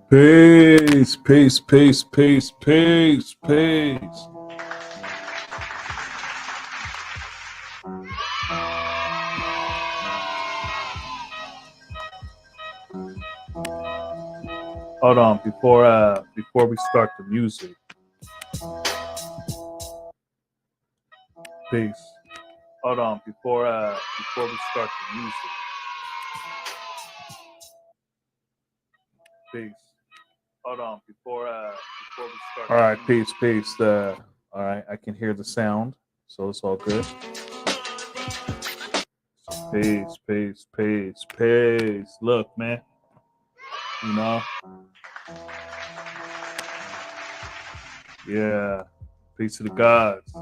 Peace, peace, peace, peace, peace, peace. Hold on, before we start the music. Peace. Hold on, before we start the music. Peace. Hold on, before we start. All right, peace, peace. All right, I can hear the sound, so it's all good. Peace, peace, peace, peace. Look, man, you know, yeah. Peace to the gods.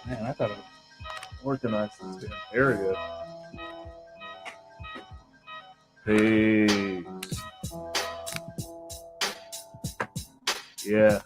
Man, I gotta organize this damn area. Peace. Yeah.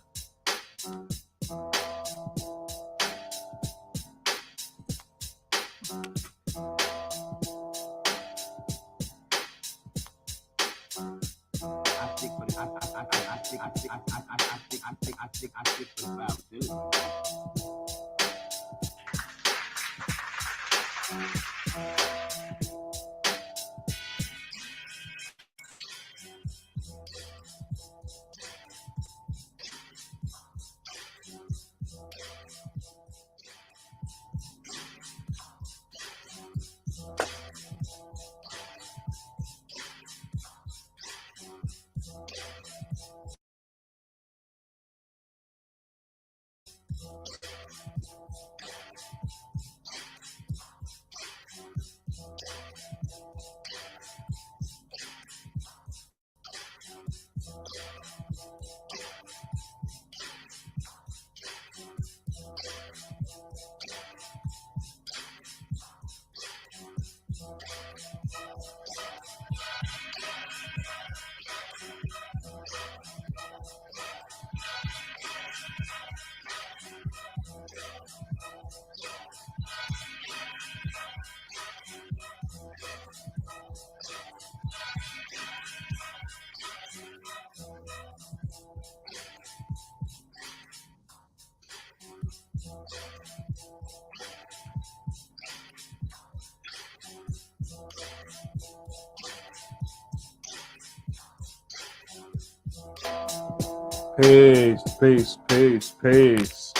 Peace, peace, peace, peace.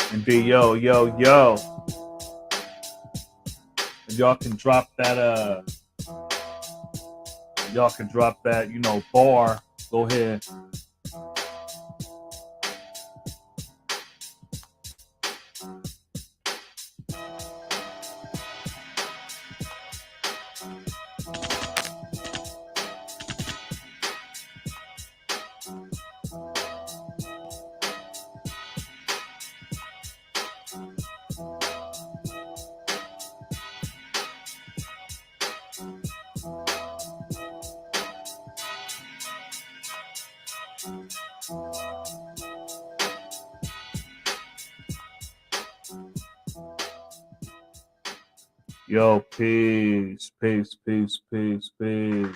And be yo, yo, yo. If y'all can drop that y'all can drop that, bar, go ahead. Yo, peace, peace, peace, peace, peace.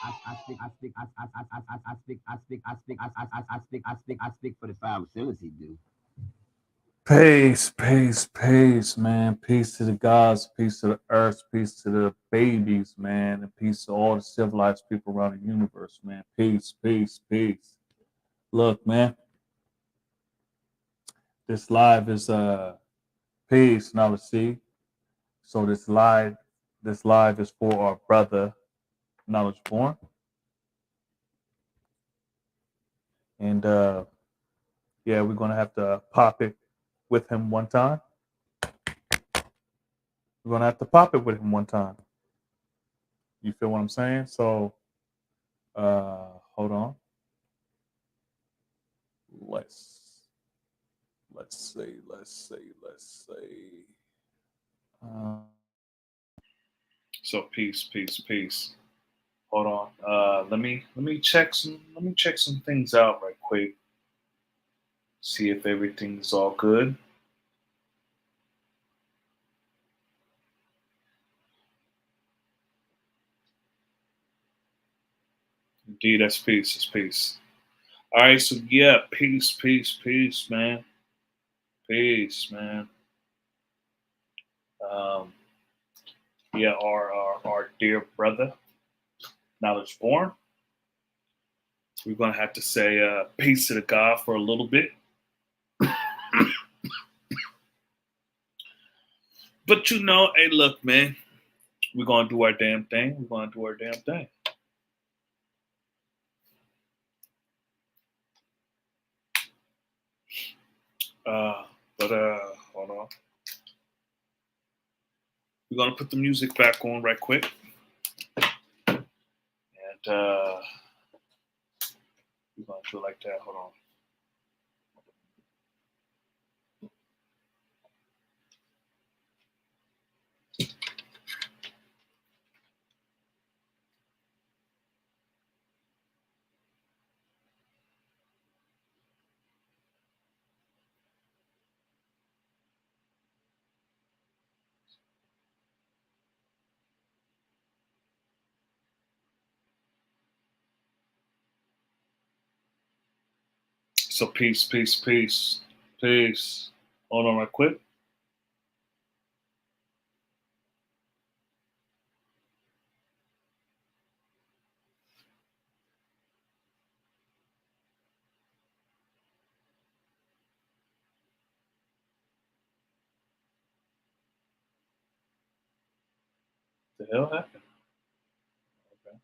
I speak for the five facility, dude. Peace, peace, peace, man. Peace to the gods, peace to the earth, peace to the babies, man, and peace to all the civilized people around the universe, man. Peace, peace, peace. Look, man, this live is peace, now let's see. So this live is for our brother Knowledge Born. And yeah, we're gonna have to pop it with him one time. We're gonna have to pop it with him one time. You feel what I'm saying? So hold on. Let's let's see. Uh, so peace. Hold on. Let me check some things out right quick. See if everything's all good. Indeed, that's peace. That's peace. All right. So yeah, peace, man. Peace, man. Um, yeah, our dear brother, Knowledge Born. We're gonna have to say peace to the God for a little bit. But hey, look, man, we're gonna do our damn thing. We're gonna do our damn thing. Uh, but hold on. We're gonna put the music back on right quick, and we're gonna do it like that. Hold on. So peace. Hold on right quick. The hell happened? Okay.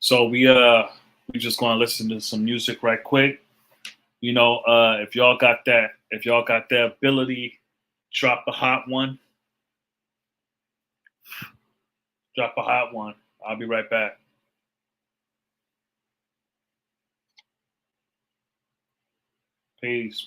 So we just gonna listen to some music right quick. If y'all got that ability, drop a hot one. Drop a hot one. I'll be right back. Peace.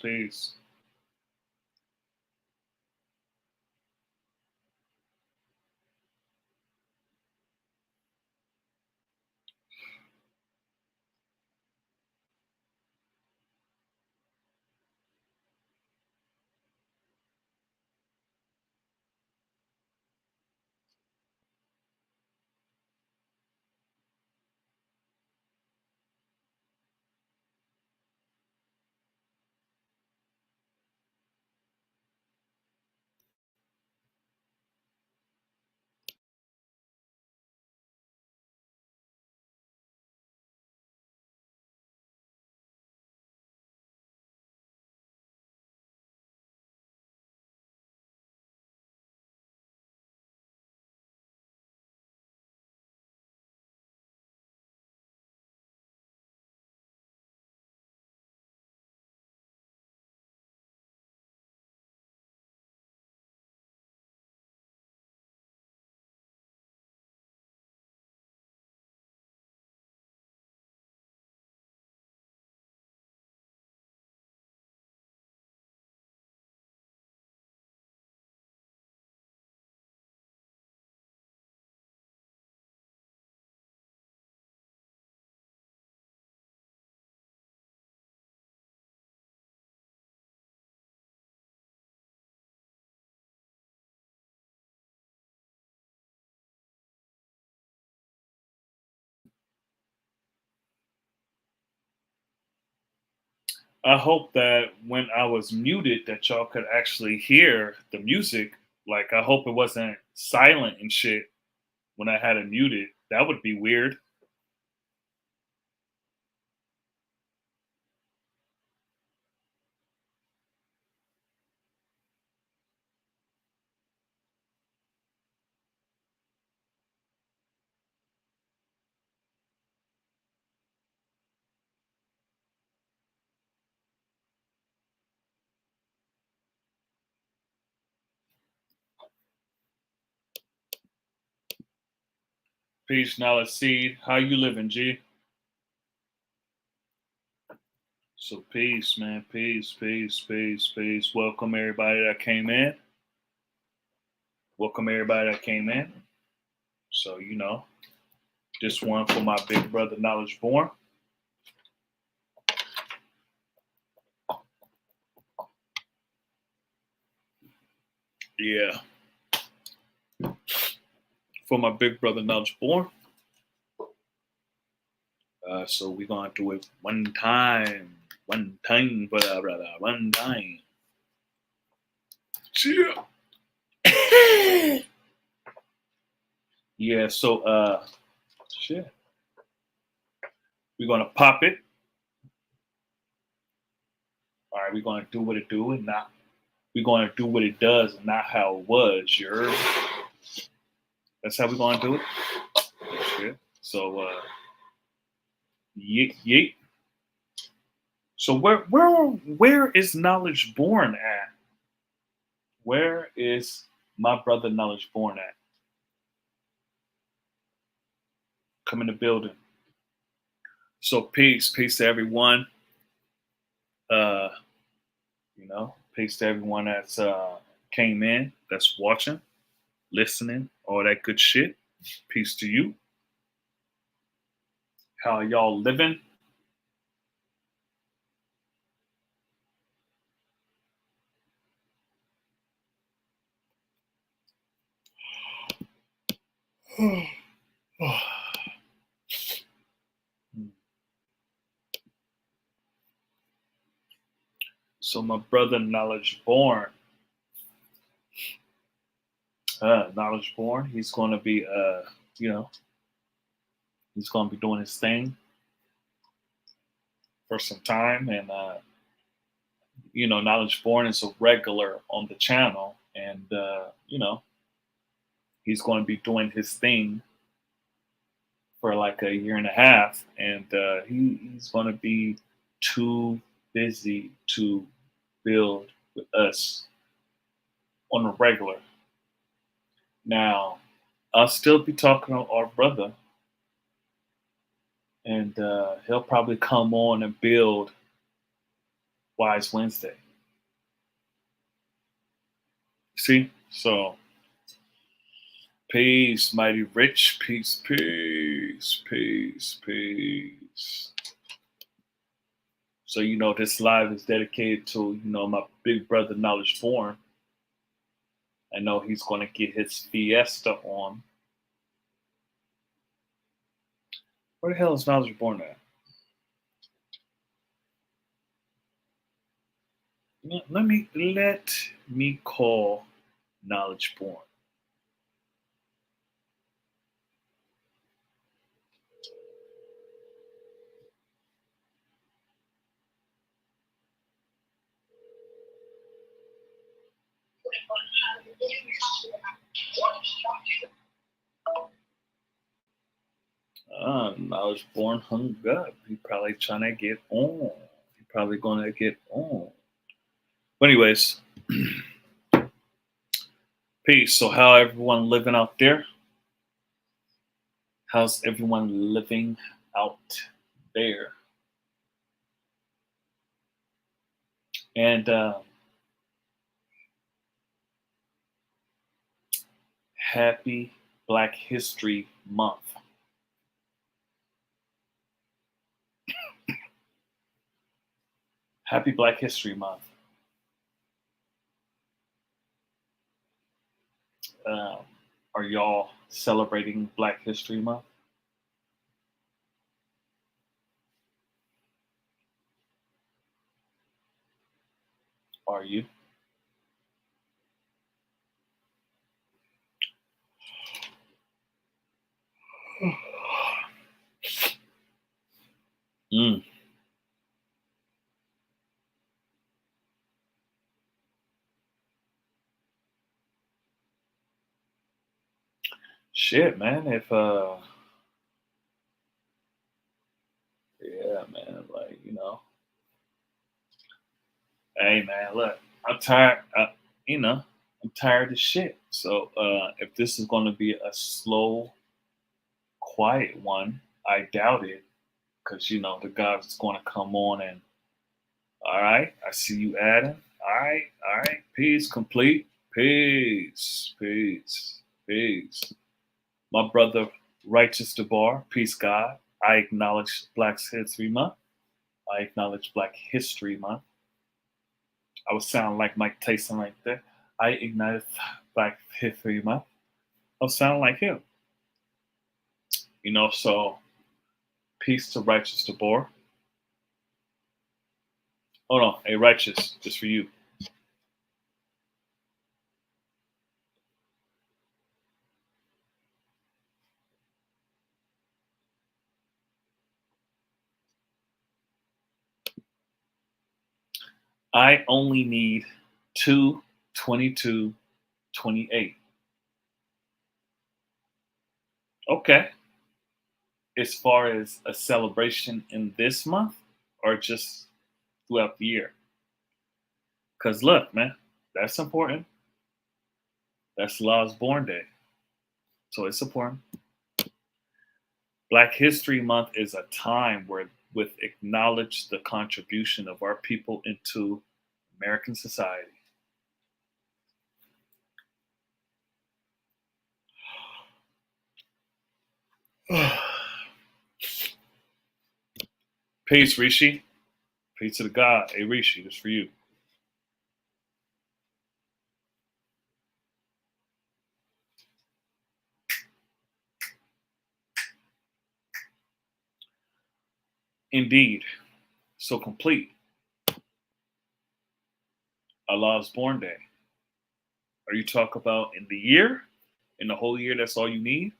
I hope that when I was muted that y'all could actually hear the music. Like I hope it wasn't silent and shit when I had it muted. That would be weird. Peace, Knowledge Seed. How you living, G? So peace, man. Peace, peace, peace, peace. Welcome everybody that came in. Welcome everybody that came in. So, this one for my big brother, Knowledge Born. Yeah. For my big brother, Knowledge Born. So we're going to do it one time. One time, brother. One time. Yeah. Yeah, so, shit. We're going to pop it. All right, we're going to do what it do and not. We're going to do what it does and not how it was. You heard? That's how we're going to do it. Shit. So, yeet, yeet. So where is Knowledge Born at? Where is my brother Knowledge Born at? Come in the building. So peace to everyone. Peace to everyone that's came in, that's watching, listening, all that good shit. Peace to you. How y'all living? So my brother Knowledge Born, he's going to be, he's going to be doing his thing for some time, and Knowledge Born is a regular on the channel, and he's going to be doing his thing for like a year and a half, and he's going to be too busy to build with us on a regular. Now, I'll still be talking to our brother, and he'll probably come on and build Wise Wednesday. See? So, peace, mighty rich. Peace, peace, peace, peace. So, this live is dedicated to, my big brother Knowledge Born. I know he's going to get his fiesta on. Where the hell is Knowledge Born at? Let me call Knowledge Born. Knowledge Born hung up. He probably trying to get on. He probably going to get on. But anyways, peace. So how everyone living out there? How's everyone living out there? And happy Black History Month. Happy Black History Month. Are y'all celebrating Black History Month? Are you? Mm. Shit, man. If yeah, man. Like hey, man. Look, I'm tired. I'm tired of shit. So if this is going to be a slow, quiet one. I doubt it, because the God's going to come on and all right. I see you, Adam. All right. Peace complete. Peace, peace, peace. My brother, Righteous DeBar. Peace, God. I acknowledge Black History Month. I acknowledge Black History Month. I would sound like Mike Tyson right there. I acknowledge Black History Month. I would sound like him. So peace to Righteous DeBar. Hold on. Hey, Righteous, just for you. I only need 2/22/28. Okay. As far as a celebration in this month or just throughout the year? Because look, man, that's important. That's Law's Born Day. So it's important. Black History Month is a time where with acknowledge the contribution of our people into American society. Peace, Rishi. Peace to the God. Hey, Rishi, this for you. Indeed. So complete. Allah's Born Day. Are you talking about in the year? In the whole year, that's all you need?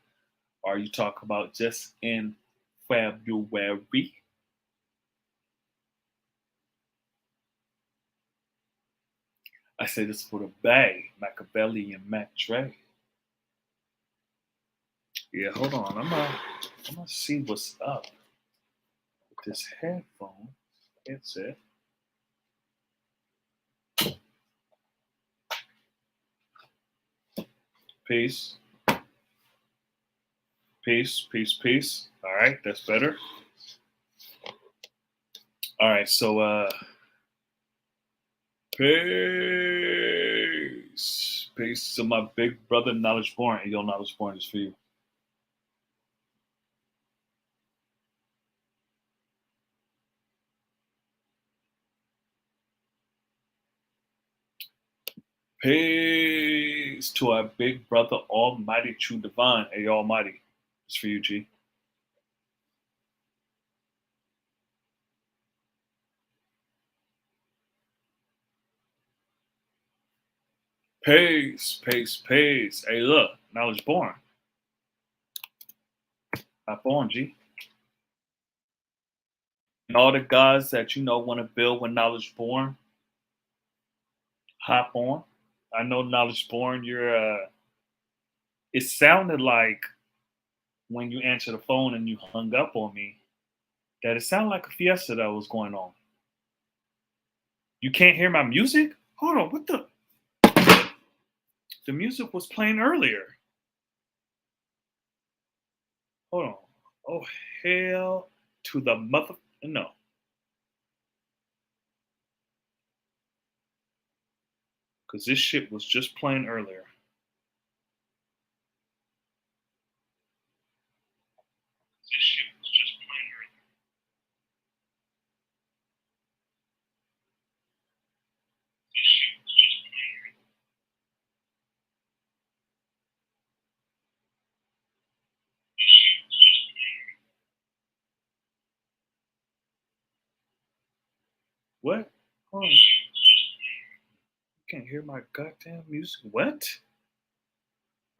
Or are you talking about just in February? I say this for the Bay, Machiavelli and Mac Dre. Yeah, hold on. I'm gonna see what's up with this headphone headset. Peace. Peace, peace, peace. All right, that's better. All right, so peace. Peace to my big brother Knowledge Born. Hey, yo, Knowledge Born is for you. Peace to our big brother Almighty True Divine. Hey, Almighty. It's for you, G. Peace, peace, peace. Hey, look, Knowledge Born. Hop on, G. And all the guys that want to build with Knowledge Born, hop on. I know Knowledge Born. It sounded like when you answered the phone and you hung up on me, that it sounded like a fiesta that was going on. You can't hear my music? Hold on, what the? The music was playing earlier. Hold on. Oh, hell to the mother. No. Because this shit was just playing earlier. This shit was just playing earlier. This shit was just playing earlier. This shit was just playing earlier. What? Hold on. You can't hear my goddamn music. What?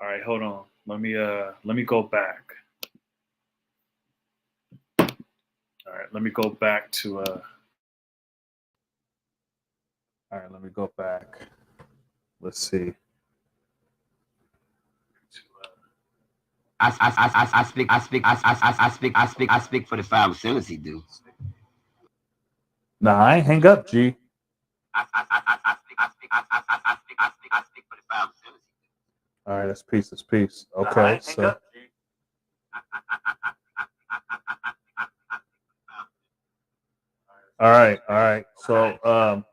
All right, hold on. Let me go back. All right, let me go back to all right, let me go back. Let's see. I speak for the 5% he do. Nah, I ain't hang up, G. I speak for the 5%. All right, that's peace. That's peace. Okay, so All right, all right. So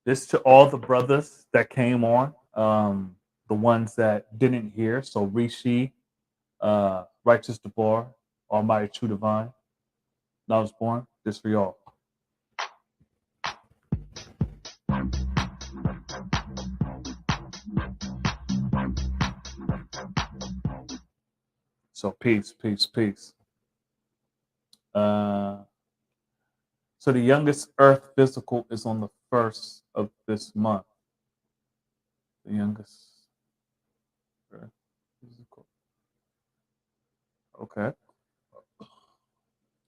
this to all the brothers that came on, the ones that didn't hear. So Rishi, Righteous Debar, Almighty True Divine, I was born. This for y'all. So peace, peace, peace. Uh, so the youngest Earth physical is on the first of this month. The youngest Earth physical. Okay.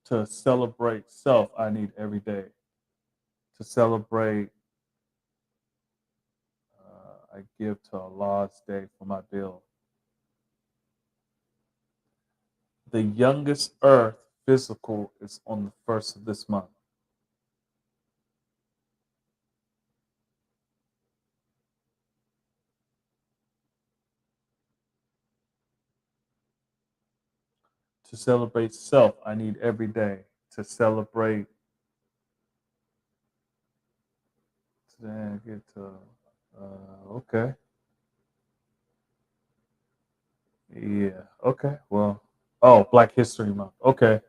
To celebrate self, I need every day. To celebrate, I give to Allah's day for my bill. The youngest Earth physical is on the first of this month. To celebrate self, I need every day. To celebrate, today I get to, okay. Yeah, okay. Well, oh, Black History Month. Okay.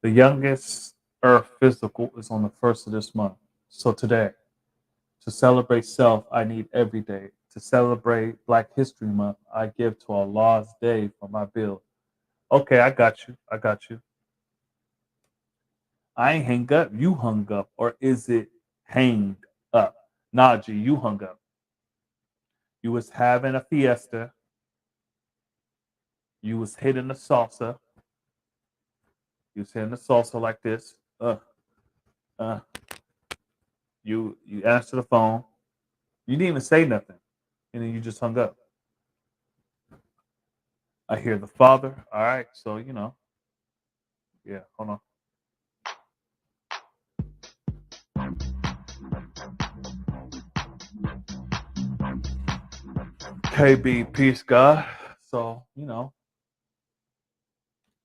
The youngest Earth physical is on the first of this month. So today, to celebrate self, I need every day. To celebrate Black History Month, I give to Allah's day for my bill. Okay, I got you. I got you. I ain't hang up. You hung up. Or is it hanged up? Nah, G, you hung up. You was having a fiesta. You was hitting the salsa. You was hitting the salsa like this. Uh. You answer the phone. You didn't even say nothing. And then you just hung up. I hear the father. All right. So, yeah, hold on. KB, peace, God. So,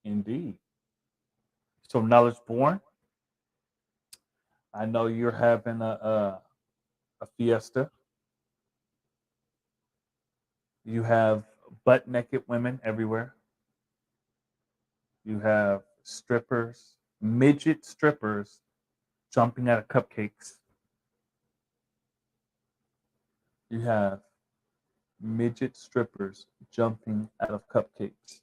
indeed. So, knowledge born. I know you're having a fiesta. You have butt naked women everywhere. You have strippers, midget strippers jumping out of cupcakes. You have midget strippers jumping out of cupcakes.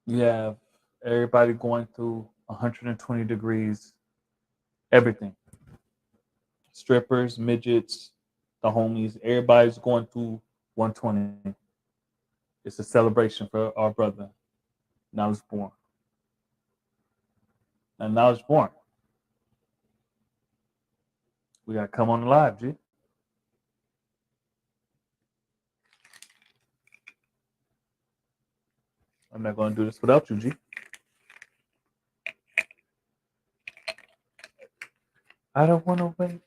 You have everybody going through 120 degrees, everything. Strippers, midgets, the homies, everybody's going through 120. It's a celebration for our brother. Now he's born. And now he's born. We got to come on live, G. I'm not going to do this without you, G. I don't want to wait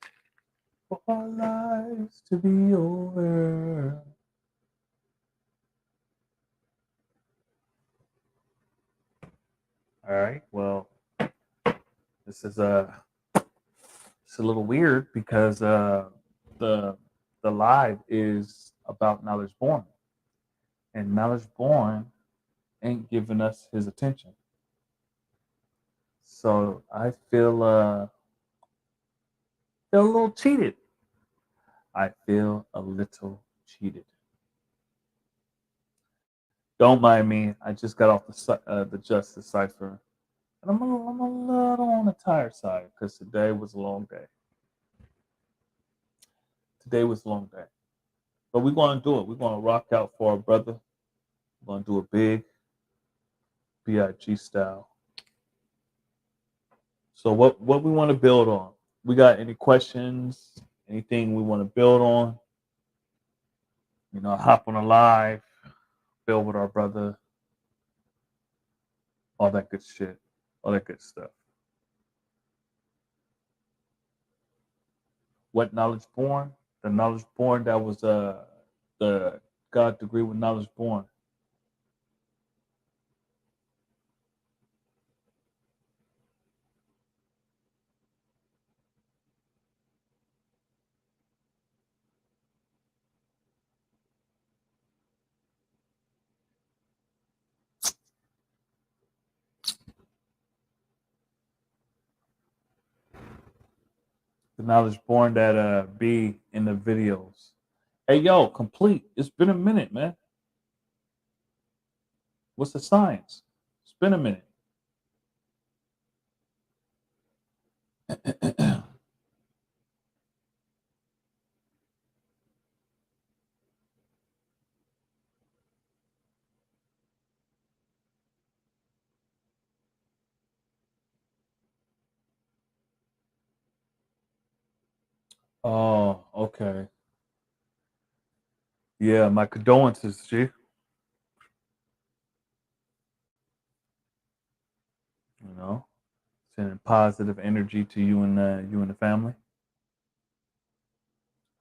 for our lives to be over. All right. Well, this is it's a little weird because the the live is about knowledge born, and knowledge born ain't giving us his attention. So I feel a little cheated. I feel a little cheated. Don't mind me. I just got off the Justice Cipher, and I'm a little on the tired side because today was a long day. Today was a long day, but we're going to do it. We're going to rock out for our brother. We're going to do it big, BIG style. So what we want to build on? We got any questions? Anything we want to build on? Hop on a live, build with our brother, all that good shit, all that good stuff. What knowledge born? The knowledge born that was the God degree with knowledge born? The knowledge born that be in the videos. Hey yo, complete. It's been a minute, man. What's the science? It's been a minute. Oh, okay. Yeah, my condolences, G. You know, sending positive energy to you and the family.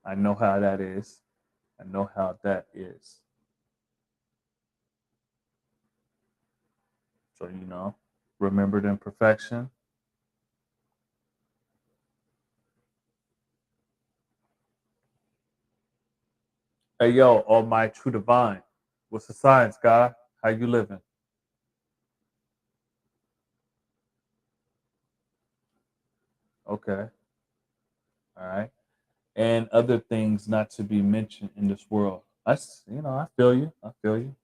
I know how that is. I know how that is. So you know, remembered imperfection. Hey yo, all my true divine. What's the science, guy? How you living? Okay. All right. And other things not to be mentioned in this world. I feel you. I feel you.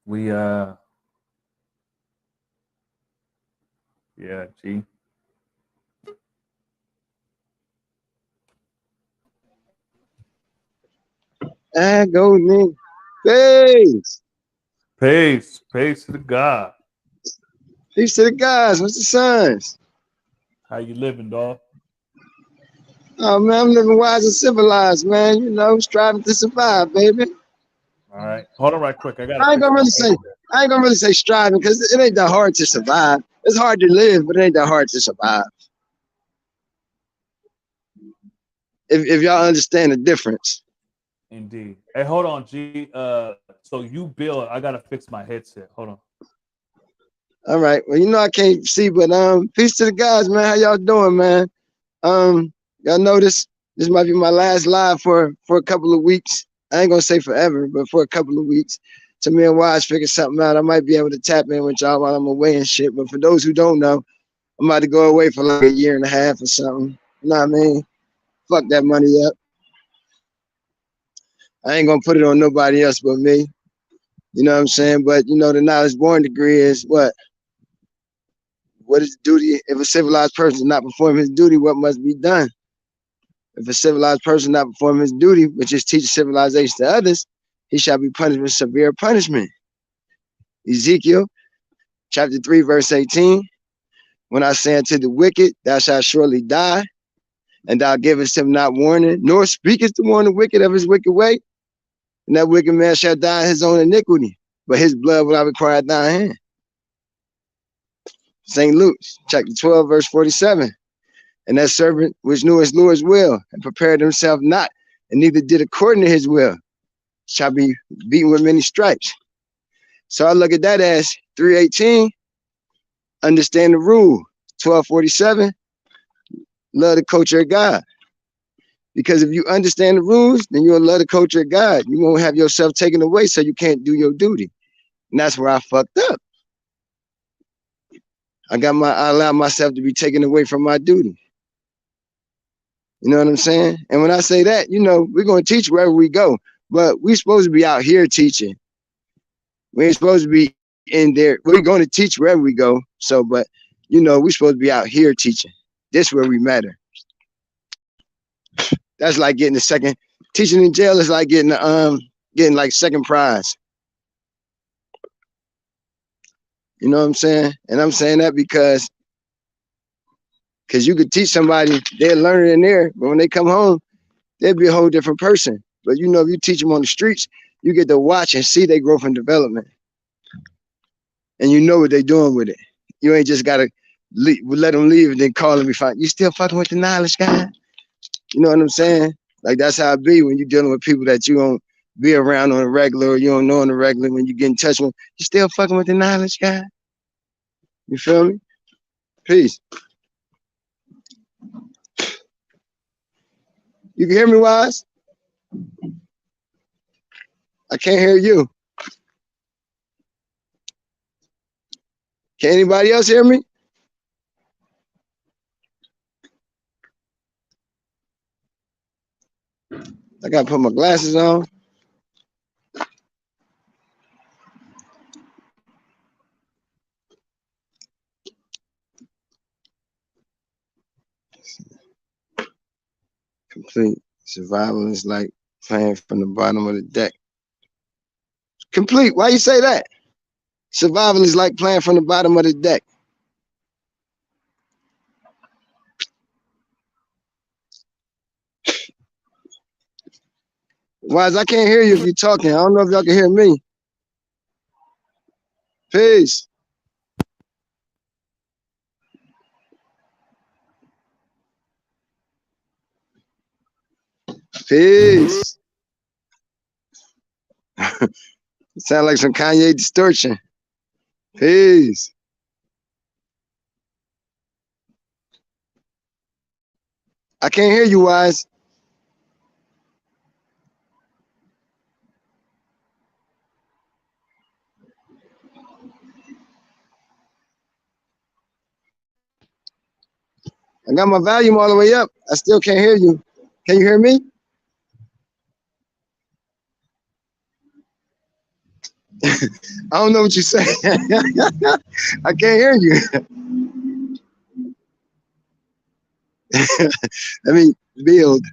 We yeah, G. Ah, go nigga. Peace. Peace to the God. Peace to the guys. What's the sons? How you living, dog? Oh man, I'm living wise and civilized, man. You know, striving to survive, baby. All right. Hold on right quick. I gotta I ain't fix gonna my really say headset. I ain't gonna really say striving because it ain't that hard to survive. It's hard to live, but it ain't that hard to survive. If y'all understand the difference. Indeed. Hey, hold on, G. So you build. I gotta fix my headset. Hold on. All right. Well, you know I can't see, but peace to the guys, man. How y'all doing, man? Y'all notice this might be my last live for a couple of weeks. I ain't gonna say forever, but for a couple of weeks. To me and Wise figure something out. I might be able to tap in with y'all while I'm away and shit. But for those who don't know, I'm about to go away for like a year and a half or something. You know what I mean? Fuck that money up. I ain't gonna put it on nobody else but me. You know what I'm saying? But you know, the knowledge born degree is what? What is duty? If a civilized person does not perform his duty, what must be done? If a civilized person not perform his duty, which is teach civilization to others, he shall be punished with severe punishment. Ezekiel chapter 3, verse 18. When I say unto the wicked, thou shalt surely die, and thou givest him not warning, nor speakest to warn the wicked of his wicked way, and that wicked man shall die in his own iniquity, but his blood will I require at thy hand. St. Luke chapter 12, verse 47. And that servant which knew his Lord's will and prepared himself not, and neither did according to his will, shall be beaten with many stripes. So I look at that as 3:18, understand the rule. 12:47, love the culture of God. Because if you understand the rules, then you'll love the culture of God. You won't have yourself taken away so you can't do your duty. And that's where I fucked up. I allowed myself to be taken away from my duty. You know what I'm saying? And when I say that, you know, we're going to teach wherever we go, but we're supposed to be out here teaching. We ain't supposed to be in there. We're going to teach wherever we go. So, but you know, we're supposed to be out here teaching. This where we matter. That's like getting the second. Teaching in jail is like getting like second prize. You know what I'm saying? And I'm saying that because you could teach somebody, they'll learn it in there, but when they come home, they'll be a whole different person. But you know, if you teach them on the streets, you get to watch and see their growth and development. And you know what they're doing with it. You ain't just gotta let them leave and then call them and find you still fucking with the knowledge guy. You know what I'm saying? Like that's how it be when you're dealing with people that you don't be around on a regular or you don't know on a regular. When you get in touch with, you still fucking with the knowledge guy. You feel me? Peace. You can hear me, Wise? I can't hear you. Can anybody else hear me? I gotta put my glasses on. Complete. Survival is like playing from the bottom of the deck. Complete. Why you say that? Survival is like playing from the bottom of the deck. Wise, I can't hear you if you're talking. I don't know if y'all can hear me. Peace. Peace. Sound like some Kanye distortion. Peace. I can't hear you, Wise. I got my volume all the way up. I still can't hear you. Can you hear me? I don't know what you say. I can't hear you. Let me build.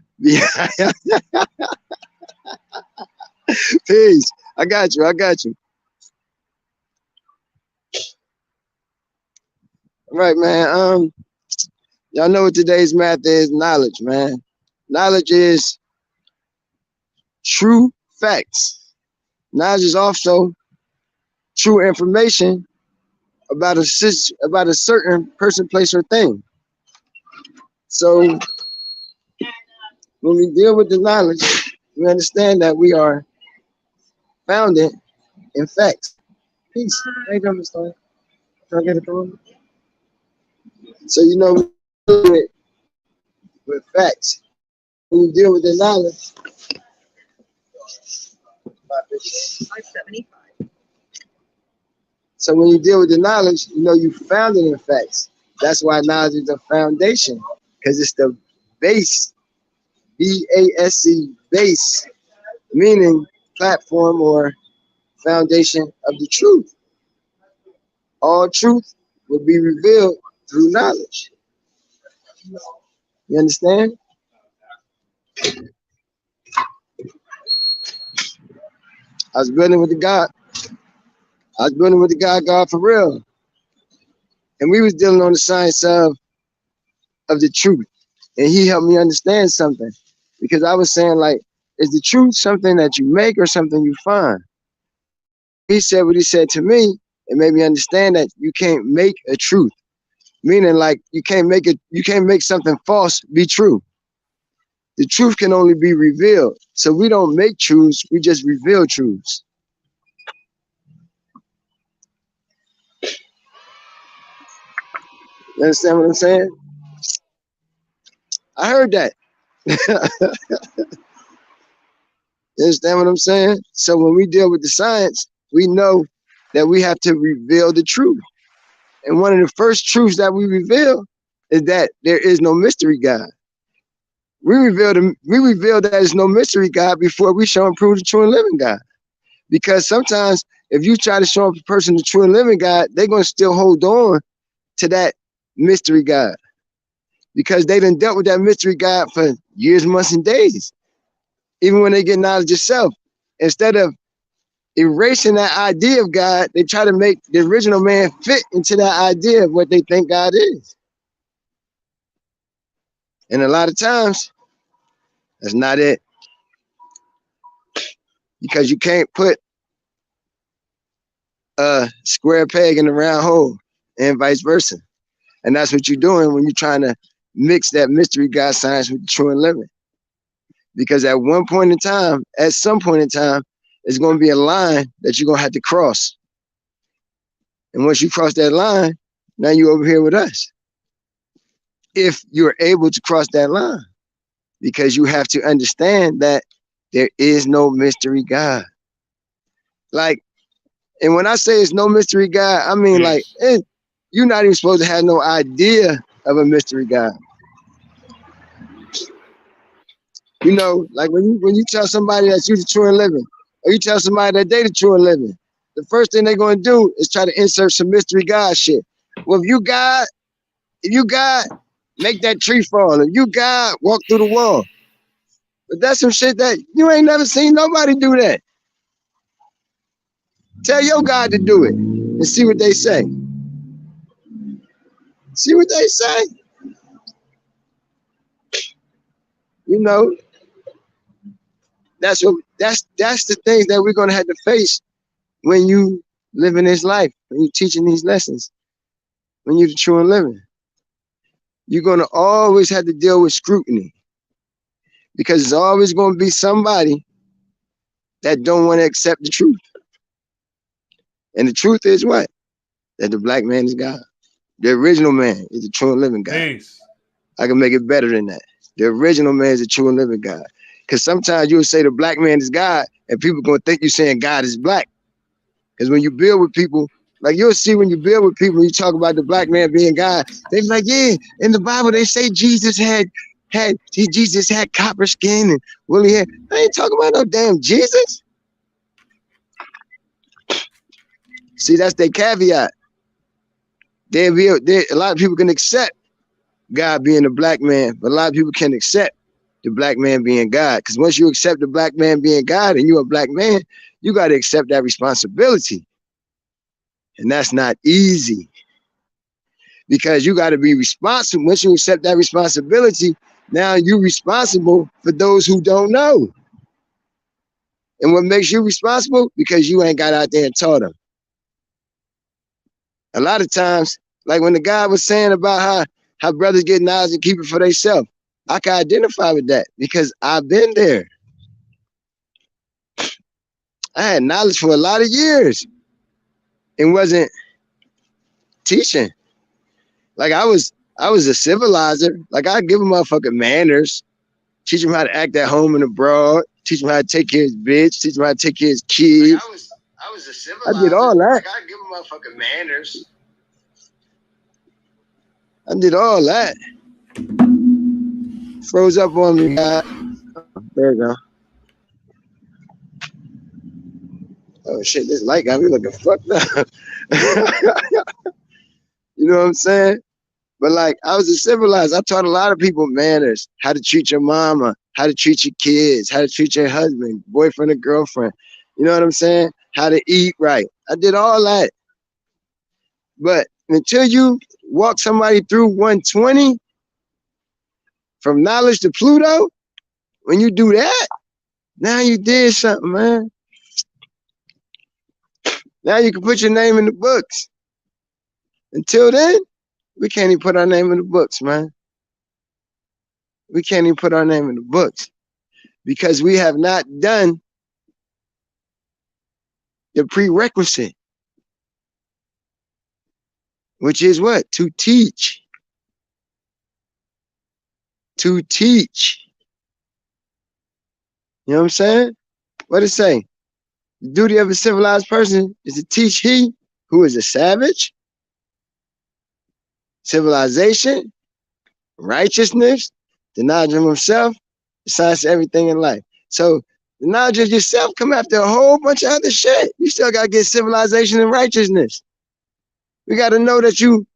Peace. I got you. I got you. All right, man. Y'all know what today's math is. Knowledge, man. Knowledge is true facts. Knowledge is also true information about a certain person, place, or thing. So when we deal with the knowledge, we understand that we are founded in facts. Peace. How you doing, Mr. Can I get it from? So you know, with facts, when you deal with the knowledge. 575. So when you deal with the knowledge, you know you founded in facts. That's why knowledge is a foundation, because it's the base, B-A-S-E, base, meaning platform or foundation of the truth. All truth will be revealed through knowledge. You understand? I was building with the God. I was building with the God for real. And we was dealing on the science of the truth. And he helped me understand something. Because I was saying, like, is the truth something that you make or something you find? He said what he said to me. It made me understand that you can't make a truth. Meaning, like, you can't make something false be true. The truth can only be revealed. So we don't make truths, we just reveal truths. You understand what I'm saying? I heard that. You understand what I'm saying? So when we deal with the science, we know that we have to reveal the truth. And one of the first truths that we reveal is that there is no mystery God. We reveal that there's no mystery God before we show and prove the true and living God. Because sometimes if you try to show a person the true and living God, they're going to still hold on to that mystery God. Because they done dealt with that mystery God for years, months, and days. Even when they get knowledge itself, instead of erasing that idea of God, they try to make the original man fit into that idea of what they think God is. And a lot of times, that's not it. Because you can't put a square peg in a round hole and vice versa. And that's what you're doing when you're trying to mix that mystery God science with the true and living. Because at one point in time, at some point in time, it's going to be a line that you're going to have to cross. And once you cross that line, now you're over here with us. If you're able to cross that line, because you have to understand that there is no mystery God. Like, and when I say it's no mystery God, I mean like you're not even supposed to have no idea of a mystery God. You know, like when you tell somebody that you're the true and living, or you tell somebody that they the true and living, the first thing they're gonna do is try to insert some mystery God shit. Well, if you God, make that tree fall. If you God, walk through the wall. But that's some shit that you ain't never seen nobody do that. Tell your God to do it and see what they say. See what they say. You know, that's the things that we're gonna have to face when you live in this life, when you teaching these lessons, when you're the true and living. You're gonna always have to deal with scrutiny, because there's always gonna be somebody that don't want to accept the truth. And the truth is what? That the black man is God. The original man is the true and living God. Peace. I can make it better than that. The original man is the true and living God. Because sometimes you'll say the black man is God, and people gonna think you're saying God is black. Because when you build with people, like you'll see when you build with people, you talk about the black man being God, they be like, yeah, in the Bible they say Jesus had copper skin and woolly hair. I ain't talking about no damn Jesus. See, that's their caveat. A lot of people can accept God being a black man, but a lot of people can't accept the black man being God. Because once you accept the black man being God and you're a black man, you got to accept that responsibility. And that's not easy, because you got to be responsible. Once you accept that responsibility, now you're responsible for those who don't know. And what makes you responsible? Because you ain't got out there and taught them. A lot of times, like when the guy was saying about how brothers get knowledge and keep it for themselves, I can identify with that because I've been there. I had knowledge for a lot of years and wasn't teaching. Like I was a civilizer. Like I give a motherfucker manners, teach him how to act at home and abroad, teach him how to take care of his bitch, teach him how to take care of his kids. Like I was a civilizer. I did all that. Like I give a motherfucker manners. I did all that. Froze up on me, God. There you go. Oh shit, this light got me looking fucked up. You know what I'm saying? But like, I was a civilized. I taught a lot of people manners, how to treat your mama, how to treat your kids, how to treat your husband, boyfriend or girlfriend. You know what I'm saying? How to eat right. I did all that. But until you walk somebody through 120, from knowledge to Pluto, when you do that, now you did something, man. Now you can put your name in the books. Until then, we can't even put our name in the books, man. We can't even put our name in the books because we have not done the prerequisite, which is what? To teach. To teach. You know what I'm saying? What it say? The duty of a civilized person is to teach he who is a savage, civilization, righteousness, the knowledge of himself, the science of everything in life. So the knowledge of yourself come after a whole bunch of other shit. You still gotta get civilization and righteousness. We gotta know that you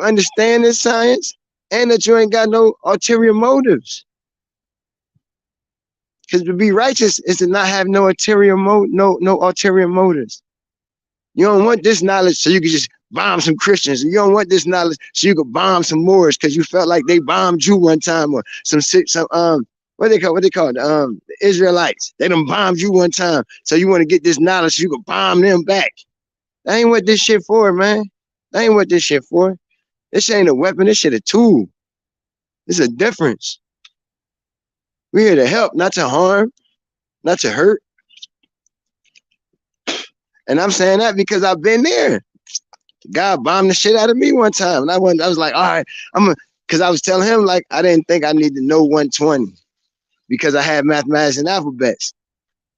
understand this science and that you ain't got no ulterior motives. Because to be righteous is to not have no ulterior motives. You don't want this knowledge so you can just bomb some Christians. You don't want this knowledge so you can bomb some Moors because you felt like they bombed you one time, or some what they call the Israelites. They done bombed you one time, so you want to get this knowledge so you can bomb them back. That ain't what this shit for, man. That ain't what this shit for. This shit ain't a weapon. This shit a tool. There's a difference. We're here to help, not to harm, not to hurt. And I'm saying that because I've been there. God bombed the shit out of me one time. And I was like, all right, because I was telling him, like, I didn't think I needed to know 120 because I had mathematics and alphabets.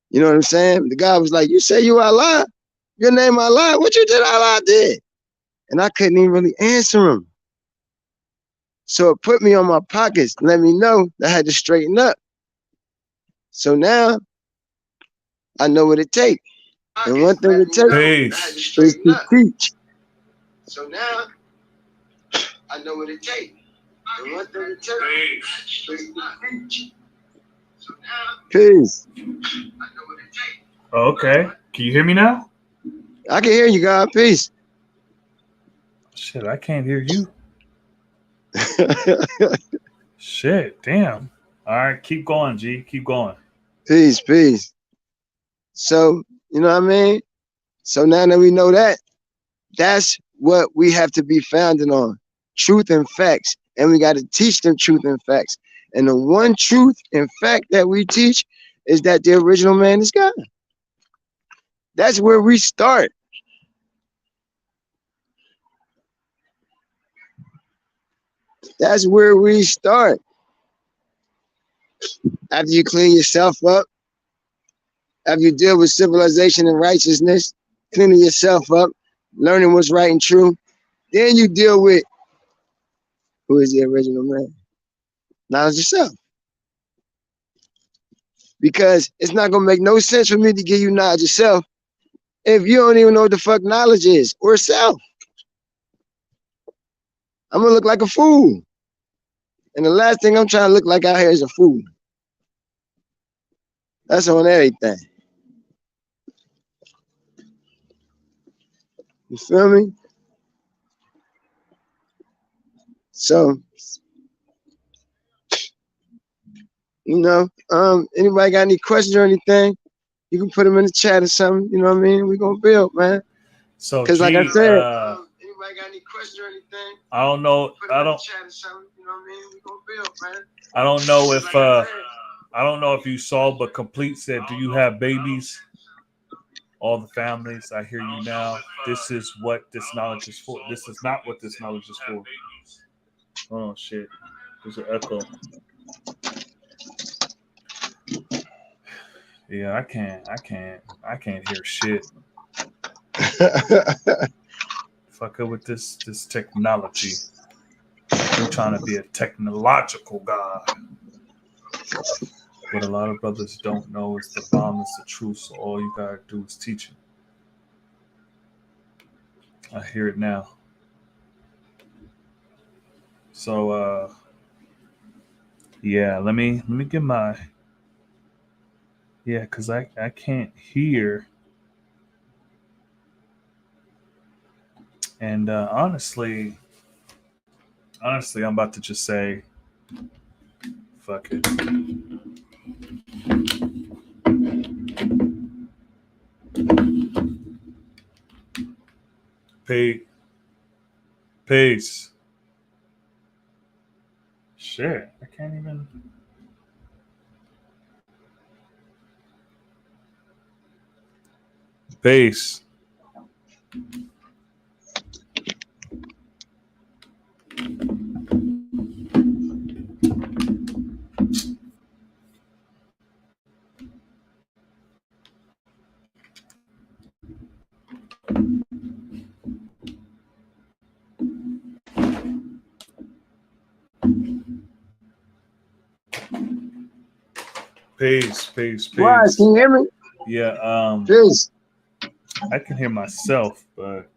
You know what I'm saying? The guy was like, you say you Allah? Your name Allah? What you did Allah did? And I couldn't even really answer him. So it put me on my pockets, let me know that I had to straighten up. So now I know what it takes. And one thing it takes is to teach. So now I know what it takes. And one thing it takes is to teach. So now peace. I know what it takes. Okay. Can you hear me now? I can hear you, God. Peace. Shit, I can't hear you. Shit, damn. All right, keep going, G. Keep going. Peace, peace. So, you know what I mean? So now that we know that, that's what we have to be founded on. Truth and facts. And we got to teach them truth and facts. And the one truth and fact that we teach is that the original man is God. That's where we start. That's where we start. After you clean yourself up, after you deal with civilization and righteousness, cleaning yourself up, learning what's right and true, then you deal with who is the original man. Knowledge yourself. Because it's not going to make no sense for me to give you knowledge yourself if you don't even know what the fuck knowledge is or self. I'm going to look like a fool. And the last thing I'm trying to look like out here is a fool. That's on everything. You feel me? So, you know, anybody got any questions or anything, you can put them in the chat or something. You know what I mean? We're going to build, man. So, because like I said, anybody got any questions or anything? I don't know. Put them in the chat or something. You know what I mean? We're going to build, man. I don't know if I don't know if you saw, but Complete said, "Do you have babies?" All the families, I hear you now. This is what this knowledge is for. This is not what this knowledge is for. Oh shit! There's an echo. Yeah, I can't hear shit. Fuck it with this technology. We're trying to be a technological god. What a lot of brothers don't know is the bomb is the truth, so all you gotta do is teach it. I hear it now. So yeah, let me get my because I can't hear. And honestly, I'm about to just say, fuck it. Peace. Shit, I can't even. Peace. Peace. Why? Can you hear me? Yeah. Peace. I can hear myself, but.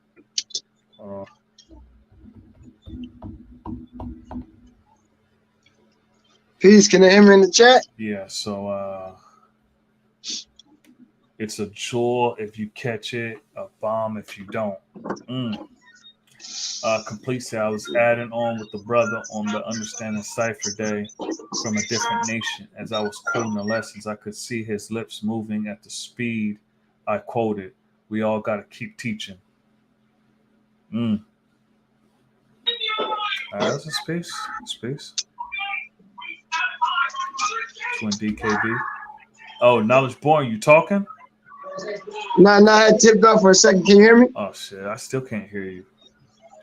Peace. Can I hear me in the chat? Yeah. So it's a jewel if you catch it, a bomb if you don't. Complete say I was adding on with the brother on the Understanding Cipher Day from a different nation. As I was quoting the lessons, I could see his lips moving at the speed I quoted. We all got to keep teaching. All right, that's a space. you and DKB. Oh, Knowledge Born, you talking? No, I had tipped off for a second. Can you hear me? Oh shit, I still can't hear you.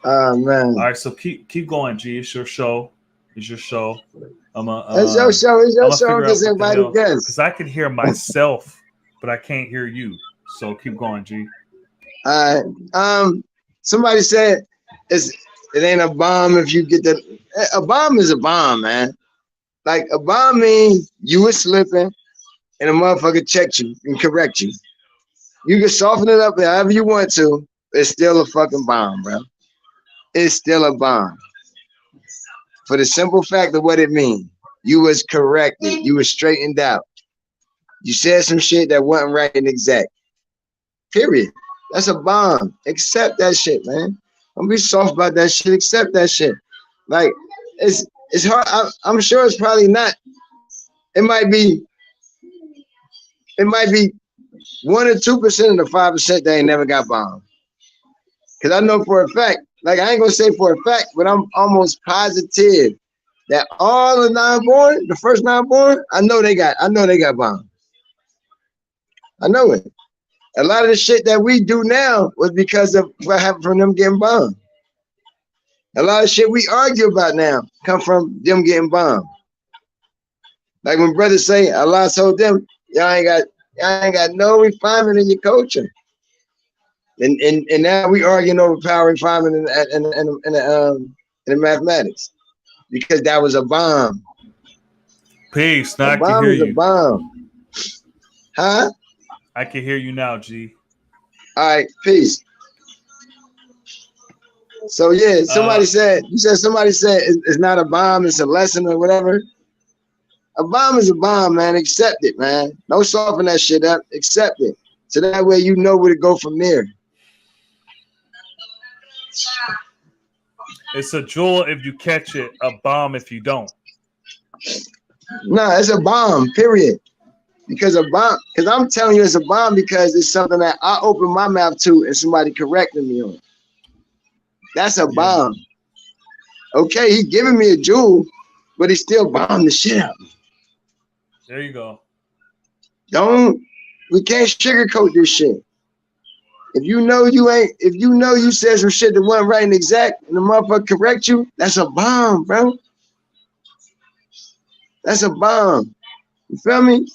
Oh man. All right, so keep going, G. It's your show. It's your show. It's your show. It's your show. Just invite a guest. Because I can hear myself, but I can't hear you. So keep going, G. All right. Somebody said it ain't a bomb if you get that. A bomb is a bomb, man. Like a bomb means you were slipping and a motherfucker checked you and correct you. You can soften it up however you want to. It's still a fucking bomb, bro. It's still a bomb. For the simple fact of what it means. You was corrected. You was straightened out. You said some shit that wasn't right and exact. Period. That's a bomb. Accept that shit, man. Don't be soft about that shit. Accept that shit. Like, it's hard. I'm sure it's probably not. It might be 1 or 2% of the 5% that ain't never got bombed. Cause I know for a fact, like I ain't gonna say for a fact, but I'm almost positive that all the non-born, the first non-born, I know they got bombed. I know it. A lot of the shit that we do now was because of what happened from them getting bombed. A lot of shit we argue about now come from them getting bombed. Like when brothers say, Allah told them, y'all ain't got no refinement in your culture. And now we arguing over power refinement in the mathematics. Because that was a bomb. Peace. Now I can bomb hear is you. A bomb. Huh? I can hear you now, G. All right, peace. So yeah, somebody said it's not a bomb, it's a lesson or whatever. A bomb is a bomb, man. Accept it, man. Don't soften that shit up. Accept it. So that way you know where to go from there. It's a jewel if you catch it, a bomb if you don't. No, it's a bomb, period. Because I'm telling you it's a bomb because it's something that I open my mouth to and somebody corrected me on. That's a bomb. Okay, he giving me a jewel, but he still bombed the shit out of me. There you go. We can't sugarcoat this shit. If you know you said some shit that wasn't right and exact and the motherfucker correct you, that's a bomb, bro. That's a bomb. You feel me?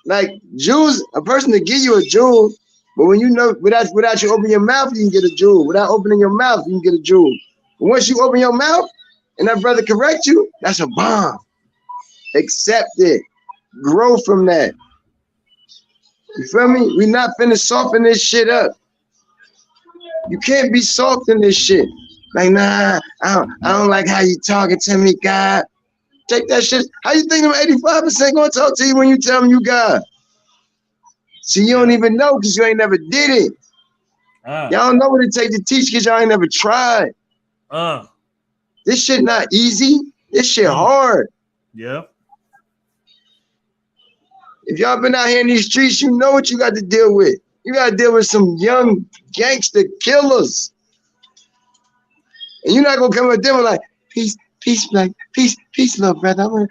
Like jewels, a person to give you a jewel, but when you know without you open your mouth, you can get a jewel. Without opening your mouth, you can get a jewel. But once you open your mouth and that brother correct you, that's a bomb. Accept it. Grow from that. You feel me? We not finna soften this shit up. You can't be soft in this shit. Like, nah, I don't like how you talking to me, God. Take that shit. How you think them 85% gonna talk to you when you tell them you God? See, you don't even know because you ain't never did it. Y'all don't know what it takes to teach because y'all ain't never tried. This shit not easy. This shit hard. Yeah. If y'all been out here in these streets, you know what you got to deal with. You got to deal with some young gangster killers. And you're not going to come with them like, peace, like, peace, little brother.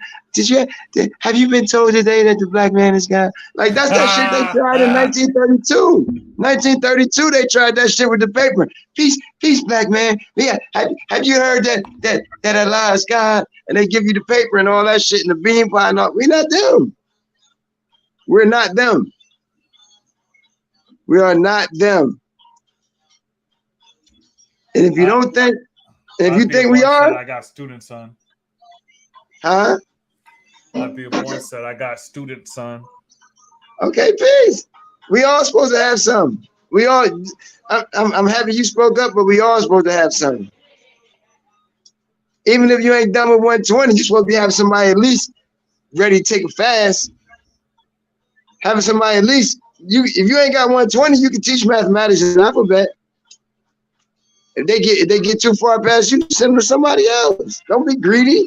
Have you been told today that the black man is God? Like, that's that shit they tried in 1932. 1932, they tried that shit with the paper. Peace, black man. Yeah, have you heard that Allah is God? And they give you the paper and all that shit and the bean pie and all. We're not them. We're not them. We are not them. And if you don't think, if you think we are, I got student son. Huh? Be a born said I got student son. Okay, peace. We all supposed to have something. We all. I'm happy you spoke up, but we all supposed to have something. Even if you ain't done with 120, you supposed to be having somebody at least ready to take a fast. Having somebody at least if you ain't got 120, you can teach mathematics and alphabet. If they get too far past you, send them to somebody else. Don't be greedy.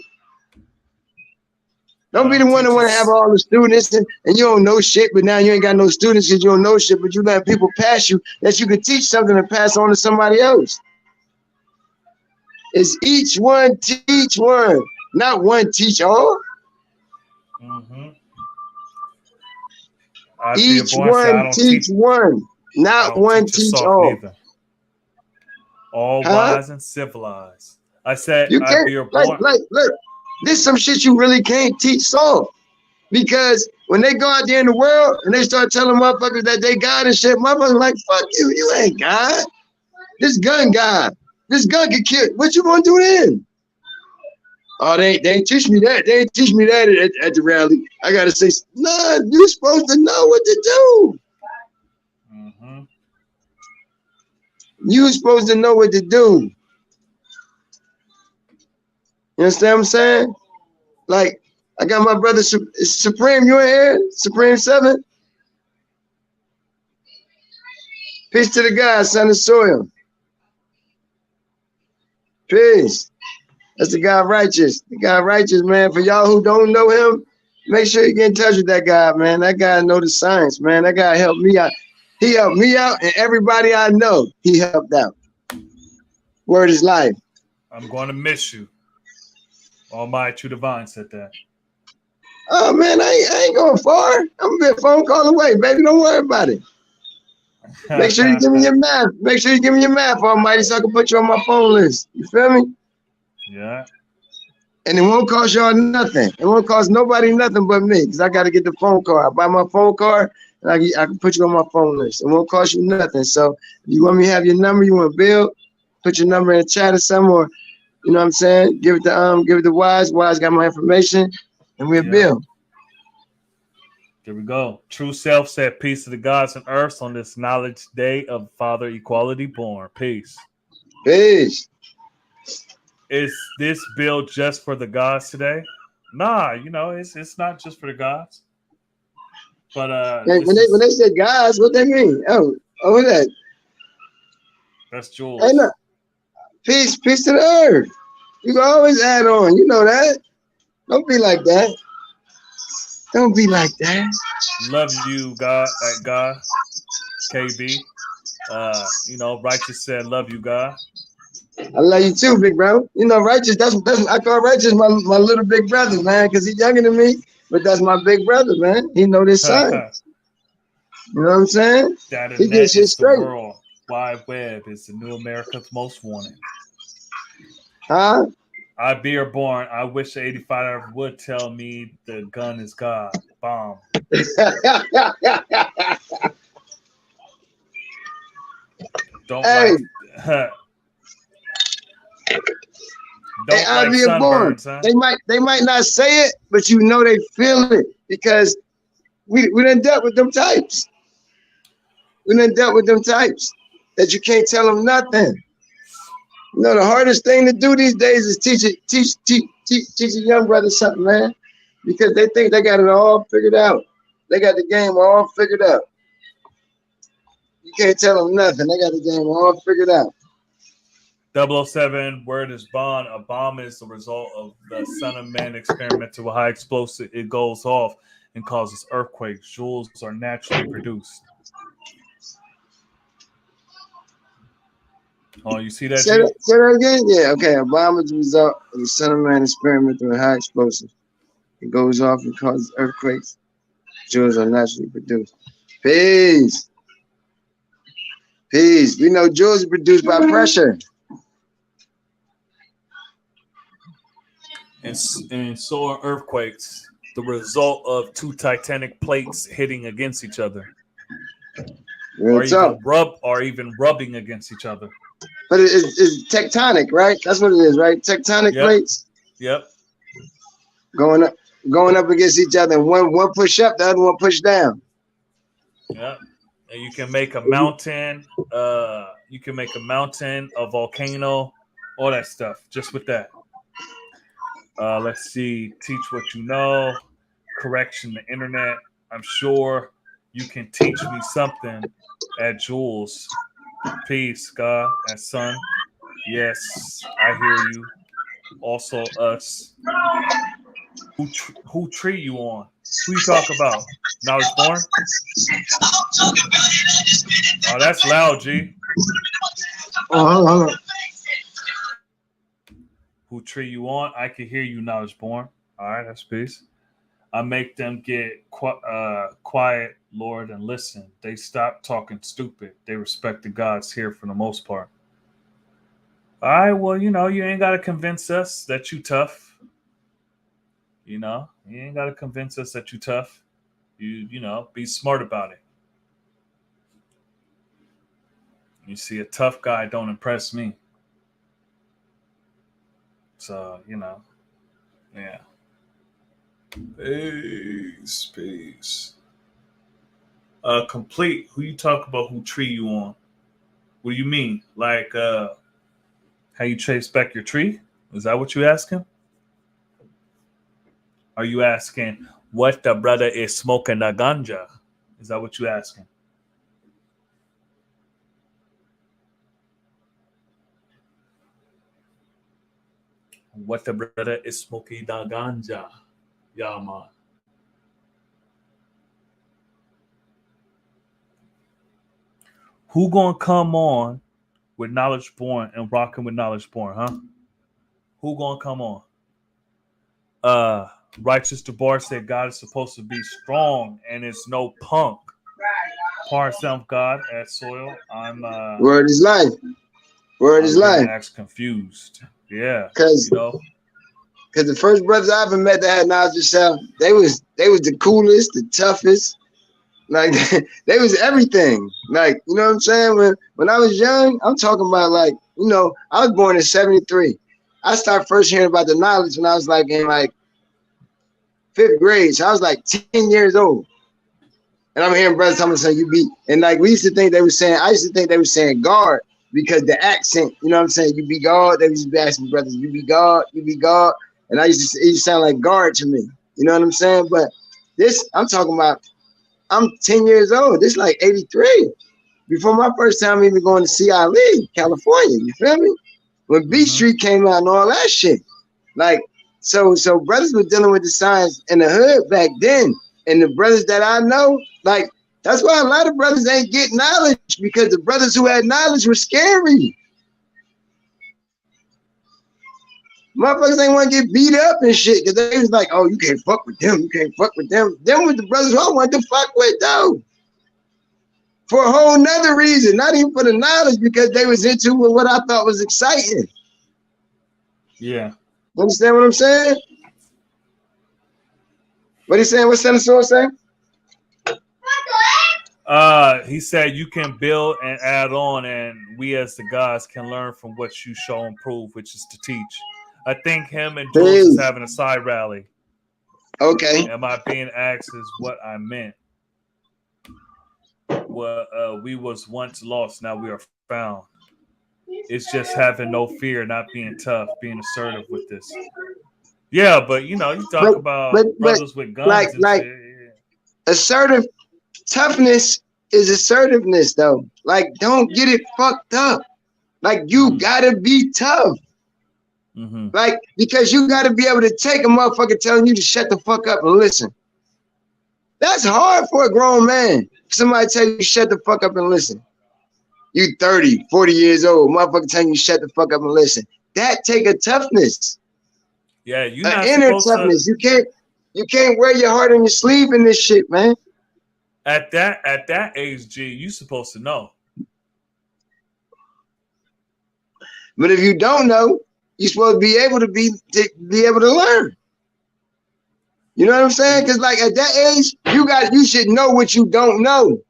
Don't be the one that want to have all the students and you don't know shit, but now you ain't got no students because you don't know shit, but you let people pass you that you can teach something and pass on to somebody else. It's each one teach one, not one teach all. Mm-hmm. I be Each born said, one teach one, I not don't one teach a teach soft all. neither. All Huh? wise and civilized. I said, You I can't be born. look. This some shit you really can't teach soft. Because when they go out there in the world and they start telling motherfuckers that they God and shit, motherfuckers like, fuck you, you ain't God. This gun God. This gun can kill. What you gonna do then? Oh, they ain't teach me that. They ain't teach me that at the rally. I gotta say, nah, you supposed to know what to do. Mm-hmm. You supposed to know what to do. You understand what I'm saying? Like, I got my brother Supreme, you in here? Supreme 7? Peace to the God, son of soil. Peace. That's the guy righteous. The guy righteous, man. For y'all who don't know him, make sure you get in touch with that guy, man. That guy know the science, man. That guy helped me out. He helped me out, and everybody I know, he helped out. Word is life. I'm going to miss you. Almighty True Divine said that. Oh, man, I ain't going far. I'm going to be a phone call away, baby. Don't worry about it. Make sure you give me your math. Make sure you give me your math, Almighty, so I can put you on my phone list. You feel me? Yeah. And it won't cost y'all nothing. It won't cost nobody nothing but me, because I got to get the phone card. I buy my phone card, and I can put you on my phone list. It won't cost you nothing. So if you want me to have your number, you want to build, put your number in the chat or something, or you know what I'm saying? Give it to Wise. Wise got my information, and we'll build. Here we go. True Self said, peace to the gods and earths on this knowledge day of Father Equality born. Peace. Peace. Is this bill just for the gods today? Nah, it's not just for the gods. But When they say guys, what they mean? Oh, who's that? That's Jules. Hey, no. Peace to the earth. You can always add on. You know that. Don't be like that. Don't be like that. Love you, God at God. KB. Righteous said, love you, God. I love you too, big bro. You know, Righteous, that's I call Righteous my little big brother, man, because he's younger than me, but that's my big brother, man. He know this science. You know what I'm saying? That He gets shit is the straight. world wide web is the new America's most wanted. Huh? I be born. I wish the 85 would tell me the gun is God. Bomb. Don't Hey. Don't like sunburns, huh? They might not say it, but you know they feel it because we done dealt with them types. We done dealt with them types that you can't tell them nothing. You know, the hardest thing to do these days is teach a young brother something, man, because they think they got it all figured out. They got the game all figured out. You can't tell them nothing. They got the game all figured out. 007, word is bond. A bomb is the result of the Son of Man experimental with high explosive. It goes off and causes earthquakes. Jewels are naturally produced. Oh, you see that? Say that again? Yeah, okay. A bomb is the result of the Son of Man experimental with high explosives. It goes off and causes earthquakes. Jewels are naturally produced. Peace. Peace. We know jewels are produced by pressure. And so are earthquakes, the result of two titanic plates hitting against each other. Or even rubbing against each other. But it's tectonic, right? That's what it is, right? Tectonic plates. Yep. Going up against each other, and one push up, the other one push down. Yep. And you can make a mountain. You can make a mountain, a volcano, all that stuff. Just with that. Let's see. Teach what you know. Correction the internet. I'm sure you can teach me something at Jules. Peace, God and Son. Yes, I hear you. Also, us. Who tree you on? Who you talk about? Knowledge Born? Oh, that's loud, G. Hold on. Who tree you on? I can hear you, Knowledge Born. All right, that's peace. I make them get quiet, Lord, and listen. They stop talking stupid. They respect the gods here for the most part. All right, well, you ain't got to convince us that you tough. You ain't got to convince us that you tough. Be smart about it. You see, a tough guy don't impress me. So, yeah. Peace. Complete. Who you talk about? Who tree you on? What do you mean? Like, how you trace back your tree? Is that what you asking? Are you asking what the brother is smoking the ganja? Is that what you asking? What the brother is smoking the ganja? Yeah, man. Who gonna come on with Knowledge Born and rocking with Knowledge Born, huh? Who gonna come on? Righteous DeBar said God is supposed to be strong and it's no punk. Par self God at soil. I'm Word is life. Word is life. Confused. Yeah. Cause the first brothers I ever met that had knowledge of self, they was the coolest, the toughest. Like they was everything. Like, you know what I'm saying? When I was young, I'm talking about like, I was born in 73. I started first hearing about the knowledge when I was like in like 5th grade. So I was like 10 years old. And I'm hearing brothers telling me, you be, and like we used to think they were saying guard because the accent, you know what I'm saying? You be God. They used to be asking brothers, you be God, you be God. And it used to sound like guard to me. You know what I'm saying? But this, I'm talking about, I'm 10 years old. This is like 83. Before my first time even going to see Ali, California. You feel me? When Beach Street came out and all that shit. Like, so brothers were dealing with the science in the hood back then. And the brothers that I know, like, that's why a lot of brothers ain't get knowledge, because the brothers who had knowledge were scary. Motherfuckers ain't want to get beat up and shit, because they was like, oh, you can't fuck with them. You can't fuck with them. Them with the brothers who I wanted to fuck with, though. For a whole nother reason, not even for the knowledge, because they was into what I thought was exciting. Yeah. You understand what I'm saying? What he saying? What Senator saying? He said you can build and add on, and we as the gods can learn from what you show and prove, which is to teach. I think him and Jules is having a side rally. Okay. Am I being asked is what I meant. Well, we was once lost, now we are found. It's just having no fear, not being tough, being assertive with this. Yeah, but you talk about brothers with guns and shit. Assertive toughness is assertiveness, though. Like, don't get it fucked up. Like, you gotta be tough. Like, because you gotta be able to take a motherfucker telling you to shut the fuck up and listen. That's hard for a grown man. Somebody tell you shut the fuck up and listen. You 30, 40 years old, motherfucker telling you shut the fuck up and listen. That take a toughness. Yeah, you an inner toughness. You can't wear your heart on your sleeve in this shit, man. At that age, G, you supposed to know. But if you don't know, you're supposed to be able to learn. You know what I'm saying? Because like at that age, you should know what you don't know.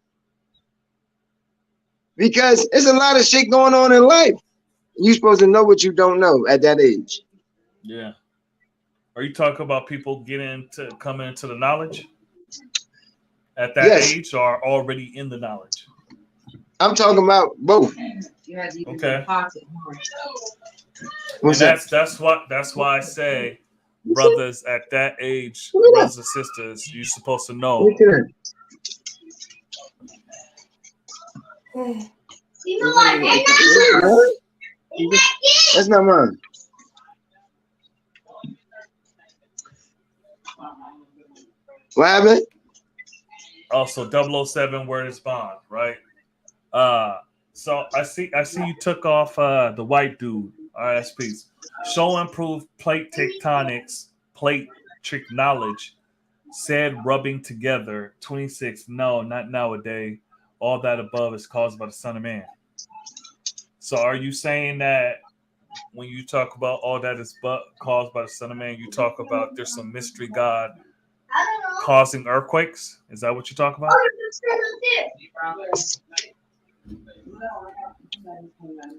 Because there's a lot of shit going on in life. You're supposed to know what you don't know at that age. Yeah. Are you talking about people coming into the knowledge at that age, or already in the knowledge? I'm talking about both. Okay. And that's why I say, brothers at that age, brothers and sisters, you're supposed to know. That's not mine. What happened? Also, 007 word is bond, right? So I see you took off the white dude, RSPs. Show improved plate tectonics, plate trick knowledge. said rubbing together. 26. No, not nowadays. All that above is caused by the Son of Man. So are you saying that when you talk about all that is caused by the Son of Man, you talk about there's some mystery God causing earthquakes? Is that what you talk about?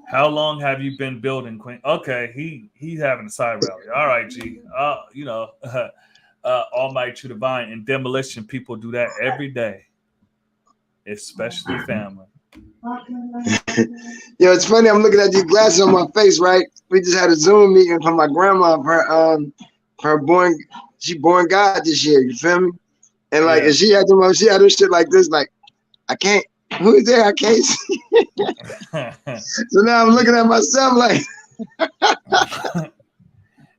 How long have you been building, Queen? Okay, he's having a side rally. All right, G. Almighty True Divine and demolition people do that every day, especially family. Yo, it's funny. I'm looking at these glasses on my face, right? We just had a Zoom meeting from my grandma. She born God this year. You feel me? And like, and she had this shit like this. Like, I can't. Who is there? I can't see. So now I'm looking at myself like.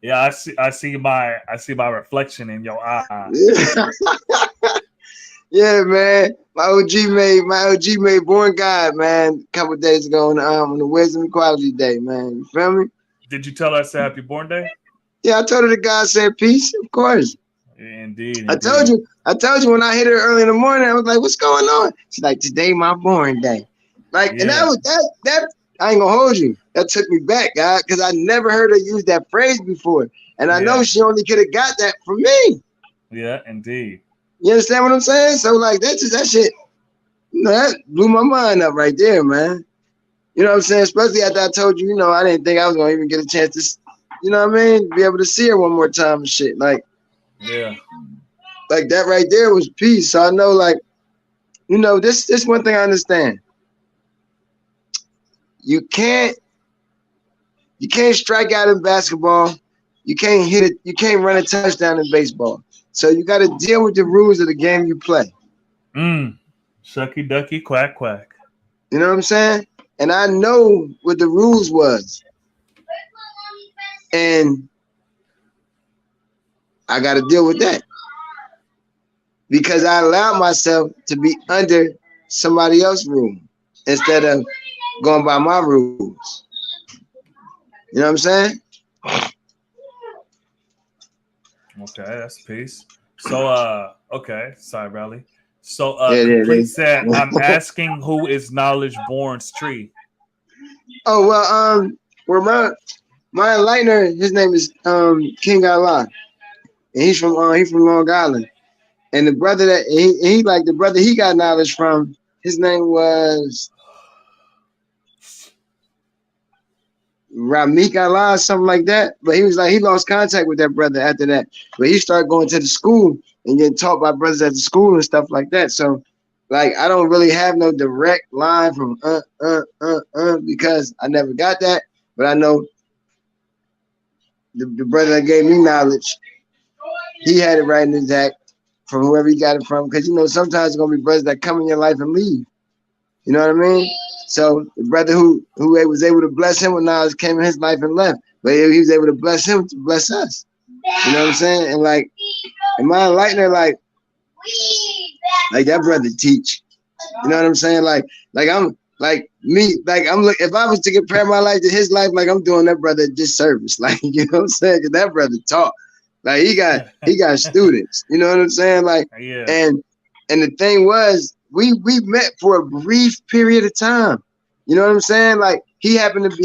Yeah, I see my reflection in your eye. Yeah, man. My OG made Born God, man, a couple of days ago on the Wisdom Equality Day, man. You feel me? Did you tell her to happy born day? Yeah, I told her the God said peace, of course. Indeed. I told you when I hit her early in the morning, I was like, what's going on? She's like, today my born day. Like, and that was that I ain't gonna hold you. That took me back, God, because I never heard her use that phrase before. And I know she only could have got that from me. Yeah, indeed. You understand what I'm saying? So like that shit, that blew my mind up right there, man. You know what I'm saying? Especially after I told you, I didn't think I was gonna even get a chance to, you know what I mean? Be able to see her one more time and shit. Like, like that right there was peace. So I know, like, this one thing I understand. You can't strike out in basketball. You can't hit it. You can't run a touchdown in baseball. So you got to deal with the rules of the game you play. Shucky ducky quack quack. You know what I'm saying? And I know what the rules was. And I got to deal with that. Because I allowed myself to be under somebody else's rule instead of going by my rules. You know what I'm saying? Okay, that's peace. So, side rally. So, Complete said, I'm asking who is Knowledge Born's tree. Oh, well, my enlightener, his name is King Allah. And he's from Long Island. And the brother that he like the brother he got knowledge from, his name was Ramik Allah, something like that. But he was like, he lost contact with that brother after that. But he started going to the school and getting taught by brothers at the school and stuff like that. So, like, I don't really have no direct line from because I never got that. But I know the brother that gave me knowledge, he had it right in his act from whoever he got it from. Because, sometimes it's going to be brothers that come in your life and leave. You know what I mean? So the brother who was able to bless him with knowledge came in his life and left. But he was able to bless him to bless us. You know what I'm saying? And like, and my enlightener, like that brother teach. You know what I'm saying? Like I'm like me, like if I was to compare my life to his life, like I'm doing that brother a disservice. Like, you know what I'm saying? Because that brother taught. Like he got students. You know what I'm saying? Like, and the thing was, we met for a brief period of time. You know what I'm saying? Like he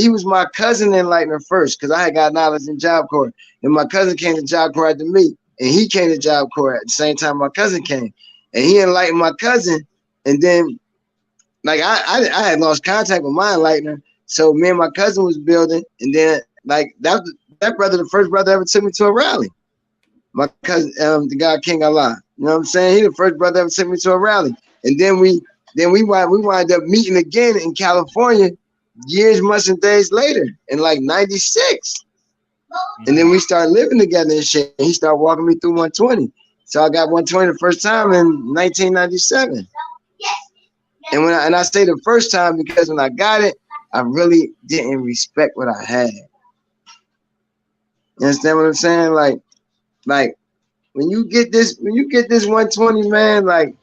was my cousin enlightener first, because I had got knowledge in Job Corps. And my cousin came to Job Corps after me. And he came to Job Corps at the same time my cousin came. And he enlightened my cousin. And then like I had lost contact with my enlightener. So me and my cousin was building. And then like that brother, the first brother ever took me to a rally. My cousin, the guy King Allah. You know what I'm saying? He the first brother ever took me to a rally. And then we wind up meeting again in California years, months, and days later in like 96. And then we started living together and shit. And he started walking me through 120. So I got 120 the first time in 1997. And I say the first time because when I got it, I really didn't respect what I had. You understand what I'm saying? Like when you get this 120, man, like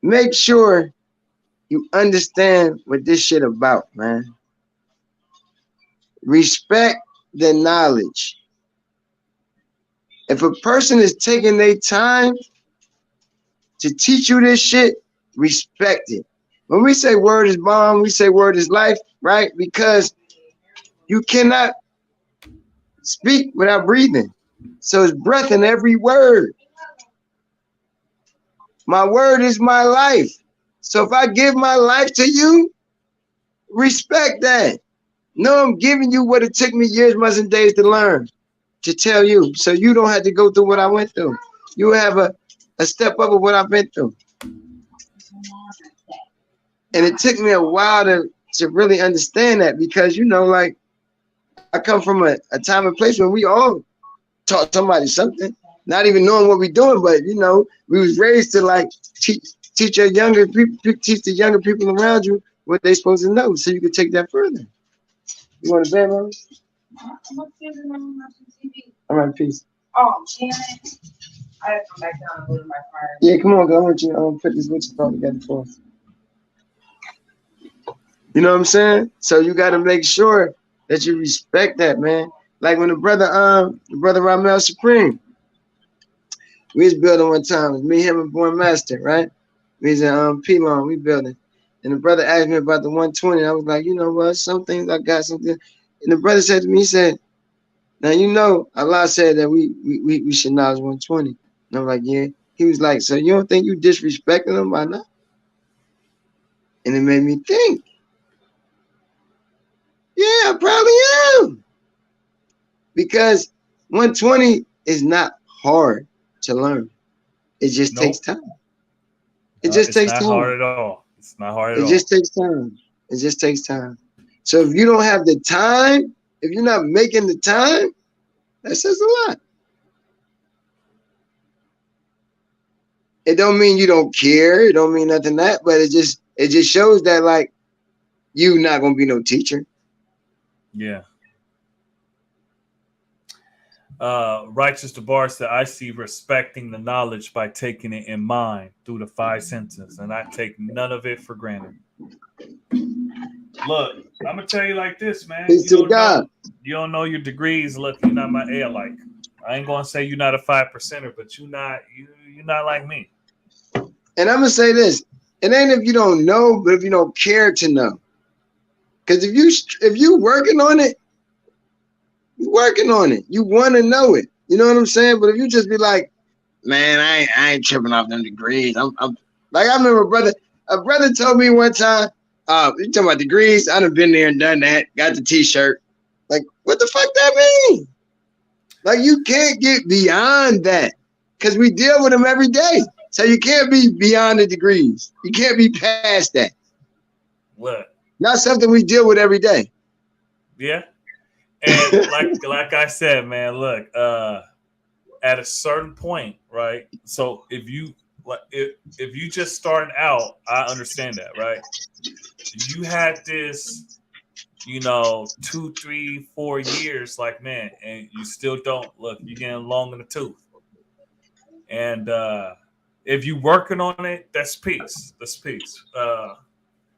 make sure you understand what this shit about, man. Respect the knowledge. If a person is taking their time to teach you this shit, respect it. When we say word is bond, we say word is life, right? Because you cannot speak without breathing. So it's breath in every word. My word is my life. So if I give my life to you, respect that. No, I'm giving you what it took me years, months, and days to learn, to tell you. So you don't have to go through what I went through. You have a step up of what I've been through. And it took me a while to really understand that, because, you know, like, I come from a time and place where we all taught somebody something, not even knowing what we're doing, but, you know, we was raised to, like, teach your younger people, teach the younger people around you what they're supposed to know, so you can take that further. You want to bed, Mom? I'm upstairs and I'm watching TV. All right, peace. Oh, damn it. I have to come back down and go to my car. Yeah, come on, go. I want you to put this what you call together for us. You know what I'm saying? So you got to make sure that you respect that, man. Like when the brother Ramel Supreme, we was building one time. It was me, him, and Born Master, right? We was in P-Long, we building. And the brother asked me about the 120. I was like, you know what? Some things I got something. And the brother said to me, he said, now, you know, Allah said that we should acknowledge 120. And I'm like, yeah. He was like, so you don't think you disrespecting them by now? And it made me think. Yeah, I probably am. Because 120 is not hard to learn. It just takes time. It just takes time. It's not hard at all. It's not hard at all. It just takes time. It just takes time. So if you don't have the time, if you're not making the time, that says a lot. It don't mean you don't care. It don't mean nothing that, but it just shows that, like, you not gonna be no teacher. Yeah. Righteous Debar said, I see respecting the knowledge by taking it in mind through the 5 senses, and I take none of it for granted. Look, I'm gonna tell you like this, man. You don't know your degrees. Look, you're not my alike. I ain't gonna say you're not a 5%er, but you're not like me. And I'm gonna say this: it ain't if you don't know, but if you don't care to know. Because if you working on it, you working on it. You want to know it. You know what I'm saying? But if you just be like, man, I ain't tripping off them degrees. I'm like, I remember a brother told me one time, you talking about degrees? I done been there and done that. Got the t-shirt. Like, what the fuck that mean? Like, you can't get beyond that because we deal with them every day. So you can't be beyond the degrees. You can't be past that. What? Not something we deal with every day. Yeah. And like I said, man, look, at a certain point, right? So if you just starting out, I understand that, right? You had this, 2, 3, 4 years, like, man, and you still don't look, you're getting long in the tooth. And if you working on it, that's peace. That's peace.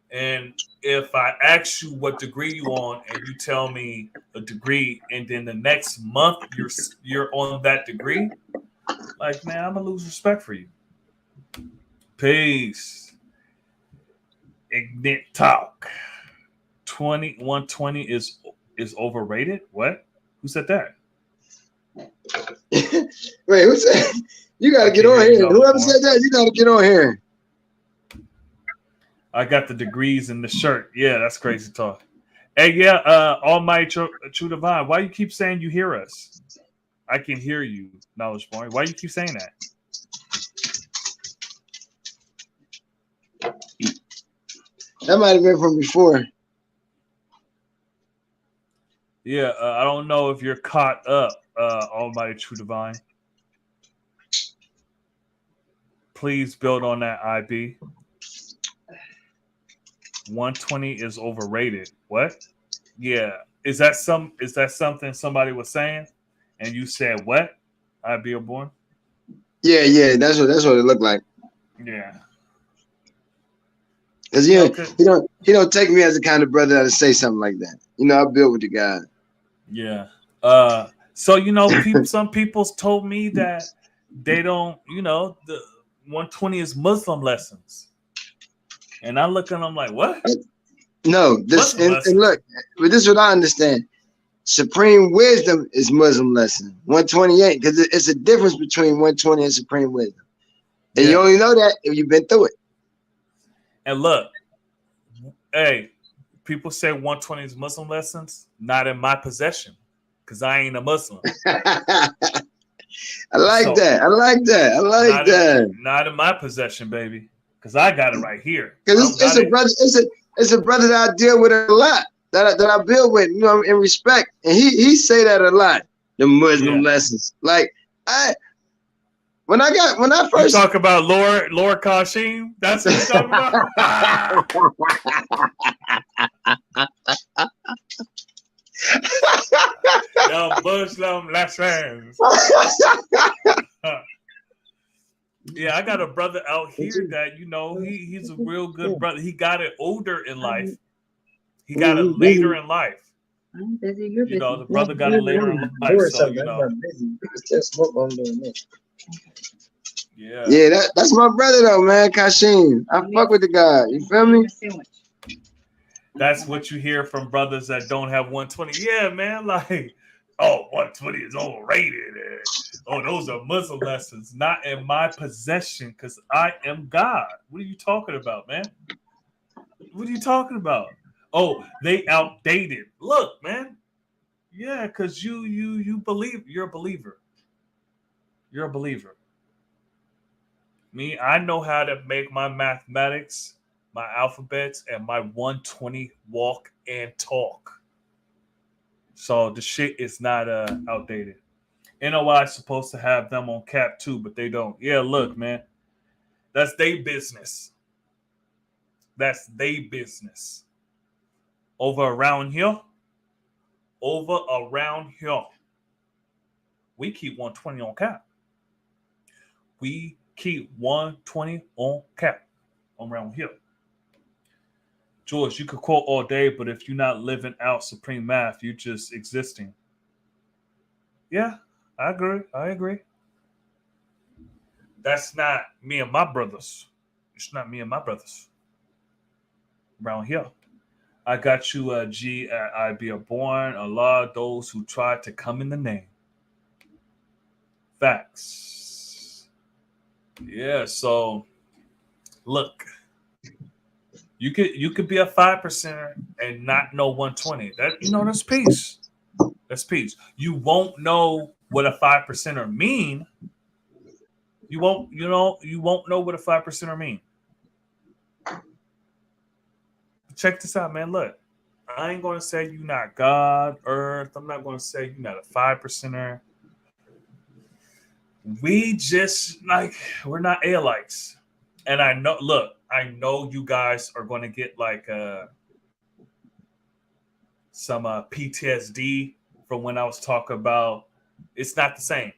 And if I ask you what degree you on, and you tell me a degree, and then the next month you're on that degree, like, man, I'm gonna lose respect for you. Peace. Ignite talk. 120 is overrated. What? Who said that? Wait, who said? You gotta get on here. Whoever said that, you gotta get on here. I got the degrees in the shirt. Yeah, that's crazy talk. Hey, yeah, Almighty True Divine, why you keep saying you hear us? I can hear you, Knowledge Born. Why you keep saying that? That might have been from before. Yeah, I don't know if you're caught up, Almighty True Divine. Please build on that, IB. 120 is overrated. What? Yeah. Is that something somebody was saying? And you said what? IB Born? Yeah, that's what it looked like. Yeah. Cause he don't take me as the kind of brother that'll say something like that. I build with the guy. Yeah. So some people told me that they don't, the 120 is Muslim lessons, and I look at them like, what? No, this Muslim and lessons? look, but this is what I understand. Supreme wisdom is Muslim lesson 128 because it's a difference between 120 and supreme wisdom, and you Yeah. only know that if you've been through it. And look, hey, people say 120 is Muslim lessons. Not in my possession, because I ain't a Muslim. I like So, that. I like that. I like Not that. in, not in my possession, baby, because I got it right here. I Because don't got it. it's a brother that I deal with a lot, that I build with, in respect, and he say that a lot. The Muslim Yeah. lessons, like when I You first talk about Lord Kashim? That's what you talking about? The Muslim lessons. Yeah, I got a brother out here that he's a real good brother. He got it older in life. He got it later in life. I'm busy. You're busy. The brother got it later in life. So yeah. Yeah, that's my brother though, man. Kashim. I fuck with the guy. You feel me? That's what you hear from brothers that don't have 120. Yeah, man. Like, oh, 120 is overrated. Oh, those are Muslim lessons. Not in my possession, because I am God. What are you talking about, man? What are you talking about? Oh, they outdated. Look, man. Yeah, because you believe. You're a believer. You're a believer. Me, I know how to make my mathematics, my alphabets, and my 120 walk and talk. So the shit is not outdated. NOI is supposed to have them on cap too, but they don't. Yeah, look, man. That's their business. That's their business. Over around here, we keep 120 on cap. We keep 120 on cap around here. George, you could quote all day, but if you're not living out supreme math, you're just existing. Yeah, I agree. That's not me and my brothers. It's not me and my brothers. Around here. I got you, G, I be a born, Allah, those who try to come in the name. Facts. Yeah, so look. You could be a 5% and not know 120. That's peace. That's peace. You won't know what a 5%er mean. You won't know what a 5%er mean. Check this out, man. Look, I ain't gonna say you not God, Earth. I'm not gonna say you not a 5%er. We just we're not Aelites. And I know you guys are going to get like some PTSD from when I was talking about it's not the same.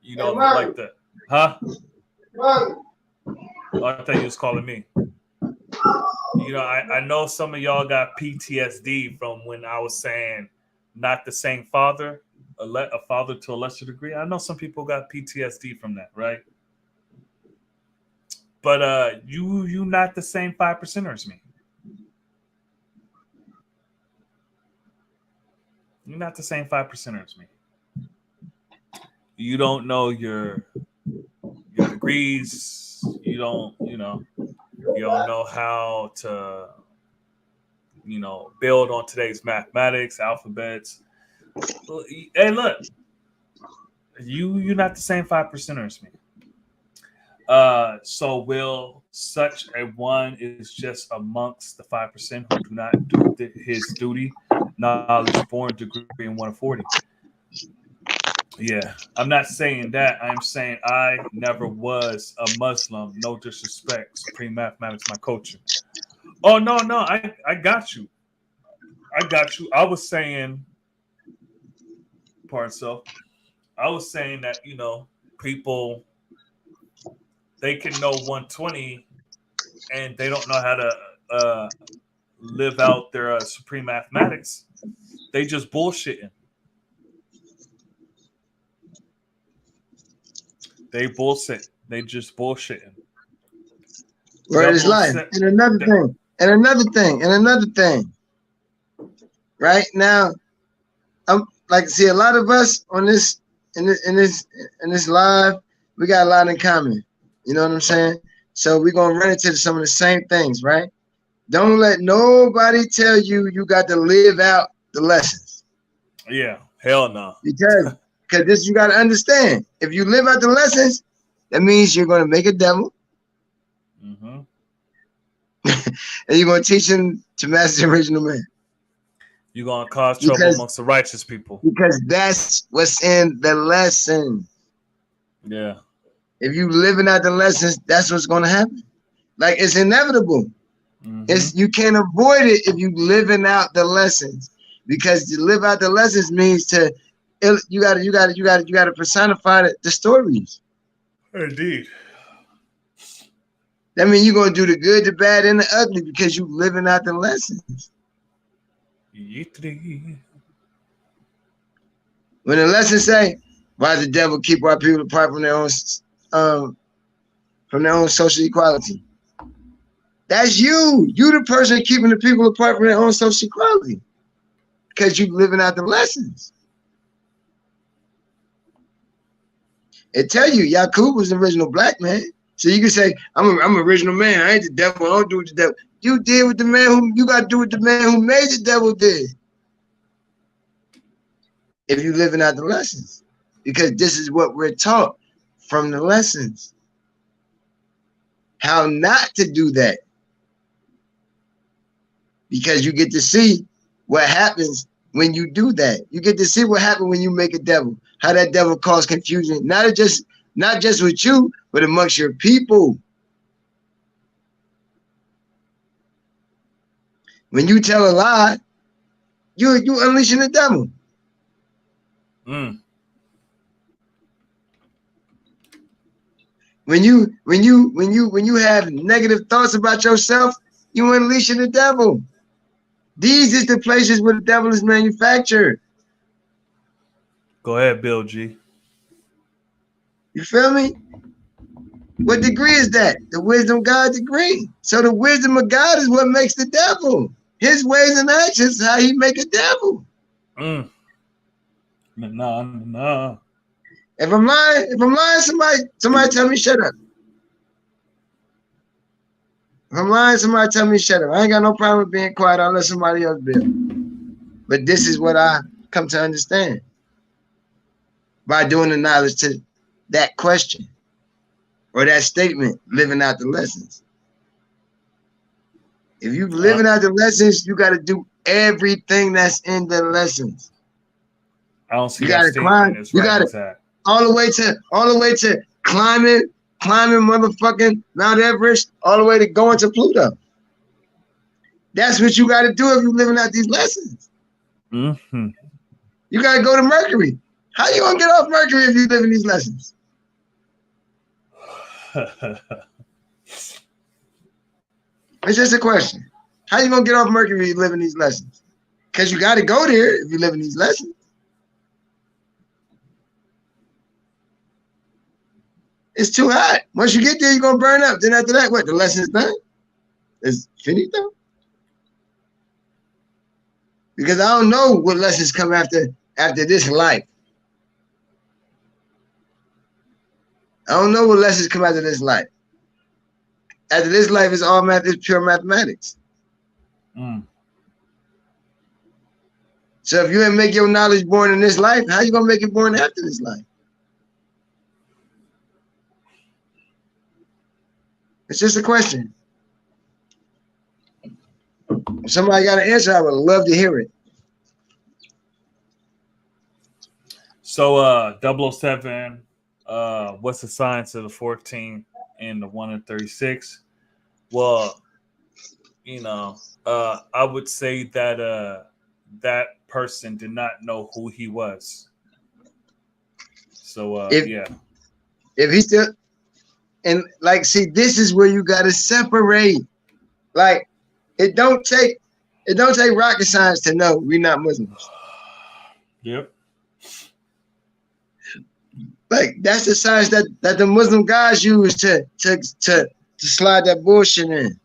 Like the huh? Oh, I thought you was calling me. I know some of y'all got PTSD from when I was saying not the same father, a father to a lesser degree. I know some people got PTSD from that, right? But you not the same 5%er as me. You're not the same 5%er as me. You don't know your degrees. You don't know how to build on today's mathematics, alphabets. Hey, look, you're not the same 5%er as me. So will such a one is just amongst the 5% who do not do his duty, knowledge, born, degree, and 140. Yeah, I'm not saying that. I'm saying I never was a Muslim. No disrespect. Supreme Mathematics, my culture. Oh no, I got you. I was saying, pardon self. I was saying that people they can know 120 and they don't know how to live out their supreme mathematics. They just bullshitting. They bullshit. They just bullshitting. Word is life. And another thing. Right now, I'm like, see, a lot of us on this in this live, we got a lot in common. You know what I'm saying? So we're gonna run into some of the same things, right? Don't let nobody tell you you got to live out the lessons. Yeah, hell no. Because this you got to understand. If you live out the lessons, that means you're going to make a devil. Mm-hmm. And you're going to teach him to master the original man. You're going to cause trouble amongst the righteous people. Because that's what's in the lesson. Yeah. If you living out the lessons, that's what's going to happen. Like, it's inevitable. Mm-hmm. You can't avoid it if you living out the lessons. Because to live out the lessons means you gotta personify the stories. Indeed. That means you're gonna do the good, the bad, and the ugly because you living out the lessons. When the lessons say, "Why does the devil keep our people apart from their own social equality?" That's you. You the person keeping the people apart from their own social equality. Because you living out the lessons. It tell you Yakub was the original black man. So you can say, I'm an original man. I ain't the devil. I don't do what the devil. You did what the man who you got to do what the man who made the devil did. If you living out the lessons. Because this is what we're taught from the lessons. How not to do that. Because you get to see what happens when you do that. You get to see what happens when you make a devil. How that devil cause confusion, not just with you, but amongst your people. When you tell a lie, you unleashing the devil. Mm. When you have negative thoughts about yourself, you unleashing the devil. These is the places where the devil is manufactured. Go ahead, Bill G. You feel me? What degree is that? The wisdom of God degree. So the wisdom of God is what makes the devil. His ways and actions is how he make a devil. Mm. Nah. If I'm lying, somebody tell me shut up. If I'm lying, somebody tell me shut up. I ain't got no problem with being quiet. I'll let somebody else build. But this is what I come to understand by doing the knowledge to that question or that statement, living out the lessons. If you living out the lessons, you got to do everything that's in the lessons. I don't see you that statement. You got to all the way to climbing motherfucking Mount Everest, all the way to going to Pluto. That's what you got to do if you're living out these lessons. Mm-hmm. You got to go to Mercury. How you gonna get off Mercury if you live in these lessons? It's just a question. How you gonna get off Mercury if you live in these lessons? Because you got to go there if you live in these lessons. It's too hot. Once you get there, you're gonna burn up. Then after that, what? The lesson's done? It's finito? Because I don't know what lessons come after this life. I don't know what lessons come after this life. After this life is all math, it's pure mathematics. Mm. So if you didn't make your knowledge born in this life, how you gonna make it born after this life? It's just a question. If somebody got an answer, I would love to hear it. So 007, what's the science of the 14 and the 1 in 36? Well, I would say that that person did not know who he was. So yeah. If he still and like, see, this is where you gotta separate. Like, it don't take rocket science to know we're not Muslims. Yep. Like that's the science that the Muslim guys use to slide that bullshit in.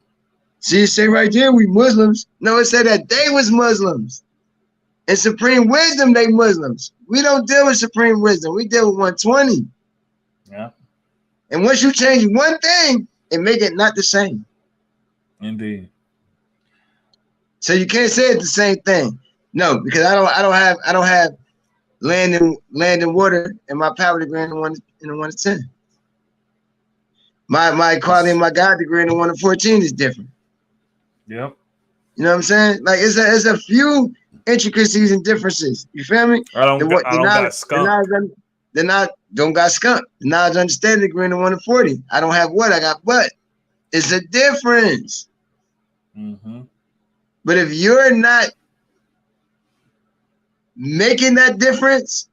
See, it say right there, we Muslims. No, it said that they was Muslims. And Supreme Wisdom, they Muslims. We don't deal with Supreme Wisdom. We deal with 120. Yeah. And once you change one thing, it make it not the same. Indeed. So you can't say it's the same thing. No, because I don't have land and water and my power degree in the 1 to 10. My equality and my God degree in the 1 to 14 is different. Yep. You know what I'm saying? Like it's a few intricacies and differences. You feel me? I don't got skunk. Don't got skunk. The knowledge understanding degree in the 1 to 40. I don't have what I got, but it's a difference. Mm-hmm. But if you're not making that difference,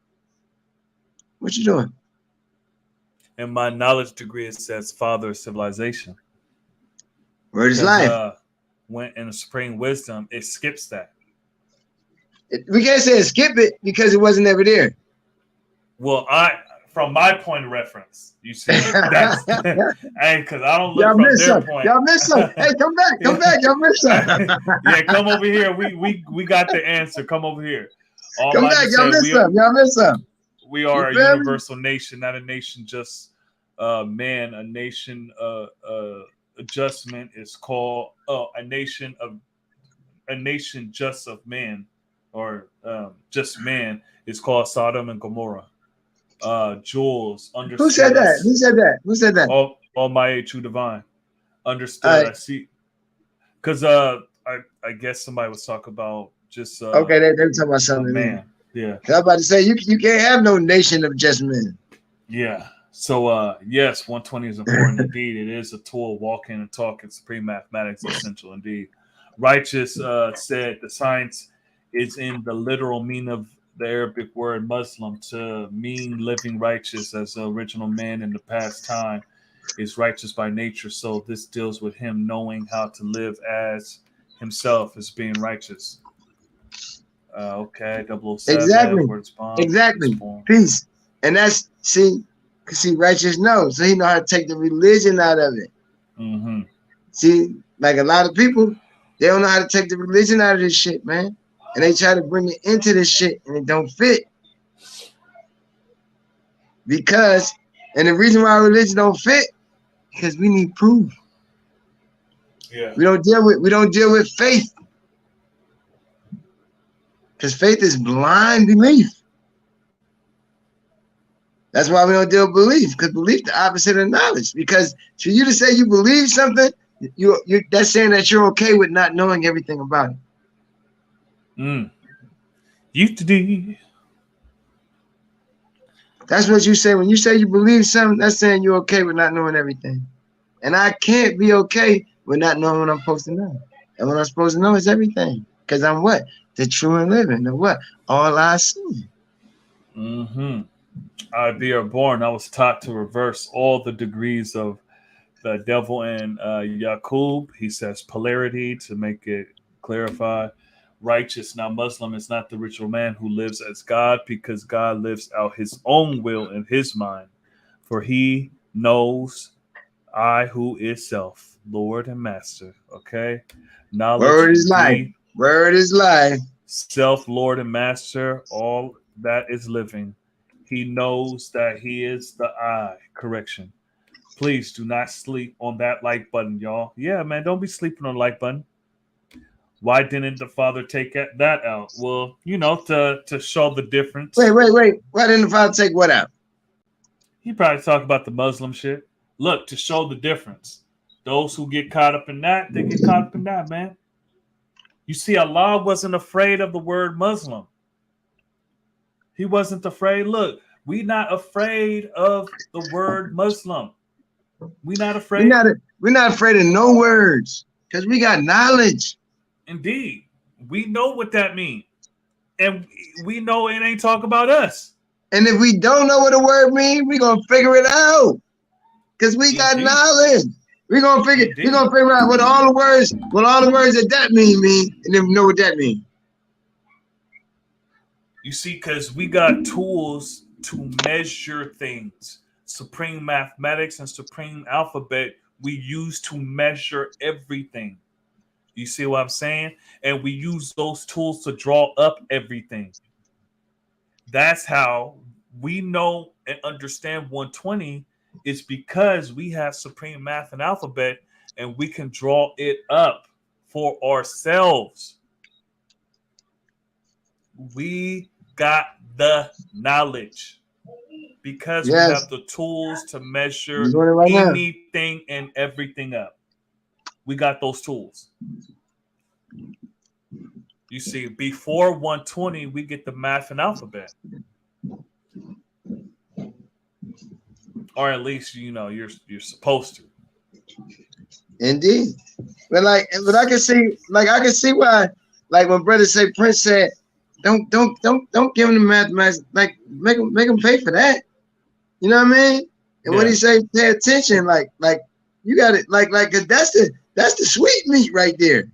what you doing? In my knowledge degree, it says father of civilization. Word is life. When in the Supreme Wisdom, it skips that. We can't say skip it because it wasn't ever there. Well, from my point of reference, you see, that's hey, because I don't look y'all from miss their some. point. Y'all miss some. Hey, come back. Y'all miss some. Yeah, come over here. We got the answer. Come over here. Come back. Y'all miss some. We are a universal nation, not a nation just man. A nation adjustment is called a nation just of man, or just man is called Sodom and Gomorrah. Jules understood. Who said that? Who said that? All my true divine understood. I see, because I guess somebody was talking about just okay. They were talking about something, man. Yeah, I was about to say you can't have no nation of just men. Yeah. So yes, 120 is important indeed. It is a tool, walking and talking. Supreme mathematics essential indeed. Righteous said the science is in the literal meaning of the Arabic word Muslim to mean living righteous, as the original man in the past time is righteous by nature. So this deals with him knowing how to live as himself as being righteous. Okay, 007. Exactly. Peace. And that's see, righteous knows, so he know how to take the religion out of it. Mm-hmm. See, like a lot of people, they don't know how to take the religion out of this shit, man. And they try to bring it into this shit, and it don't fit. Because, and the reason why religion don't fit, because we need proof. Yeah. We don't deal with faith. Because faith is blind belief. That's why we don't deal with belief, because belief the opposite of knowledge. Because for you to say you believe something, that's saying that you're okay with not knowing everything about it. That's what you say. When you say you believe something, that's saying you're okay with not knowing everything. And I can't be okay with not knowing what I'm supposed to know. And what I'm supposed to know is everything. Because I'm what? The true and living. The what? All I see. Mm-hmm. They are born. I was taught to reverse all the degrees of the devil and Yaqub. He says polarity to make it clarify. Righteous. Now, Muslim is not the ritual man who lives as God, because God lives out his own will in his mind. For he knows I who is self, Lord and Master. Okay. Knowledge. Word is life. Word is life. Self, Lord and Master, all that is living. He knows that he is the I. Correction. Please do not sleep on that like button, y'all. Yeah, man, don't be sleeping on the like button. Why didn't the Father take that out? Well, to show the difference. Wait. Why didn't the Father take what out? He probably talked about the Muslim shit. Look, to show the difference. Those who get caught up in that, they get caught up in that, man. You see, Allah wasn't afraid of the word Muslim. He wasn't afraid. Look, we're not afraid of the word Muslim. We're not afraid. We're not afraid of no words, because we got knowledge. Indeed. We know what that means. And we know it ain't talk about us. And if we don't know what a word means, we're gonna figure it out. Because we got knowledge. We're gonna figure out what all the words that mean, and then we know what that means. You see, because we got tools to measure things. Supreme mathematics and supreme alphabet we use to measure everything. You see what I'm saying? And we use those tools to draw up everything. That's how we know and understand 120 is because we have supreme math and alphabet and we can draw it up for ourselves. We got the knowledge because we Yes. have the tools to measure You're doing it right now. anything and everything up. We got those tools. You see, before 120, we get the math and alphabet. Or at least, you know, you're supposed to. Indeed. But I can see why, like when brothers say Prince said, don't give them the mathematics, like make them pay for that. You know what I mean? And when he say pay attention, like you got it, like 'cause that's the sweet meat right there.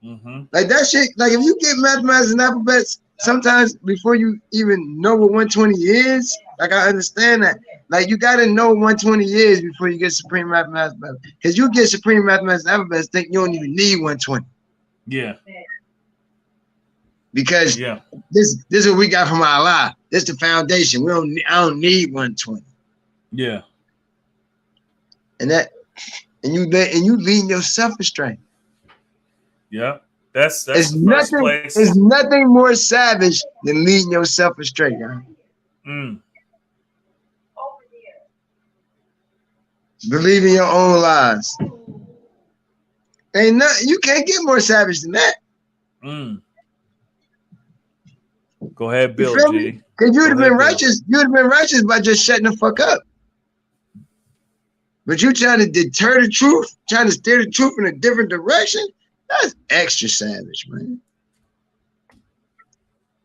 Mm-hmm. Like that shit. Like if you get mathematics and alphabets, sometimes before you even know what 120 is, like I understand that. Like you gotta know 120 is before you get supreme mathematics. Because you get supreme mathematics and alphabets, think you don't even need 120. Yeah. Because this is what we got from Allah. This the foundation. I don't need 120. Yeah. And you leading yourself astray. Yeah. That's it's the nothing, first place. It's nothing more savage than leading yourself astray, y'all. Believe in your own lies. Ain't nothing, you can't get more savage than that. Go ahead, Bill G. Because you'd have been righteous. You'd have been righteous by just shutting the fuck up. But you trying to deter the truth, trying to steer the truth in a different direction, that's extra savage, man.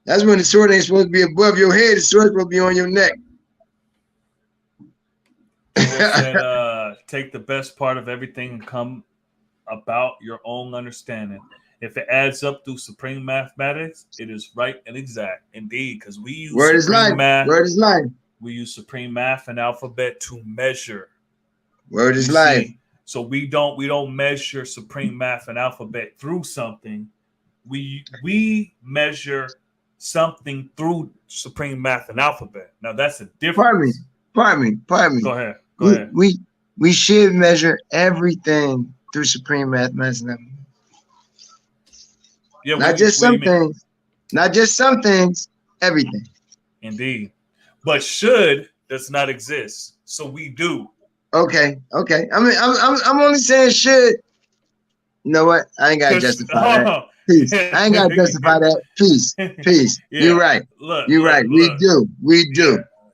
That's when the sword ain't supposed to be above your head, the sword's supposed to be on your neck. Said, take the best part of everything and come about your own understanding. If it adds up through supreme mathematics, it is right and exact. Indeed, because we use Word is life. Word is life. We use supreme math and alphabet to measure. Word is life. So we don't measure supreme math and alphabet through something. We measure something through supreme math and alphabet. Now that's a difference. Pardon me. Go ahead. Go ahead. We should measure everything through supreme mathematics and alphabet. Yeah, not just some things. Not just some things. Everything. Indeed. But should does not exist. So we do. Okay. I mean, I'm only saying should. You know what? I ain't gotta justify that. Peace. I ain't gotta justify that. Peace. Yeah. You're right. You're right. We do.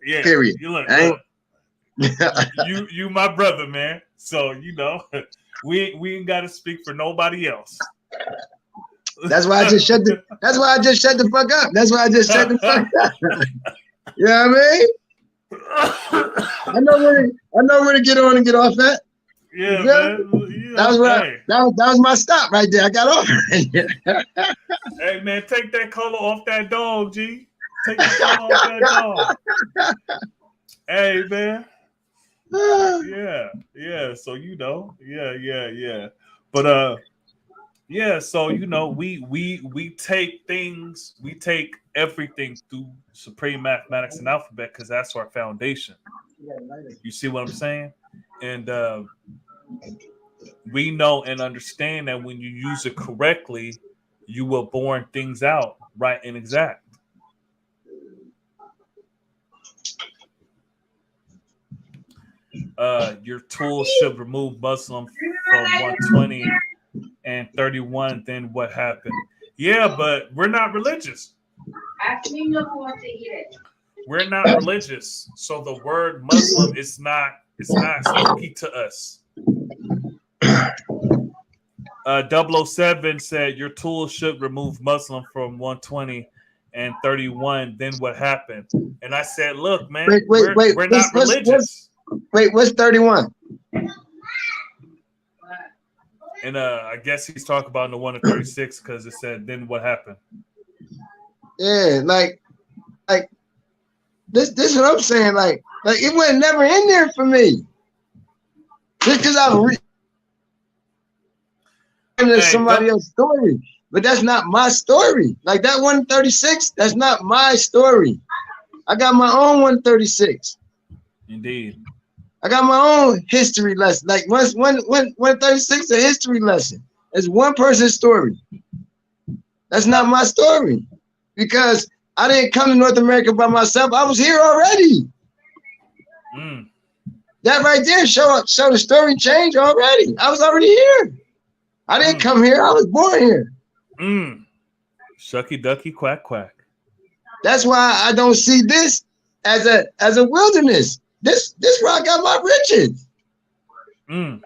Yeah. Period. You my brother, man. So you know, we ain't gotta speak for nobody else. That's why I just shut the fuck up. That's why I just shut the fuck up. You know what I mean? I know where to get on and get off at. Yeah, man. That was my stop right there. I got off. Hey man, take that color off that dog, G. Take the color off that dog. Hey man. Yeah. So you know, yeah. But yeah, so you know, we take things, we take everything through supreme mathematics and alphabet because that's our foundation. You see what I'm saying? And we know and understand that when you use it correctly, you will born things out right and exact. Your tool should remove Muslim from 120 and 31. Then what happened? Yeah, but we're not religious. We're not religious, so the word Muslim is not spooky to us. 007 said your tool should remove Muslim from 120 and 31. Then what happened? And I said, look, man, we're not religious. What's 31? And I guess he's talking about the 1 to 36 because it said, then what happened? Yeah, like This is what I'm saying. Like it was never in there for me. Just because I'm reading somebody else's story, but that's not my story. Like that 136, that's not my story. I got my own 136. Indeed. I got my own history lesson. Like once 136 a history lesson. It's one person's story. That's not my story. Because I didn't come to North America by myself. I was here already. That right there show the story change already. I was already here. I didn't come here. I was born here. Shucky ducky quack quack. That's why I don't see this as a wilderness. This where I got my riches. Mm.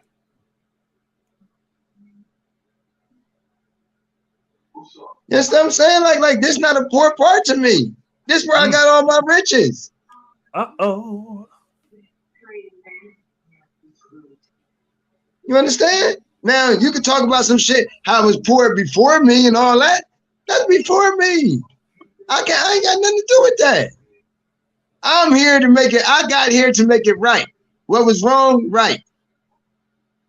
You know what I'm saying? Like this not a poor part to me. This where I got all my riches. Uh-oh. You understand? Now you can talk about some shit, how I was poor before me and all that. That's before me. I ain't got nothing to do with that. I'm here to make it. I got here to make it right. What was wrong, right.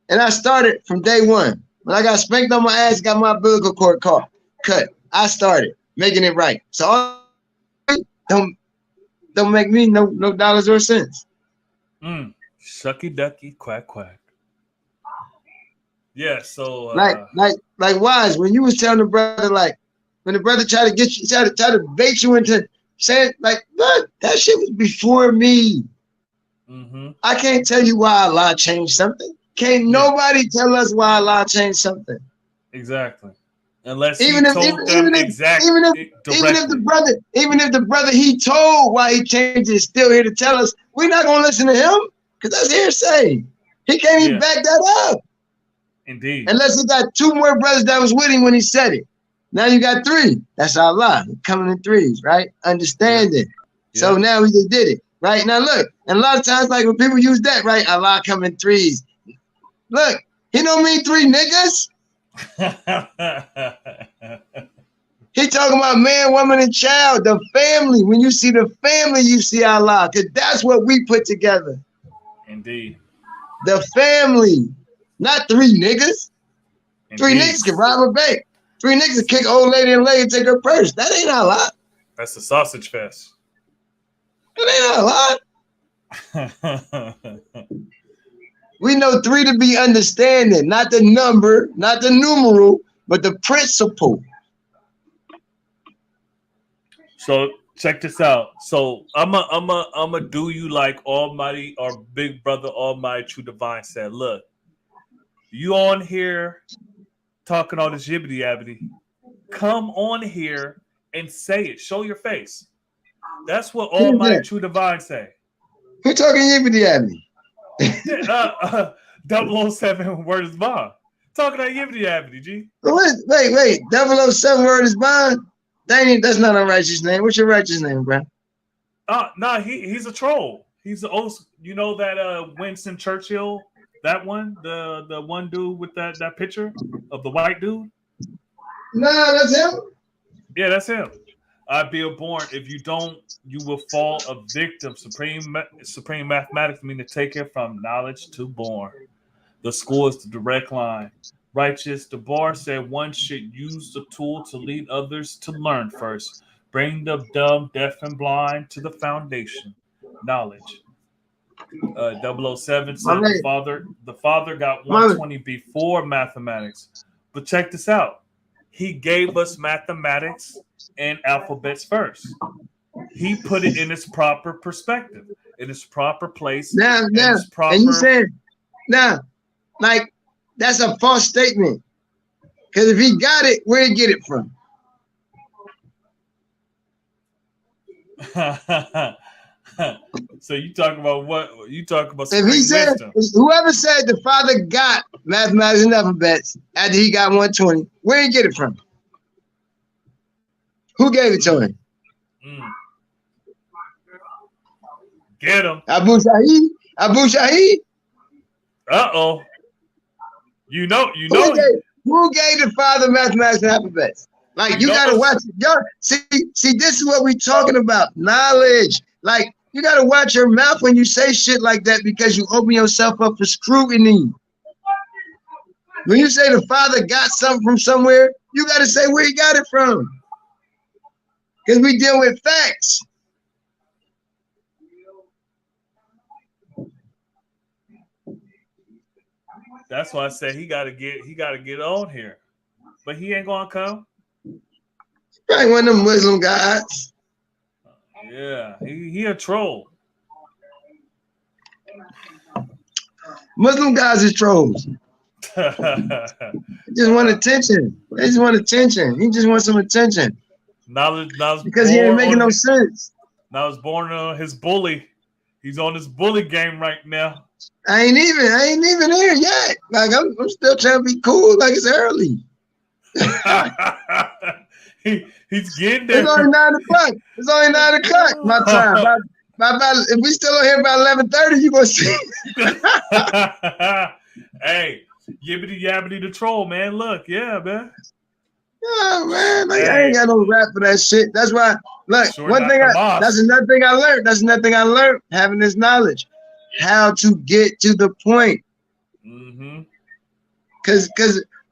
And I started from day one. When I got spanked on my ass, got my umbilical cord cut. I started making it right. So all don't make me no dollars or cents. Shucky ducky quack quack. Yeah, so like Wise, when you was telling the brother, like when the brother tried to get you, try to bait you into saying, like, look, that shit was before me. I can't tell you why Allah changed something. Can't nobody tell us why Allah changed something. Exactly. Unless even if the brother he told why he changed it is still here to tell us, we're not gonna listen to him because that's hearsay. He can't even back that up. Indeed. Unless he got two more brothers that was with him when he said it. Now you got three. That's Allah coming in threes, right? Understand it. So now we just did it, right? Now look, and a lot of times, like when people use that, right? Allah come in threes. Look, he don't mean three niggas. He talking about man, woman, and child, the family. When you see the family, you see Allah, because that's what we put together. Indeed. The family, not three niggas. Indeed. Three niggas can rob a bank. Three niggas can kick an old lady in the leg and take her purse. That ain't Allah. That's the sausage fest. That ain't Allah. We know three to be understanding, not the number, not the numeral, but the principle. So check this out. So I'm a do you like Almighty or Big Brother Almighty True Divine said, look, you on here talking all this yibbity yabbity. Come on here and say it. Show your face. That's what Almighty True Divine say. Who talking yibbity yabbity? 007 word is bond. Talking that yibbity yabbity, G. Wait. 007 word is bond? That's not a righteous name. What's your righteous name, bro? Nah, he's a troll. He's the old, you know that Winston Churchill, that one, the one dude with that picture of the white dude? Nah, that's him. Yeah, that's him. I be born. If you don't, you will fall a victim. Supreme mathematics mean to take it from knowledge to born. The score is the direct line. Righteous DeBar said one should use the tool to lead others to learn first. Bring the dumb, deaf, and blind to the foundation. Knowledge. 007 said the father got 120 before mathematics. But check this out. He gave us mathematics and alphabets first. He put it in its proper perspective, in its proper place. And you said, like, that's a false statement. Because if he got it, where'd he get it from? So you talking about what? You talking about if he said, wisdom. Whoever said the father got mathematics and alphabets after he got 120, where'd he get it from? Who gave it to him? Get him. Abu Shahid? Uh-oh. You know. Who gave the father mathematics and alphabets? Like, you gotta watch it. Yo, see, this is what we're talking about. Knowledge. Like, you gotta watch your mouth when you say shit like that because you open yourself up for scrutiny. When you say the Father got something from somewhere, you gotta say where he got it from. Because we deal with facts. That's why I said he gotta get on here. But he ain't gonna come. Probably one of them Muslim guys. Yeah, he a troll. Muslim guys is trolls. They just want attention. They just want attention. He just wants some attention. Now Because he ain't making no sense. Now it's born his bully. He's on his bully game right now. I ain't even here yet. Like I'm still trying to be cool. Like it's early. He's getting there. It's only 9 o'clock. It's only 9 o'clock. My time. If we still on here by 11:30, you gonna see. Hey, yibbity yabbity the troll, man. Look, yeah, man. Oh man, like I ain't got no rap for that shit. That's why. Look, Sure, that's another thing I learned. That's another thing I learned having this knowledge, how to get to the point. Mm-hmm. Cause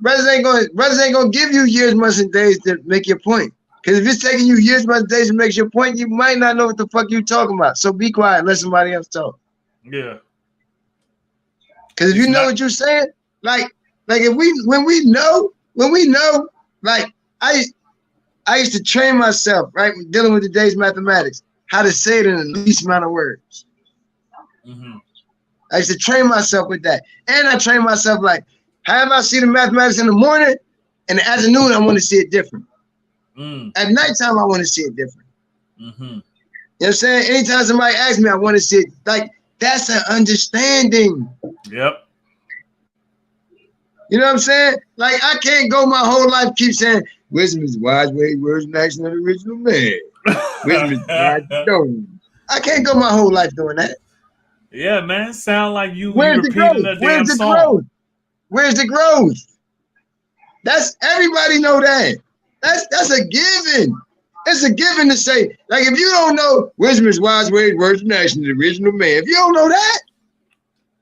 brothers ain't gonna give you years, months, and days to make your point. Cause if it's taking you years, months, and days to make your point, you might not know what the fuck you talking about. So be quiet, let somebody else talk. Yeah. Cause if you know what you're saying, like when we know, like I used to train myself, right, dealing with today's mathematics, how to say it in the least amount of words. Mm-hmm. I used to train myself with that. And I train myself like, however I see the mathematics in the morning, in the afternoon, I want to see it different. At nighttime, I want to see it different. Mm-hmm. You know what I'm saying? Anytime somebody asks me, I want to see it. Like, that's an understanding. Yep. You know what I'm saying? Like, I can't go my whole life keep saying, wisdom is wise way, words and action of the original man. Wisdom is wise stone. I can't go my whole life doing that. Yeah, man. Sound like you Where's the growth? repeating a Where's damn the song. growth? Where's the growth? That's everybody know that. That's a given. It's a given to say, like, if you don't know wisdom is wise ways, words and action of the original man, if you don't know that,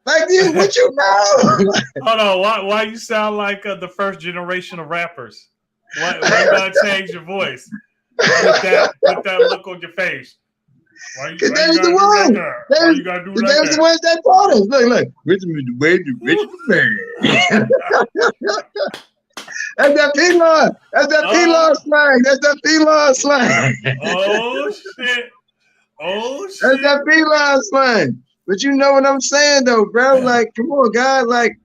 like, dude, what you know? Hold on, why you sound like the first generation of rappers? Why you gotta change your voice? Put that look on your face. Because there's the one. There's the ones that taught us. Look. Wisdom is the way to reach the man. That's that P-Law. That's that P-Law slang. That's that P-Law slang. Oh, shit. That's that P-Law slang. But you know what I'm saying, though, bro? Like, come on, God. Like,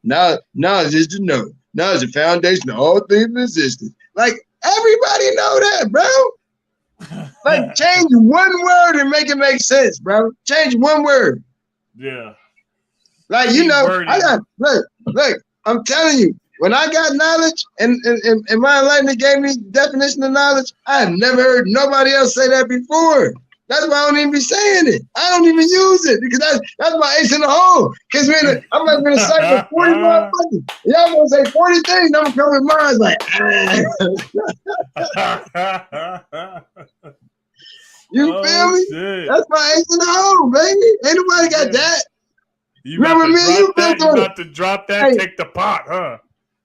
knowledge is to know. Knowledge is the foundation of all things in existence. Like, everybody know that, bro. Like, change one word and make it make sense, bro. Change one word. Yeah. Like, you know, look, I'm telling you, when I got knowledge and my enlightenment gave me definition of knowledge, I have never heard nobody else say that before. That's why I don't even be saying it. I don't even use it because that's my ace in the hole. Because I'm like in a cycle of 40 motherfuckers. Y'all gonna say 40 things, I'm gonna come with mine like, You feel me? Shit. That's my ace in the hole, baby. Ain't nobody got that. Remember me and you built on it. You got to drop that, take the pot, huh?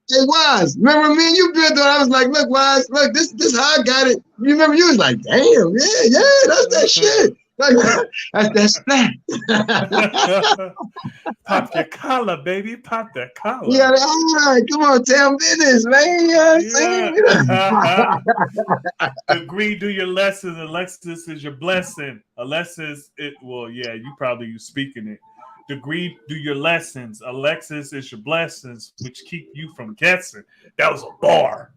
Hey, Wise, remember me and you built on it. I was like, look, Wise, look, this how I got it. You remember you was like, damn, yeah, that's that shit. Like, that's that. Pop your collar, baby. Pop that collar. Yeah, all right, come on, tell business, man. You know what I'm saying? Agree, do your lessons. Alexis is your blessing. Alexis, you speaking it. Degree, do your lessons. Alexis is your blessings, which keep you from guessing. That was a bar.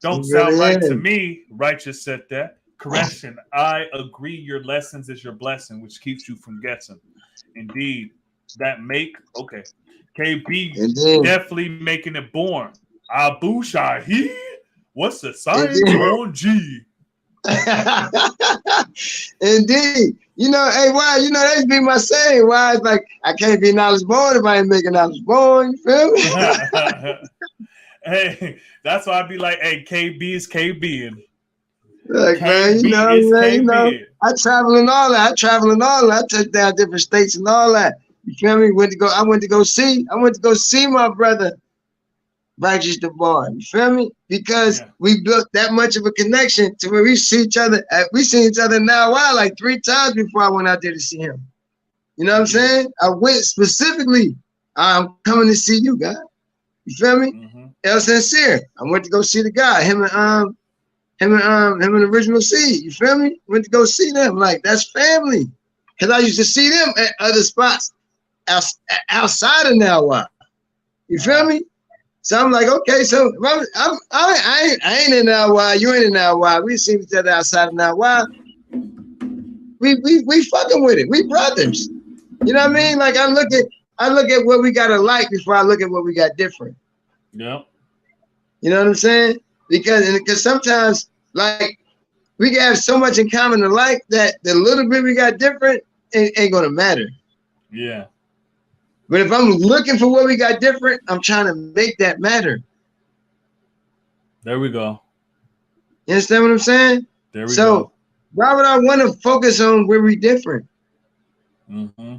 Don't sound right to me. Righteous said that. Correction. I agree. Your lessons is your blessing, which keeps you from guessing. Indeed. Okay. KB definitely making it born. Abu Shahid. What's the science on G? Indeed. You know, hey, why? You know, that's be my saying. Why? It's like, I can't be knowledge born if I ain't making knowledge born. You feel me? Hey, that's why I be like, hey, KB is KB. Look, man, Can't you be. know, It's man, you can't know, be. I travel and all that. I touched down different states and all that. You feel me? I went to go see my brother, Righteous the Bar. You feel me? Because Yeah. we built that much of a connection to where we see each other. We seen each other now like 3 times before I went out there to see him. You know what I'm saying? I went specifically. I'm coming to see you, guy. You feel me? Mm-hmm. El Sincere. I went to go see the guy. Him and Original C. You feel me? Went to go see them. Like, that's family. Cause I used to see them at other spots outside of Now Why. You feel me? So I'm like, okay, so I ain't in Now Why. You ain't in Now Why. We see each other outside of Now Why. We fucking with it. We brothers. You know what I mean? Like, I look at what we got alike before I look at what we got different. Yep. You know what I'm saying? Because sometimes, like, we can have so much in common alike that the little bit we got different ain't gonna matter. Yeah. But if I'm looking for what we got different, I'm trying to make that matter. There we go. You understand what I'm saying? There we go. Why would I want to focus on where we different? Mm-hmm.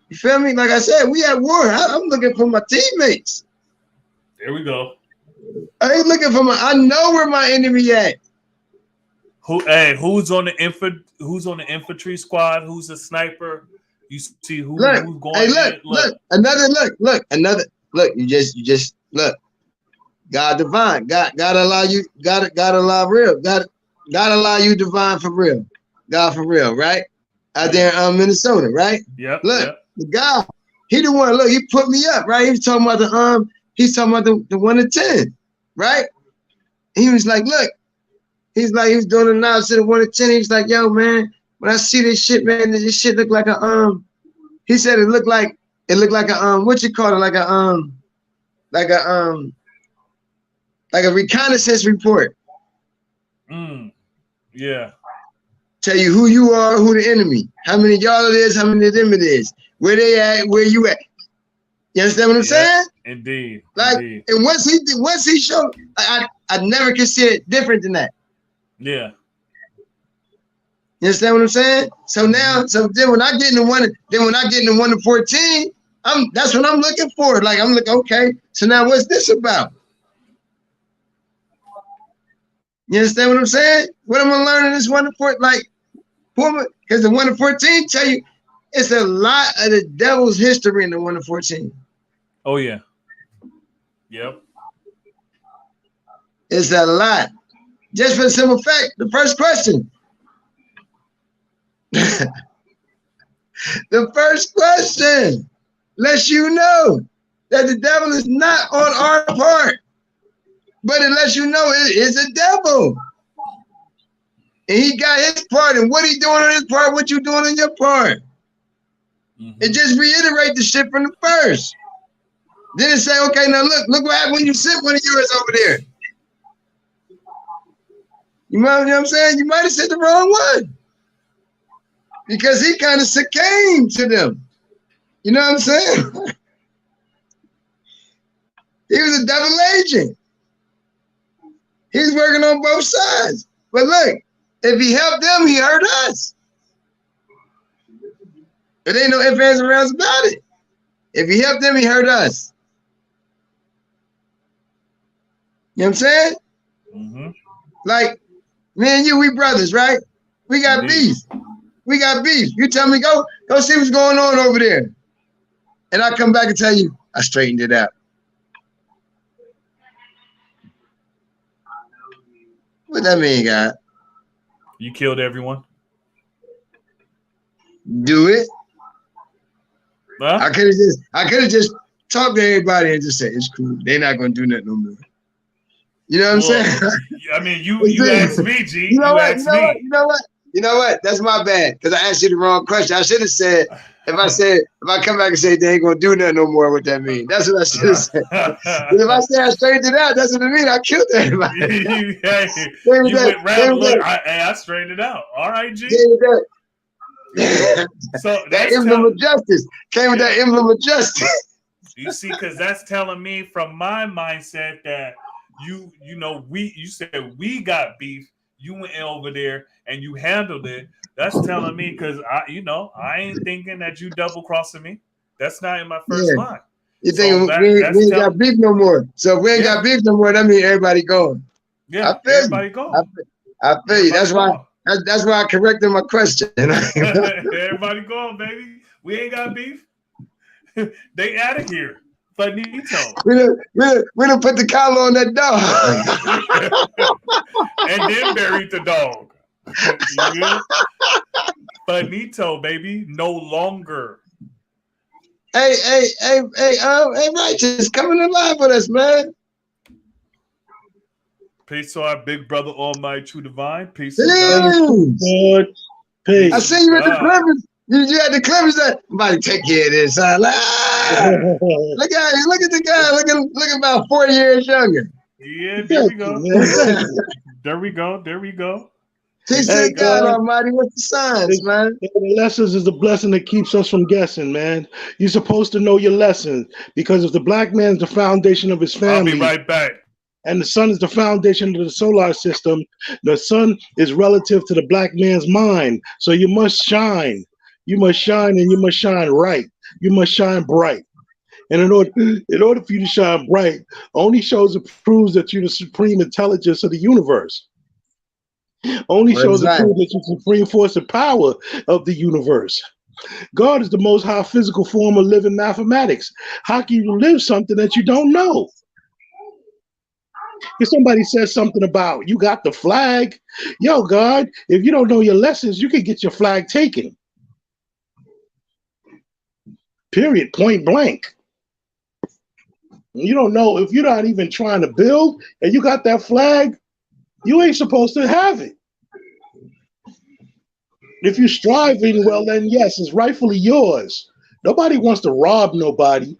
You feel me? Like I said, we at war. I'm looking for my teammates. There we go. I ain't looking for I know where my enemy at. Who's on the infantry squad? Who's a sniper? You see who's going. Hey, look. Another look. You just look. God divine. God allow you. God allow real. God allow you divine for real. God for real, right? Out there in Minnesota, right? Yep. Look, the guy, he the one. Look, he put me up, right? He was talking about the 1 to 10, right? He was like, look, he was doing the analysis of 1 to 10. He was like, yo, man, when I see this shit, man, this shit look like a he said it looked like a what you call it, like a reconnaissance report. Yeah. Tell you who you are, who the enemy, how many y'all it is, how many of them it is, where they at, where you at. You understand what I'm saying? Indeed. Like, indeed. and once he showed, I never could see it different than that. Yeah. You understand what I'm saying? So then when I get in the 1 to 14, that's what I'm looking for. Like, I'm looking, okay, so now what's this about? You understand what I'm saying? What am I learning this 1 to 14? Like, because the 1 to 14 tell you it's a lot of the devil's history in the 1 to 14. Oh yeah. Yep. It's a lot. Just for the simple fact, the first question. The first question lets you know that the devil is not on our part, but it lets you know it is a devil. And he got his part, and what he doing on his part, what you doing on your part. And just reiterate the shit from the first. Then it say, okay, now look what happened when you sent one of yours over there. You know what I'm saying? You might have sent the wrong one. Because he kind of succumbed to them. You know what I'm saying? He was a double agent. He's working on both sides. But look, if he helped them, he hurt us. There ain't no ifs, ands, and rounds about it. If he helped them, he hurt us. You know what I'm saying? Mm-hmm. Like, me and you, we brothers, right? We got beef. We got beef. You tell me, go see what's going on over there. And I come back and tell you, I straightened it out. What that mean, God? You killed everyone? Do it. Huh? I could have just talked to everybody and just said, it's cool. They're not going to do nothing no more. You know what I'm saying? I mean, you asked me, G. You know what? That's my bad. Because I asked you the wrong question. I should have said, if I come back and say they ain't gonna do nothing no more, what that mean? That's what I should have said. But if I say I straightened it out, that's what it mean. I killed everybody. you went round. Look, I straightened it out. All right, G. So that emblem of justice came with that emblem of justice. You see, because that's telling me from my mindset that you know, you said we got beef. You went over there and you handled it. That's telling me because I ain't thinking that you double crossing me. That's not in my first Yeah. mind. You So think we that's ain't got telling, beef no more. So if we ain't yeah, got beef no more, that means everybody going. I yeah. feel you. Everybody I, go. I feel you. Everybody go. That's why I corrected my question. Everybody go, baby. We ain't got beef. They out of here. Finito. we done put the collar on that dog. And then buried the dog. You get it? Finito, baby. No longer. hey, Righteous, coming alive with us, man. Peace to our big brother, Almighty True Divine. Peace to Peace. God. Good. I Peace. see you at the Clippers. You had the Clippers. Somebody take care of this. Look at the guy. Look about 4 years younger. Yeah, there we go. Man. There we go. There we go. Teach Hey, to God God. Almighty. What's the signs, man? The lessons is the blessing that keeps us from guessing, man. You're supposed to know your lessons because if the black man is the foundation of his I'll be family right back. and the sun is the foundation of the solar system, the sun is relative to the black man's mind. So you must shine. You must shine and you must shine right. You must shine bright. And in order for you to shine bright, only shows and proves that you're the supreme intelligence of the universe. Only shows and proves that you're the supreme force and power of the universe. God is the most high physical form of living mathematics. How can you live something that you don't know? If somebody says something about you got the flag, yo, God, if you don't know your lessons, you can get your flag taken. Period. Point blank. You don't know if you're not even trying to build and you got that flag, you ain't supposed to have it. If you're striving, well, then yes, it's rightfully yours. Nobody wants to rob nobody,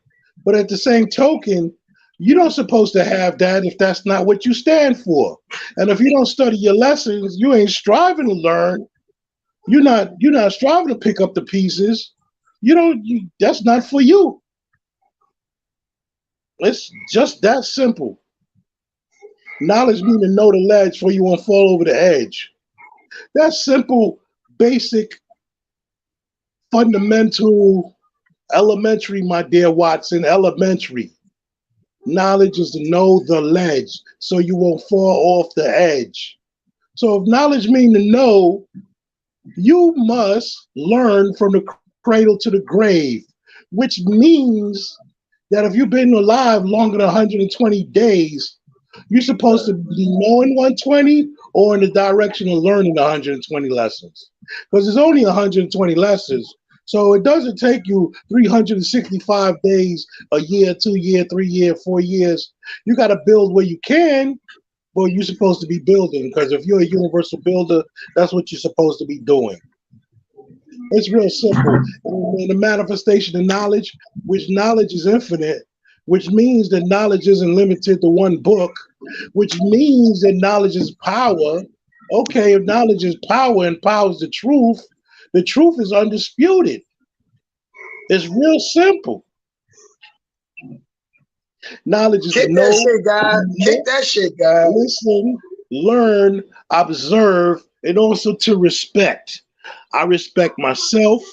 but at the same token, you don't supposed to have that if that's not what you stand for. And if you don't study your lessons, you ain't striving to learn. You're not striving to pick up the pieces. That's not for you. It's just that simple. Knowledge means to know the ledge before you won't fall over the edge. That's simple, basic, fundamental, elementary, my dear Watson, elementary. Knowledge is to know the ledge so you won't fall off the edge. So if knowledge means to know, you must learn from the cradle to the grave, which means that if you've been alive longer than 120 days, you're supposed to be knowing 120 or in the direction of learning 120 lessons. Because there's only 120 lessons. So it doesn't take you 365 days, a year, 2 years, 3 years, 4 years. You got to build where you can, but you're supposed to be building. Because if you're a universal builder, that's what you're supposed to be doing. It's real simple. And the manifestation of knowledge, which knowledge is infinite, which means that knowledge isn't limited to one book, which means that knowledge is power. Okay, if knowledge is power and power is the truth is undisputed. It's real simple. Knowledge is Kick to know, that shit, God. Kick that shit, God. listen, learn, observe, and also to respect. I respect myself.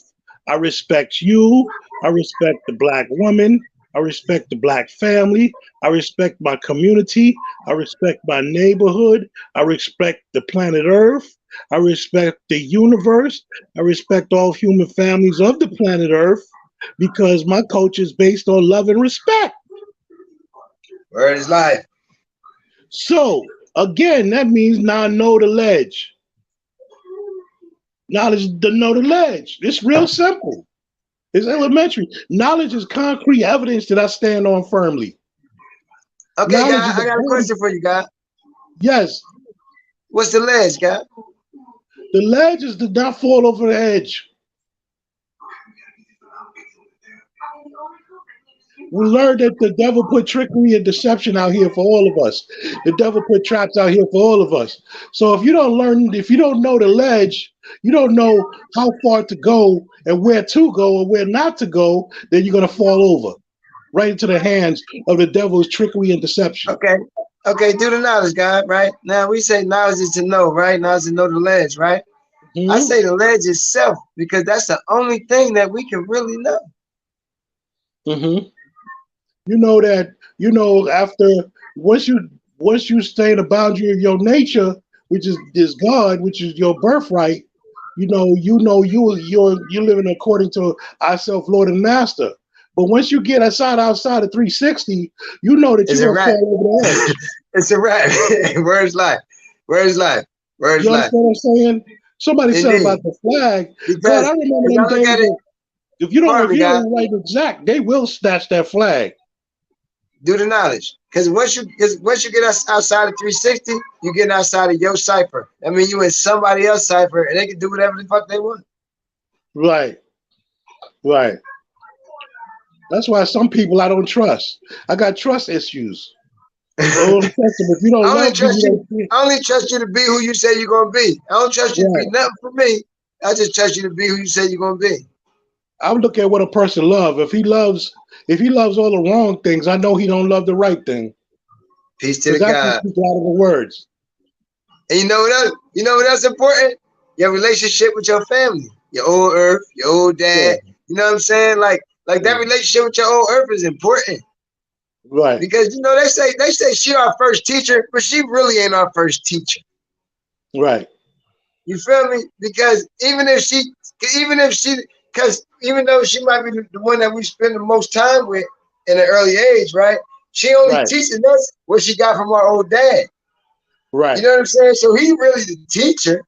I respect you. I respect the black woman. I respect the black family. I respect my community. I respect my neighborhood. I respect the planet Earth. I respect the universe. I respect all human families of the planet Earth because my culture is based on love and respect. Word is life. So, again, that means now know the ledge. Knowledge to know the ledge. It's real simple. It's elementary. Knowledge is concrete evidence that I stand on firmly. Okay, God, I got a question for you, God. Yes. What's the ledge, God? The ledge is to not fall over the edge. We learned that the devil put trickery and deception out here for all of us. The devil put traps out here for all of us. So if you don't know the ledge, you don't know how far to go and where to go or where not to go, then you're going to fall over right into the hands of the devil's trickery and deception. Okay. Okay, do the knowledge, God, right? Now we say knowledge is to know, right? Knowledge is to know the ledge, right? I Mhm. say the ledge itself because that's the only thing that we can really know. Mhm. You know that, after once you stay the boundary of your nature, which is God, which is your birthright, you're living according to ourself, Lord and Master. But once you get outside of 360, you know that It's you're a gonna rat. fall over the edge. It's a rat. Where's life? Where's life? Where's You life? understand what I'm saying? Somebody said Indeed. about the flag. God, I Because remember if them I look days at it, of, if you pardon me, God, don't write exact, they will snatch that flag. do the knowledge. Because once you get us outside of 360, you get outside of your cipher. I mean, you in somebody else's cipher, and they can do whatever the fuck they want. Right, right. That's why some people I don't trust. I got trust issues. I don't trust them. If you don't I only love me, trust you you. don't care. I only trust you to be who you say you're gonna be. I don't trust you to be Right. nothing for me. I just trust you to be who you say you're gonna be. I look at what a person loves. If he loves all the wrong things, I know he don't love the right thing. Peace to Because the that's what God. speaks out of the words. And you know what else? You know what else important? Your relationship with your family, your old earth, your old Yeah. dad. You know what I'm saying? Like that relationship with your old earth is important. Right. Because they say she our first teacher, but she really ain't our first teacher. Right. You feel me? Because even though she might be the one that we spend the most time with in an early age, right? She only Right. teaching us what she got from our old dad. Right. You know what I'm saying? So he really the teacher,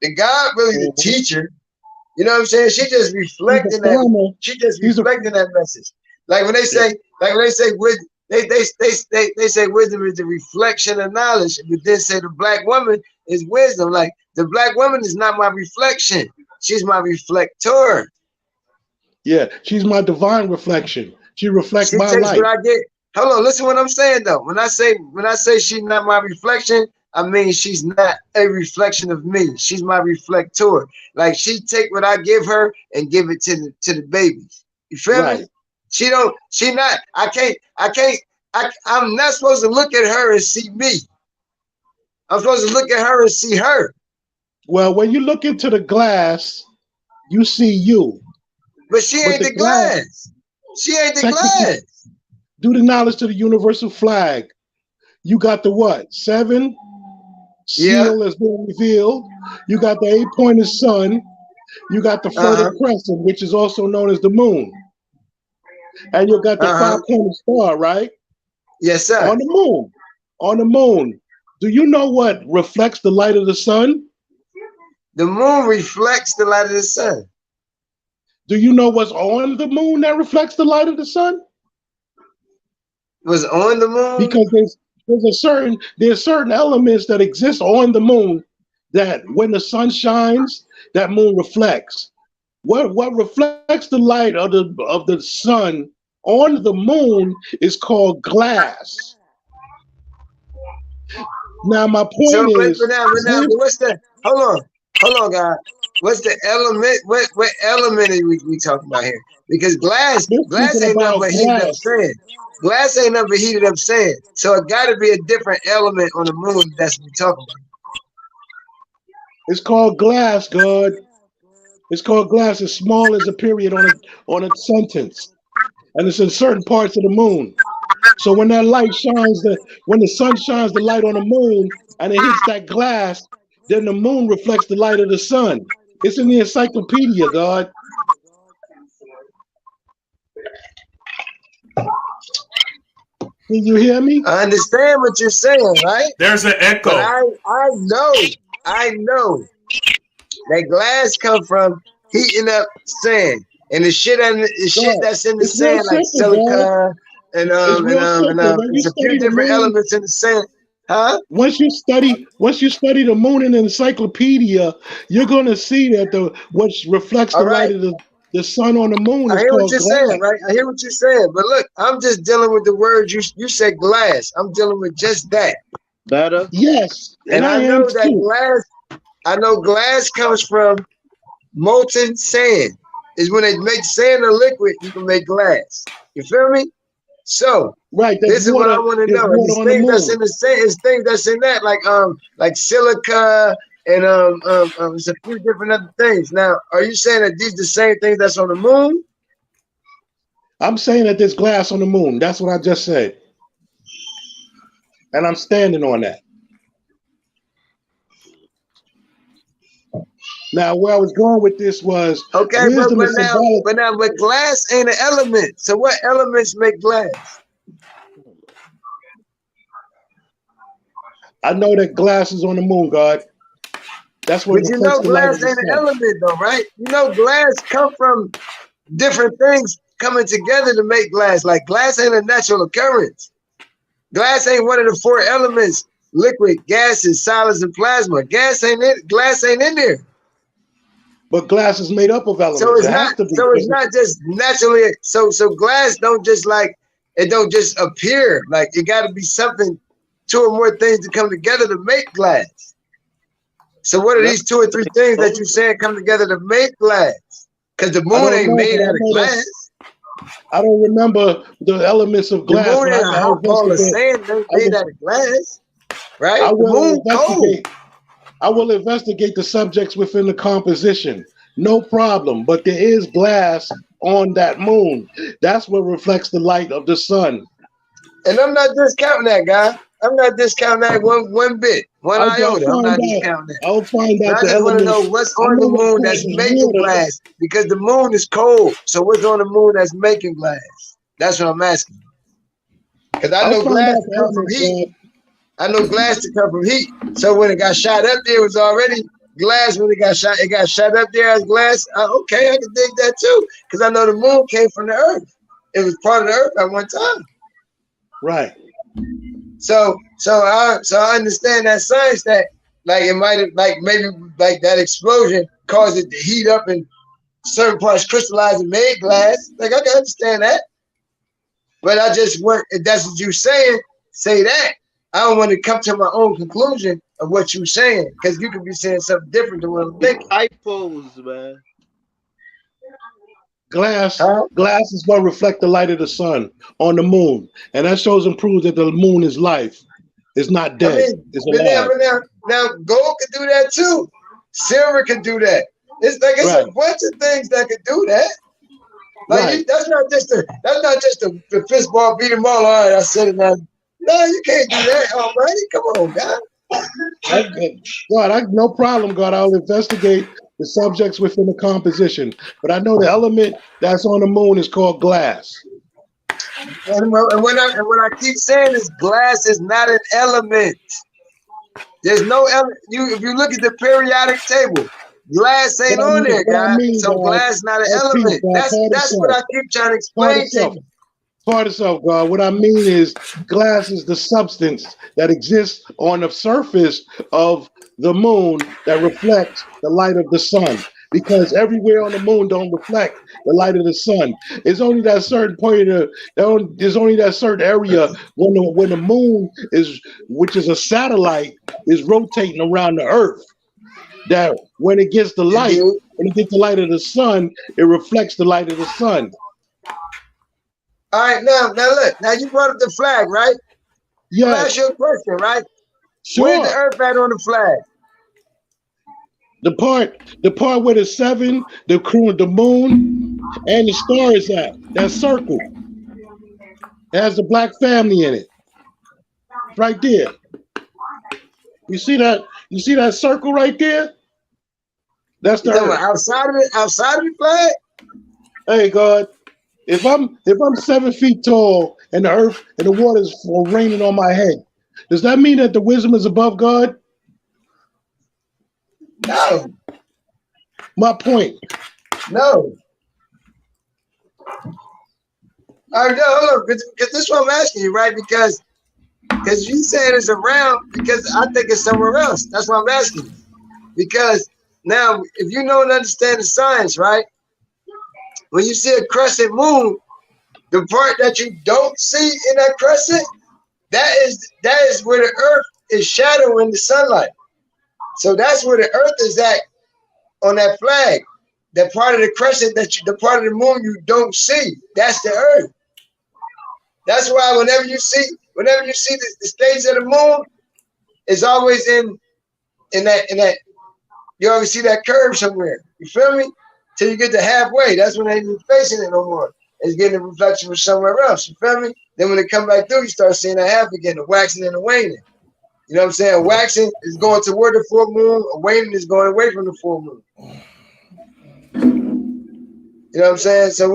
the God really the Mhm. teacher. You know what I'm saying? She just He's the reflecting that. farmer. She just He's a reflecting that message. Like when they say wisdom, they say wisdom is the reflection of knowledge, but then say the black woman is wisdom. Like the black woman is not my reflection; she's my reflector. yeah. She's my divine reflection. She reflects She my takes what light. I get. Hold on, listen what I'm saying though. When I say she's not my reflection, I mean she's not a reflection of me. She's my reflector. Like she take what I give her and give it to the babies. You feel me? Right. She don't. She not. I'm not supposed to look at her and see me. I'm supposed to look at her and see her. Well, when you look into the glass, you see you. But she But ain't the the glass, glass. She ain't the check this. glass. Do the knowledge to the universal flag. You got the what? 7 Yeah. seal has been revealed. You got the 8-pointed sun. You got the fertile Uh-huh. crescent, which is also known as the moon. And you got the Uh-huh. 5-pointed star, right? Yes, sir. On the moon. On the moon. Do you know what reflects the light of the sun? The moon reflects the light of the sun. Do you know what's on the moon that reflects the light of the sun? Was on the moon. Because there's certain elements that exist on the moon that when the sun shines, that moon reflects. What reflects the light of the sun on the moon is called glass. Now my So, point but is now, this, what's the? Hold on, God. What's the element? What element are we talking about here? Because we're glass speaking ain't nothing about but heated up glass. sand. Glass ain't nothing but heated up sand. So it got to be a different element on the moon that's we talking about. It's called glass, God. It's called glass as small as a period on a sentence. And it's in certain parts of the moon. So when that light shines, when the sun shines the light on the moon and it hits that glass, then the moon reflects the light of the sun. It's in the encyclopedia, God. Can you hear me? I understand what you're saying, right? There's an But echo. I know that glass come from heating up sand, and the shit God, that's in the it's real sand like simple, God. silica It's real simple. When you it's a few study the different moon, elements in the sand, huh? once you study the moon in the encyclopedia, you're gonna see that what reflects the All light right, of the sun on the moon I is hear what called you're saying, glass. right? I hear what you're saying, but look, I'm just dealing with the word you said glass. I'm dealing with just that, Better. Yes, and and I I am know that too. glass. I know glass comes from molten sand. Is when they make sand a liquid, you can make glass. You feel me? So Right. this is what I want to know. It's things that's in the same. It's things that's in that, like silica and it's a few different other things. Now, are you saying that these the same things that's on the moon? I'm saying that there's glass on the moon. That's what I just said, and I'm standing on that. Now, where I was going with this was okay, wisdom is symbolic. but glass ain't an element. So what elements make glass? I know that glass is on the moon, God. That's what. But you know, glass ain't an element, though, right? You know, glass come from different things coming together to make glass. Like glass ain't a natural occurrence. Glass ain't one of the 4 elements: liquid, gases, solids, and plasma. Glass ain't in there. But glass is made up of elements. So it's not. So it's not just naturally. So glass don't just it don't just appear. Like it got to be something, 2 or more things to come together to make glass. So what are these 2 or 3 things that you saying come together to make glass? Because the moon ain't made out of glass. I don't remember the elements of glass. The moon ain't all the same. They're made out of glass, right? I will investigate the subjects within the composition. No problem. But there is glass on that moon. That's what reflects the light of the sun. And I'm not discounting that, guy. I'm not discounting that one bit, one iota. I'm not discounting that. I'll find out. I just want to know what's on the moon that's making glass, because the moon is cold. So what's on the moon that's making glass? That's what I'm asking. Because I know glass to come from heat. I know glass to come from heat. So when it got shot up there, it was already glass. When it got shot up there as glass. Okay, I can dig that too. Because I know the moon came from the earth. It was part of the earth at one time. Right. So I understand that science, that like it might have, like maybe like that explosion caused it to heat up and certain parts crystallized and made glass. Like I can understand that. But I just want, if that's what you're saying, say that. I don't want to come to my own conclusion of what you're saying, because you could be saying something different than what I'm thinking. Typos, man. Glass is what reflect the light of the sun on the moon, and that shows and proves that the moon is life. It's not dead. I mean, it's alive. Now gold could do that too. Silver can do that. It's like it's a bunch of things that could do that. Like that's not just the fist ball beat them all. All right, I said it now. No, you can't do that, almighty. Come on, God. God, no problem, God. I'll investigate the subjects within the composition. But I know the element that's on the moon is called glass. And what I keep saying is glass is not an element. There's no element. If you look at the periodic table, glass ain't on there, guys. So glass not an element. That's what I keep trying to explain to you. Part of self, God. What I mean is glass is the substance that exists on the surface of the moon that reflects the light of the sun. Because everywhere on the moon don't reflect the light of the sun. It's only that certain point there's only that certain area when the moon is, which is a satellite, is rotating around the earth. That when it gets the light, when it gets the light of the sun, it reflects the light of the sun. All right, now look. Now you brought up the flag, right? Yeah. I'll ask you a question, right? Sure. Where's the earth at on the flag? The part where the 7, the moon, and the star is at, that circle. It has the black family in it. Right there. You see that? You see that circle right there? That's the earth. Outside of the flag? Hey God, if I'm 7 feet tall and the earth and the water is raining on my head, does that mean that the wisdom is above God? No. My point. No. All right, no, look, because this is what I'm asking you, right? Because you said it's around, because I think it's somewhere else. That's what I'm asking you. Because now, if you know and understand the science, right? When you see a crescent moon, the part that you don't see in that crescent, that is where the earth is shadowing the sunlight. So that's where the earth is at on that flag. That part of the crescent, the part of the moon you don't see, that's the earth. That's why whenever you see the stage of the moon, it's always in that you always see that curve somewhere. You feel me? Till you get to halfway. That's when they ain't even facing it no more. It's getting a reflection from somewhere else. You feel me? Then when it come back through, you start seeing that half again, the waxing and the waning. You know what I'm saying? Waxing is going toward the full moon, waning is going away from the full moon. You know what I'm saying? So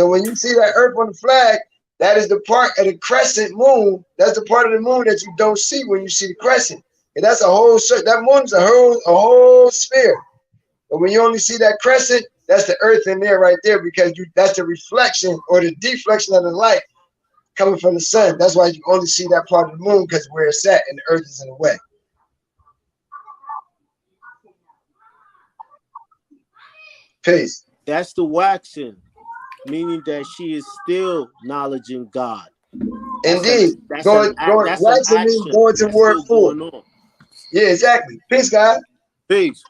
when you see that earth on the flag, that is the part of the crescent moon. That's the part of the moon that you don't see when you see the crescent. And that's a whole that moon's a whole sphere. But when you only see that crescent, that's the earth in there right there, because that's the reflection or the deflection of the light coming from the sun. That's why you only see that part of the moon, because where it's at and the earth is in the way. Peace. That's the waxing, meaning that she is still acknowledging God. Indeed. Going toward full. Yeah, exactly. Peace, God. Peace.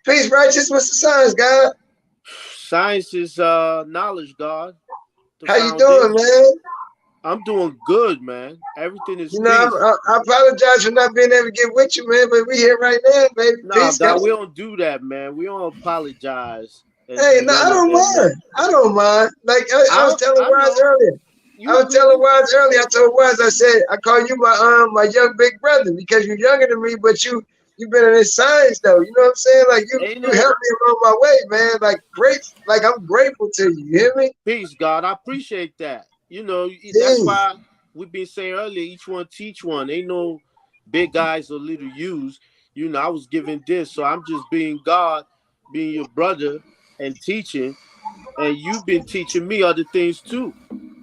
Peace, righteous. What's the science, God? Science is knowledge, God. How you doing, man? I'm doing good, man. Everything is peace. I apologize for not being able to get with you, man, but we here right now, baby. Nah, peace, God, we don't do that, man. We don't apologize. Hey, no, I don't mind. I don't mind. Like I was telling Wise earlier. I told Wise, I said, I call you my young big brother because you're younger than me, but you've been in this science though. You know what I'm saying? Like you helped me along my way, man. Like I'm grateful to you. You hear me? Peace, God. I appreciate that. You know, that's why we've been saying earlier, each one teach one. Ain't no big guys or little yous. You know, I was given this, so I'm just being God, being your brother and teaching, and you've been teaching me other things too.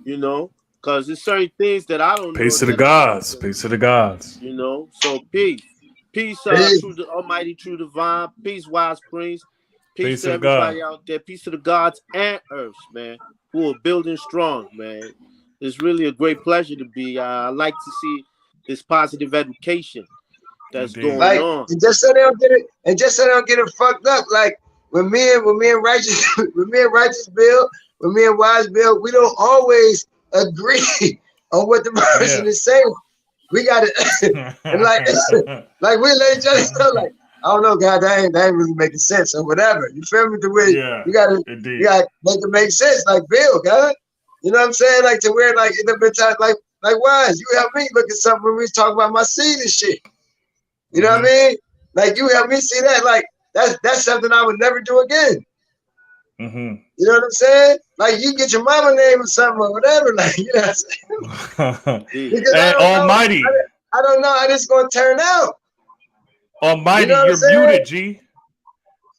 You know, because there's certain things that I don't know. Peace to the gods. Peace to the gods. You know, so peace. Peace, true the Almighty, true divine. Peace, wise prince. Peace to everybody out there. Peace to the gods and earths, man, who are building strong, man. It's really a great pleasure to be. I like to see this positive education that's going on. And just so they don't get it fucked up, like when me and righteous Bill, when me and Wise Bill, we don't always agree on what the person is saying. We got it like we let each other know, like, I don't know, God, that ain't really making sense or whatever. You feel me? The way you gotta make it make sense, like Bill, God. You know what I'm saying? Like to where like it have been times like Wise, you helped me look at something when we was talking about my seed and shit. You know what I mean? Like you helped me see that. Like that's something I would never do again. Mm-hmm. You know what I'm saying? Like you get your mama name or something or whatever. Like you know what I'm saying? Because hey, Almighty. I don't know how this is gonna turn out. Almighty, you're muted, G.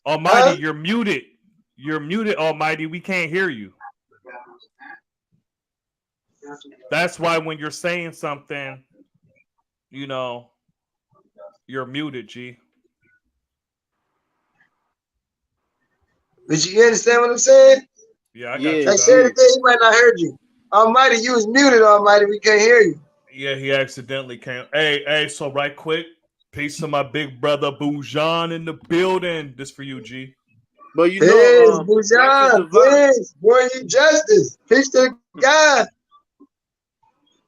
Almighty, you're muted. You're muted, Almighty. We can't hear you. That's why when you're saying something, you know, you're muted, G. But you understand what I'm saying? Yeah, I got you. I said it, he might not heard you. Almighty, you was muted, Almighty. We can't hear you. Yeah, he accidentally came. Hey, so right quick, peace to my big brother Bujan in the building. This for you, G. But you know, Bujan, peace. Boy, you justice. Peace to God.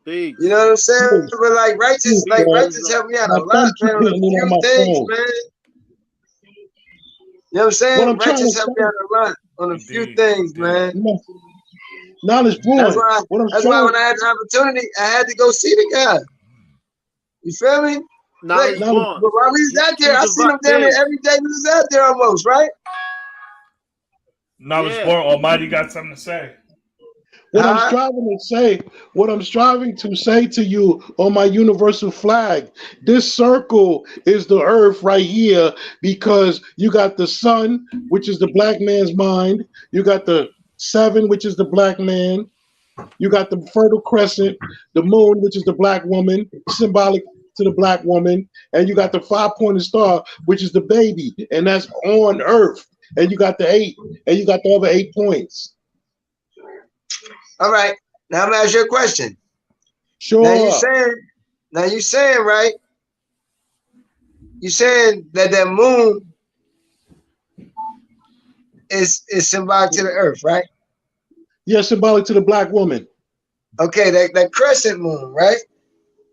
Peace. You know what I'm saying? But like righteous helped me out a lot, man, on a few things, man. You know what I'm saying? Righteous helped me out a lot on a few things, man. Knowledge born. That's why when I had the opportunity, I had to go see the guy. You feel me? Knowledge born. But while we was out there, I seen him down there every day. We was out there almost, right? Knowledge born. Almighty got something to say. What I'm striving to say to you on my universal flag, this circle is the earth right here, because you got the sun, which is the black man's mind. You got the 7, which is the black man. You got the fertile crescent, the moon, which is the black woman, symbolic to the black woman. And you got the 5-pointed star, which is the baby, and that's on earth. And you got the 8, and you got the other 8 points. All right. Now I'm gonna ask you a question. Sure. Now you saying, right? You saying that moon is symbolic to the earth, right? Yeah, symbolic to the black woman. Okay, that crescent moon, right?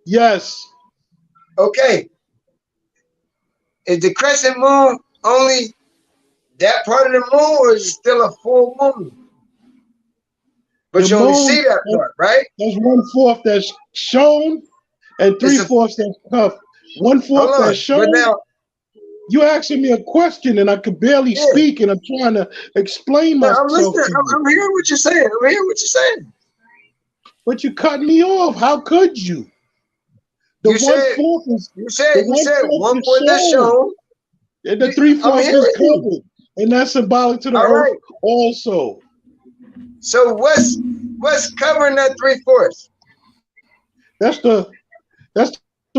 Yes. Okay. Is the crescent moon only that part of the moon, or is it still a full moon? But The you only moon, see that part, right? there's 1/4 that's shown and It's a 3/4 that's covered. 1/4 hold that's on. shown. But now, You asking me a question and I could barely yeah. speak and I'm trying to explain Now, I'm myself listening. to you. I'm hearing what you're saying. I'm hearing what you're saying. But you cut me off. How could you? The You said 1/4 is you the said 1/4 one is fourth is shown. shown. And the I'm 3/4 is hearing you. covered. And that's symbolic to the All earth right. also. So what's covering that 3/4? That's the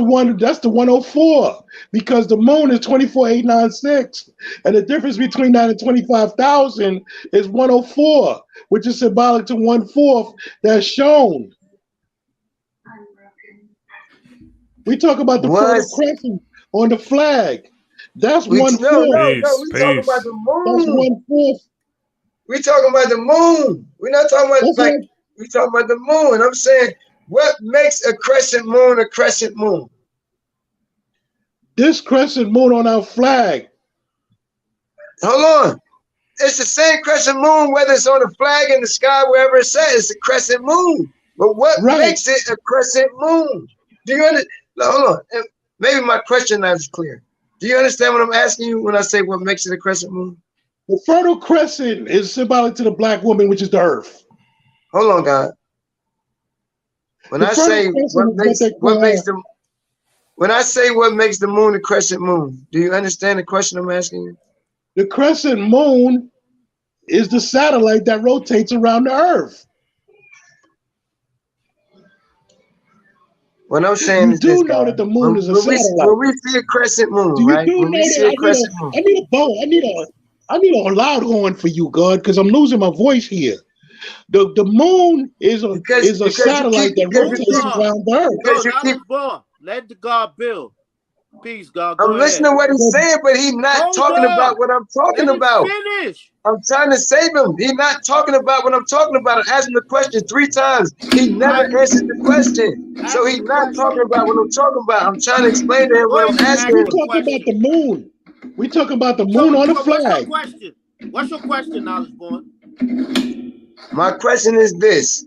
104 because the moon is 24,896 and the difference between that and 25,000 is 104, which is symbolic to 1/4 that's shown. We talk about the Fertile What's Crescent on the flag. That's we? 1/4. No. Peace, We talking about peace. the That's moon. 1/4. We talking about the moon. We're not talking about That's like what we talking about the moon. I'm saying what makes a crescent moon a crescent moon? this crescent moon on our flag. Hold on. It's the same crescent moon, whether it's on the flag in the sky, wherever it's at, it's a crescent moon. But what Right. makes it a crescent moon? Do you understand? Hold on. Maybe my question not is clear. Do you understand what I'm asking you when I say what makes it a crescent moon? The Fertile Crescent is symbolic to the black woman, which is the earth. Hold on, God. When The I Fertile say Crescent is when I say what makes the moon a crescent moon, do you understand the question I'm asking you? the crescent moon is the satellite that rotates around the earth. What I'm saying You is this, do know guy. that the moon is a satellite. When we see a crescent moon, Do you right? do When know we see a crescent that? moon, I need a bow. I need a loud horn for you, God, because I'm losing my voice here. The moon is a because you satellite keep that because you rotates keep around the earth. because No, you not keep. the ball. Let the God build. Peace, God. Go I'm ahead. listening to what he's saying, but he's not Hold talking up. about what I'm talking Let him about. finish. I'm trying to save him. He's not talking about what I'm talking about. I asked him the question 3 times. He never answered the question. So Ask he's the not talking question. about what I'm talking about. I'm trying to explain to him Go what I'm ahead and ask asking We him. the talking about question. the moon. We talking about the So, moon on the what's your flag. question? What's your question, Knowledge Born? My question is this.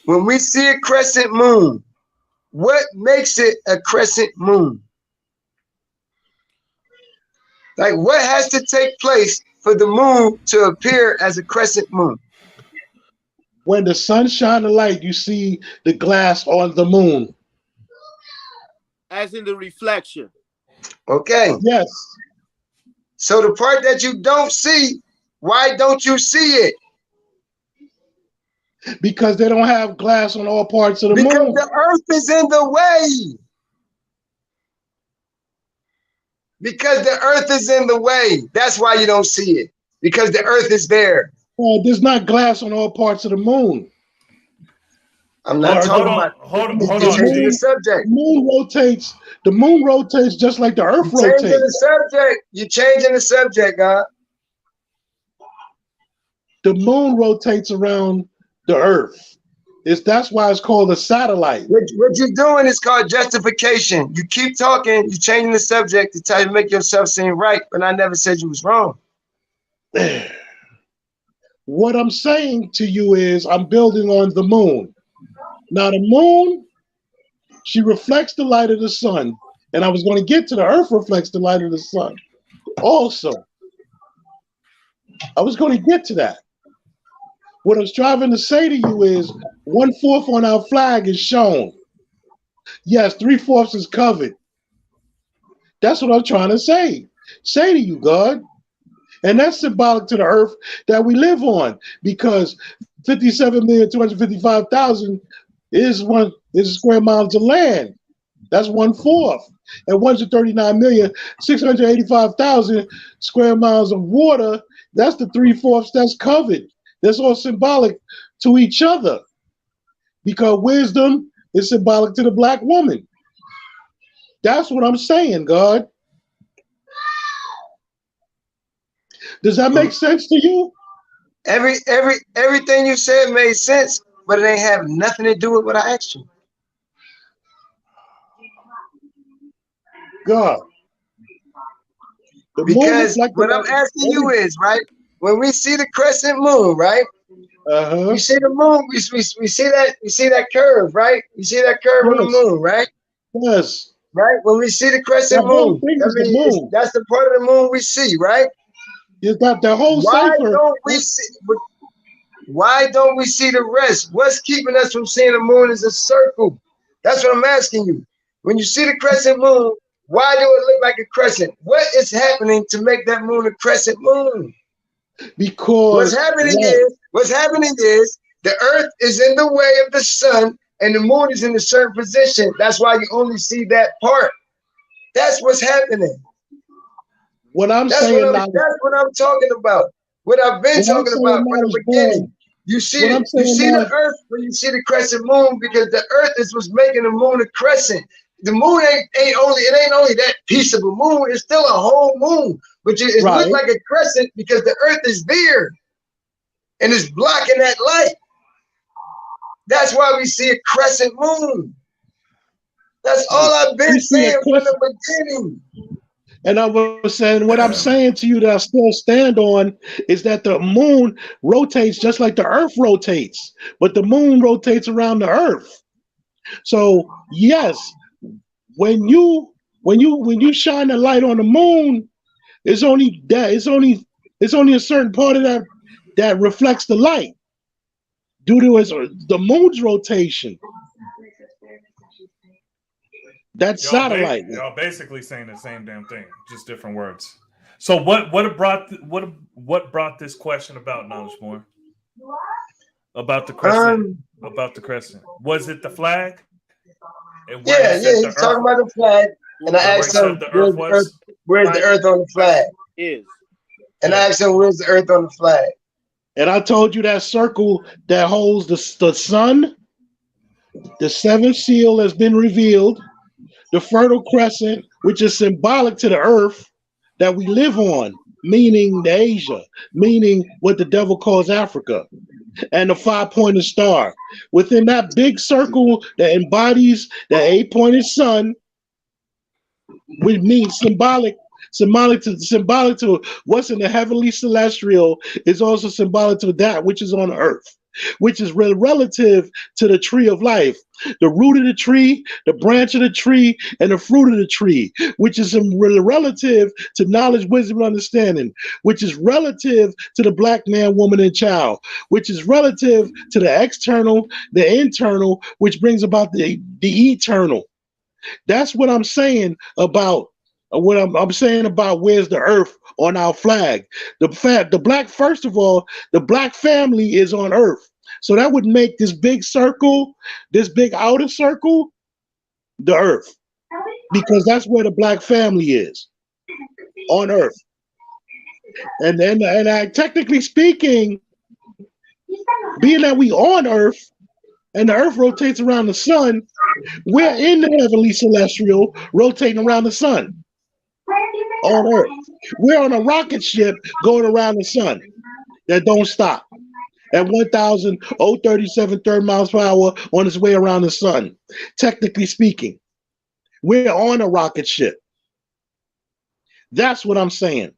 When we see a crescent moon, what makes it a crescent moon? Like what has to take place for the moon to appear as a crescent moon? When the sun shines a light, you see the glass on the moon. As in the reflection. Okay. Yes. So the part that you don't see, why don't you see it? Because they don't have glass on all parts of the Because moon. the earth is in the way. Because the earth is in the way. That's why you don't see it. Because the earth is there. There's not glass on all parts of the moon. I'm not talking about. Hold You're on, changing the G. subject. The moon rotates. The moon rotates just like the earth You're changing the rotates. subject. You're changing the subject, God. The moon rotates around the earth. That's why it's called a satellite. What you're doing is called justification. You keep talking, you're changing the subject to try to make yourself seem right, but I never said you was wrong. What I'm saying to you is I'm building on the moon. Now the moon, she reflects the light of the sun. And I was going to get to the earth reflects the light of the sun. Also, I was going to get to that. What I was striving to say to you is 1/4 on our flag is shown. Yes, 3/4 is covered. That's what I'm trying to say to you, God. And that's symbolic to the earth that we live on, because 57,255,000 is square miles of land. That's 1/4. And 139,685,000 square miles of water, that's the 3/4 that's covered. That's all symbolic to each other, because wisdom is symbolic to the black woman. That's what I'm saying, God. Does that make sense to you? Everything you said made sense, but it ain't have nothing to do with what I asked you. God. The moon Because is like what I'm asking you is, right, when we see the crescent moon, right? Uh-huh. We see the moon, we see that curve, right? You see that curve on the Yes. moon, right? Yes. Right? When we see the crescent That whole moon, thing I is the mean, moon. that's the part of the moon we see, right? You got the whole Why cipher. don't we see? Why don't we see the rest? What's keeping us from seeing the moon as a circle? That's what I'm asking you. When you see the crescent moon, why do it look like a crescent? What is happening to make that moon a crescent moon? Because What's happening is the earth is in the way of the sun and the moon is in a certain position. That's why you only see that part. That's what's happening. what I'm That's saying what I'm talking about. What I've been talking about from the beginning. You see the earth when you see the crescent moon, because the earth is what's making the moon a crescent. The moon ain't only that piece of a moon, it's still a whole moon. But it looks like a crescent because the earth is there and it's blocking that light. That's why we see a crescent moon. That's all I've been saying from the beginning. And I was saying, what I'm saying to you that I still stand on is that the moon rotates just like the earth rotates, but the moon rotates around the earth. So yes, when you shine the light on the moon, it's only a certain part of that reflects the light due to the moon's rotation. That's satellite. Y'all basically saying the same damn thing, just different words. So what brought this question about, Knowledge More? About the crescent? About the crescent? Was it the flag? He's talking about the flag, and I asked him where's the earth on the flag? And I asked him where's the earth on the flag? And I told you that circle that holds the sun, the seventh seal has been revealed. The Fertile Crescent, which is symbolic to the earth that we live on, meaning the Asia, meaning what the devil calls Africa, and the five-pointed star. Within that big circle that embodies the eight-pointed sun, which means symbolic to what's in the heavenly celestial, is also symbolic to that which is on earth, which is relative to the tree of life, the root of the tree, the branch of the tree, and the fruit of the tree, which is relative to knowledge, wisdom, and understanding, which is relative to the black man, woman, and child, which is relative to the external, the internal, which brings about the eternal. That's what I'm saying about I'm saying about where's the earth on our flag. The black, first of all, the black family is on earth. So that would make this big circle, this big outer circle, the earth. Because that's where the black family is, on earth. And technically speaking, being that we on earth, and the earth rotates around the sun, we're in the heavenly celestial rotating around the sun on earth. We're on a rocket ship going around the sun that don't stop at 1,037 third miles per hour on its way around the sun. Technically speaking, we're on a rocket ship. That's what I'm saying.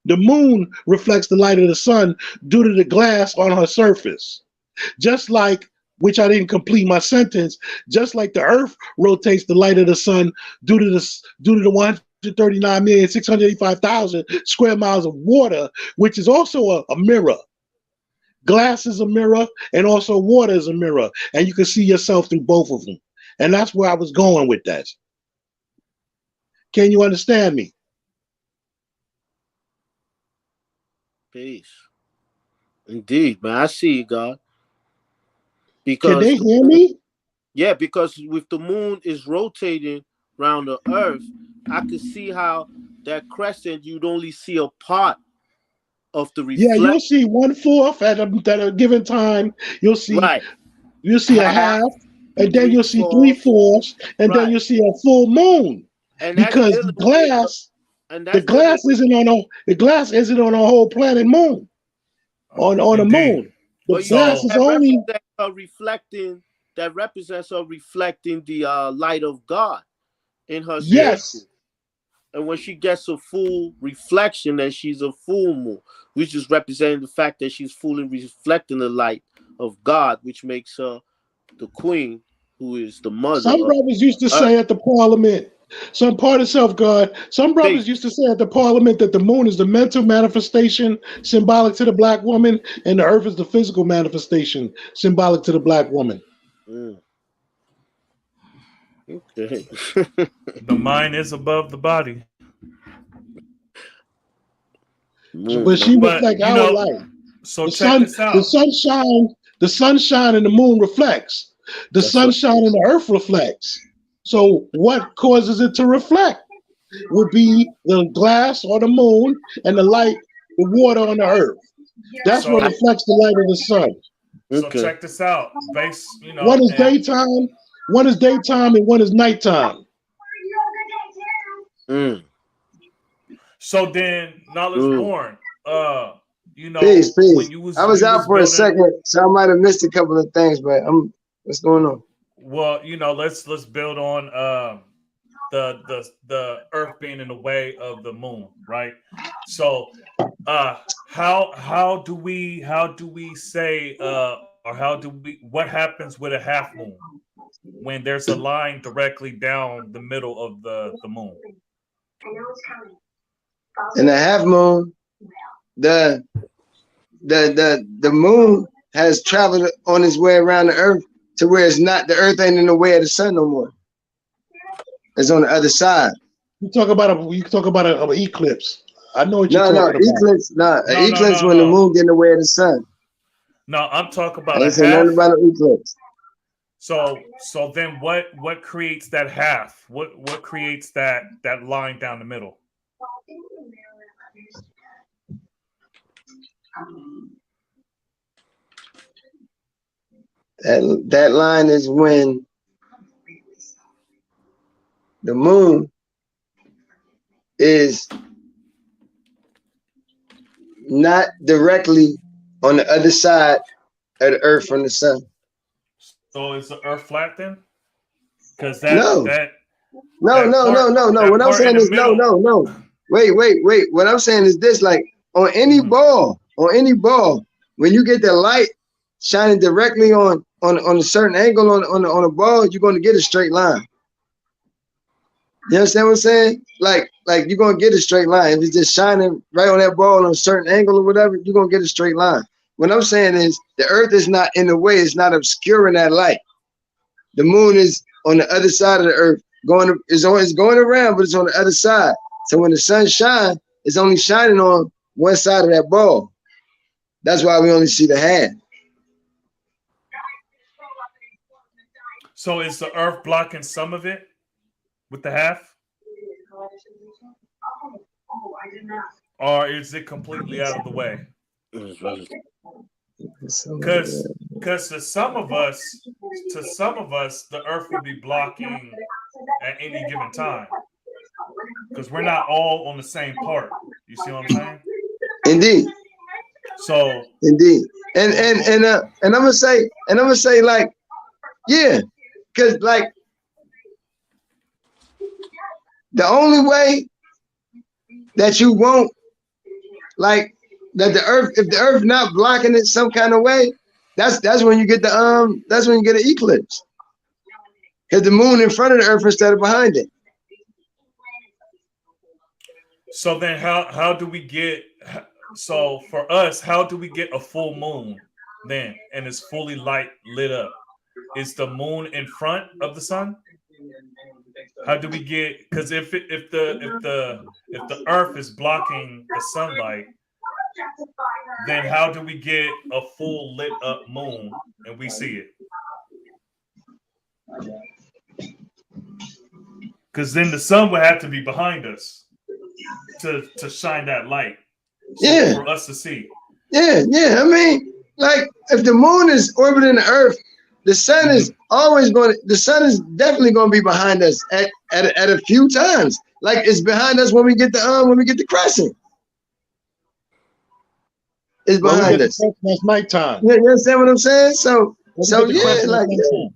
The moon reflects the light of the sun due to the glass on her surface. Just like, which I didn't complete my sentence, just like the earth rotates the light of the sun due to the 139,685,000 square miles of water, which is also a mirror. Glass is a mirror, and also water is a mirror, and you can see yourself through both of them. And that's where I was going with that. Can you understand me? Peace. Indeed, man. I see you, God. Because can they hear me? Yeah, because with the moon is rotating around the earth, I could see how that crescent, you'd only see a part of the reflection. Yeah, you'll see 1/4 at a given time. You'll see You'll see a half, and then you'll see 3/4, and then you'll see a full moon. And because the glass isn't on a whole planet moon. On the moon. The But glass is that only represents her reflecting the light of God in her yes. spiritual. And when she gets a full reflection, then she's a full moon, which is representing the fact that she's fully reflecting the light of God, which makes her the queen, who is the mother. Some brothers used to say at the parliament, some part of self-God, some brothers used to say at the parliament that the moon is the mental manifestation symbolic to the black woman, and the earth is the physical manifestation symbolic to the black woman. Mm. Okay. The mind is above the body. But she reflects our light. So the check sun, this out. the sunshine and the moon reflects. The sunshine and the earth reflects. So what causes it to reflect would be the glass or the moon and the light, the water on the earth. That's what reflects the light of the sun. So check this out. One is daytime, one is daytime, and one is nighttime. Mm. So then, knowledge born. Peace. When you was, I was out for a second, so I might have missed a couple of things, but what's going on? Well, let's build on the earth being in the way of the moon, right? So how do we say what happens with a half moon when there's a line directly down the middle of the moon? In the half moon, the moon has traveled on its way around the earth to where the earth ain't in the way of the sun no more. It's on the other side. You talk about an eclipse. I know what you're talking about. Eclipse when the moon get in the way of the sun. No, I'm talking about I ain't saying nothing about an eclipse. So then what creates that half? What creates that line down the middle? That line is when the moon is not directly on the other side of the earth from the sun. So is the earth flat then? Because No. What I'm saying is no. Wait. What I'm saying is this: like on any ball, when you get the light shining directly on a certain angle on a ball, you're going to get a straight line. You understand what I'm saying? Like you're going to get a straight line. If it's just shining right on that ball on a certain angle or whatever, you're going to get a straight line. What I'm saying is the earth is not in the way. It's not obscuring that light. The moon is on the other side of the earth. It's going around, but it's on the other side. So when the sun shines, it's only shining on one side of that ball. That's why we only see the half. So is the earth blocking some of it with the half? Or is it completely out of the way? Because to some of us, the earth will be blocking at any given time. Because we're not all on the same part. You see what I'm saying? Indeed. So indeed. And I'm gonna say like, yeah, because like the only way that you won't like that the earth, if the earth not blocking it some kind of way, that's when you get that's when you get an eclipse. Because the moon in front of the earth instead of behind it. So then how do we get, so for us, how do we get a full moon then and it's fully lit up? Is the moon in front of the sun? How do we get, because if the earth is blocking the sunlight, then how do we get a full lit up moon and we see it? Because then the sun would have to be behind us to shine that light, for us to see. Yeah. I mean, like if the moon is orbiting the earth, the sun is definitely going to be behind us at a few times. Like it's behind us when we get the crescent. is When we behind get us. the crescent, that's nighttime. You understand what I'm saying? So When we so get the yeah, crescent, like that's nighttime.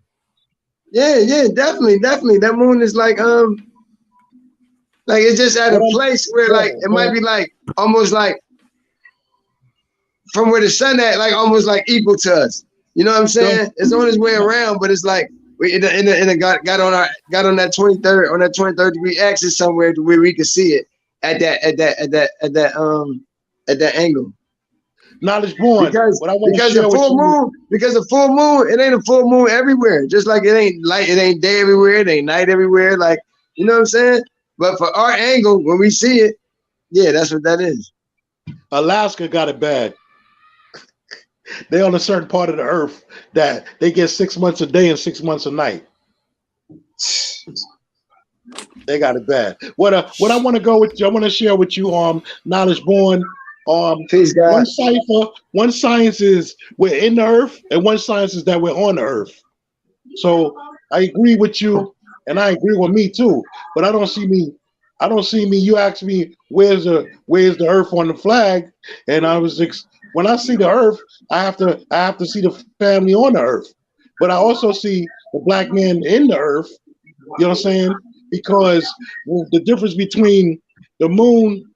yeah, definitely. That moon is like it's just at a place where like it might be like almost like from where the sun at, like almost like equal to us. You know what I'm saying? It's on its way around, but it's like we got on that 23rd degree axis somewhere to where we can see it at that angle. Knowledge born. Because What I want to the share with full you. moon, because the full moon, it ain't a full moon everywhere. Just like it ain't light, it ain't day everywhere, it ain't night everywhere. Like, you know what I'm saying? But for our angle, when we see it, yeah, that's what that is. Alaska got it bad. They on a certain part of the earth that they get 6 months a day and 6 months a night. They got it bad. What I want to go with you, I want to share with you knowledge born. Peace, God. One cipher, one science is we're in the earth, and one science is that we're on the earth. So I agree with you, and I agree with me too. But I don't see me. You asked me where's the earth on the flag, and when I see the earth, I have to see the family on the earth. But I also see the black man in the earth. You know what I'm saying? Because the difference between the moon,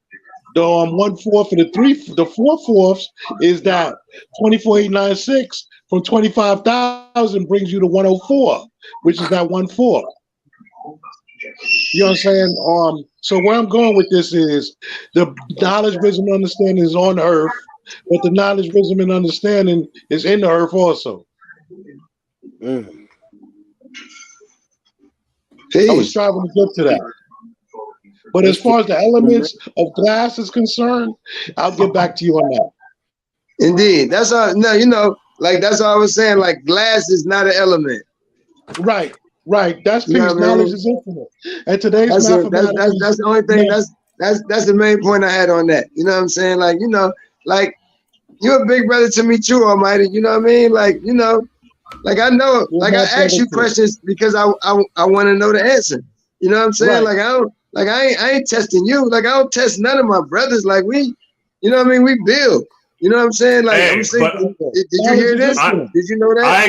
the 1/4 and the 4/4 is that 24,896 from 25,000 brings you to 104, which is that 1/4. You know what I'm saying? So where I'm going with this is the knowledge, wisdom, and understanding is on the earth, but the knowledge, wisdom, and understanding is in the earth also. I was striving to get to that. But as far as the elements of glass is concerned, I'll get back to you on that. Indeed. That's all. No, you know, like that's all I was saying. Like glass is not an element. Right. That's peace. You know Knowledge is infinite. And today's that's mathematics. that's the only thing. That's the main point I had on that. You know what I'm saying? Like, you know, like you're a big brother to me too, Almighty. You know what I mean? Like, you know, like I know, like I ask you questions because I want to know the answer. You know what I'm saying? Right. Like I ain't testing you. Like I don't test none of my brothers. Like we, you know what I mean? We build. You know what I'm saying? Like Hey, I'm saying, but did you hear this? Did you know that? I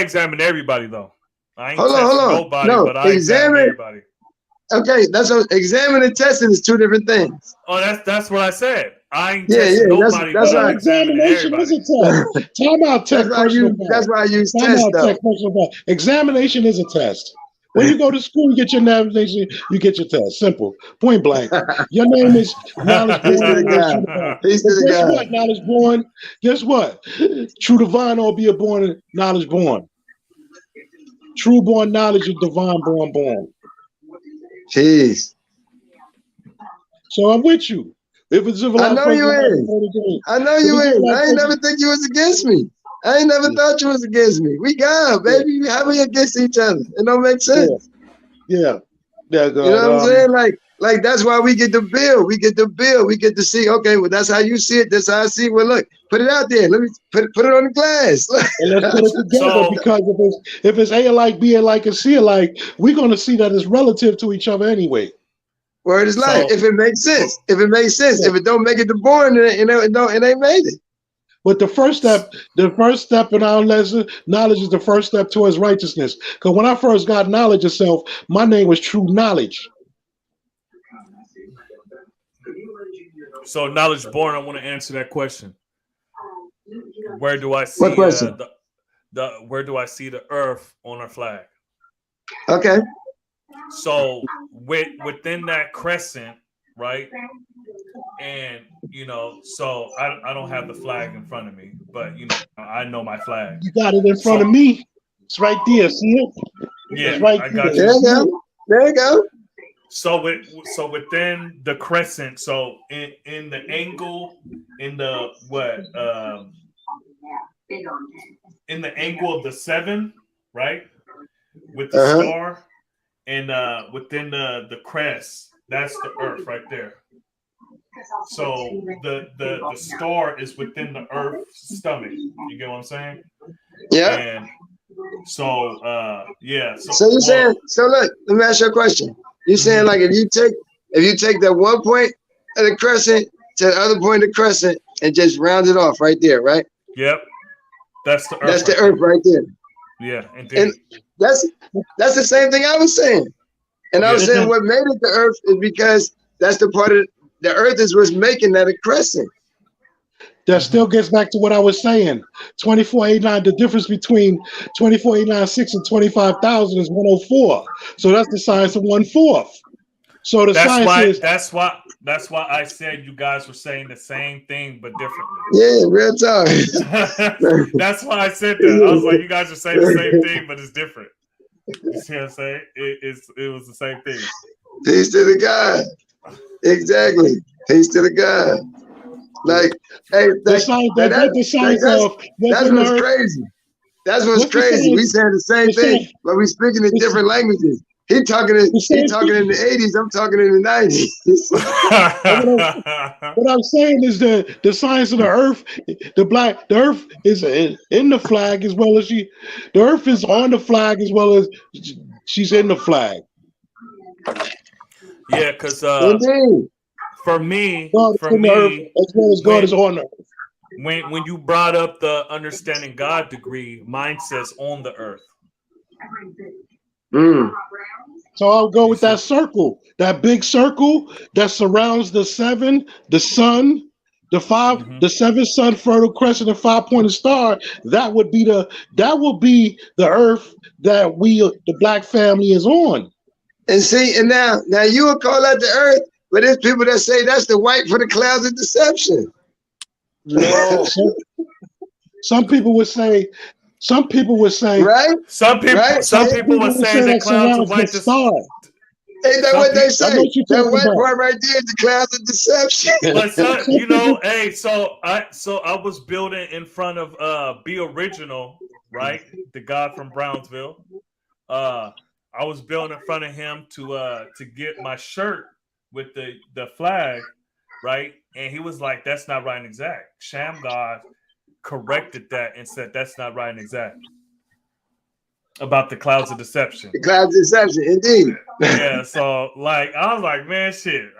examine everybody though. I ain't hold testing on. nobody, No, but I examine everybody. Okay, that's what examine and testing is two different things. Oh, that's what I said. I ain't testing nobody, that's but I'm why examining everybody. Is a test. Time out, tech personal. That's why I use Time test out, though. tech personal. Examination is a test. When you go to school, you get your examination, you get your test. Simple, point blank. Your name is Knowledge Peace to Born. the God. Peace to the Guess God. what? Knowledge Born. Guess what? True divine or be a born knowledge born. True born knowledge is divine born. Peace. So I'm with you. If it's I know you is. I know you is. I ain't never think you was against me. I ain't never thought you was against me. We God, baby. How we against each other? It don't make sense. Yeah. You know what I'm saying? Like that's why we get to build. We get to build. We get to see. Okay, well that's how you see it. That's how I see it. Well, look, put it out there. Let me put it on the glass. And let's put it together because if it's A alike, B alike, and C alike, we're gonna see that it's relative to each other anyway. Word is life. If it makes sense. If it makes sense. If it don't make it to born, it ain't made it. But the first step in our lesson, knowledge is the first step towards righteousness. Because when I first got knowledge of self, my name was True Knowledge. So knowledge born, I want to answer that question. Where do I see what question? Where do I see the earth on our flag? Okay. So within that crescent, right? And you know, so I don't have the flag in front of me, but you know, I know my flag. You got it in front of me. It's right there. See it? Yeah, it's right I got there. you. There you go. So within the crescent, so in the angle, in the in the angle of the 7, right? With the star, and within the crest, that's the earth right there. So the star is within the earth's stomach. You get what I'm saying? Yeah. And so yeah. So you're saying, so look, let me ask you a question. You're saying like if you take that one point of the crescent to the other point of the crescent, and just round it off right there, right? Yep. That's the earth. That's the earth right there. Yeah, indeed. And that's the same thing I was saying. And I was saying what made it the earth is because that's the part of the earth is what's making that a crescent. That still gets back to what I was saying. 2489, the difference between 24,896 and 25,000 is 104. So that's the science of 1/4. So the science is that's why I said you guys were saying the same thing but differently. Yeah, real talk. That's why I said that. I was like, you guys are saying the same thing, but it's different. You see what I'm saying? It was the same thing. Peace to the God. Exactly. Peace to the God. Like, hey, the science, that's what's crazy. That's what's crazy. We saying the same thing, but we speaking in different languages. He talking in the 80s. I'm talking in the 90s. What I'm saying is the science of the earth, the earth is in the flag as well as the earth is on the flag as well as she's in the flag. Yeah, because for me, God is in the earth as well as God is on the earth. When you brought up the understanding God degree, mine says on the earth. So I'll go with that circle, that big circle that surrounds the seven, the sun, the five, the seven sun, fertile crescent, and 5-pointed star. That will be the earth that the black family is on. And see, and now you will call that the earth, but there's people that say that's the white for the clouds of deception. No. Some people would say, right? Some people would say the clouds of white deception. Ain't that what they say? That white part right there is the clouds of deception. But so I was building in front of Be Original, right? The God from Brownsville. I was building in front of him to get my shirt with the flag, right? And he was like, "That's not right and exact." Sham God corrected that and said, "That's not right and exact." About the clouds of deception. The clouds of deception, indeed. Yeah, so like I was like, man, shit.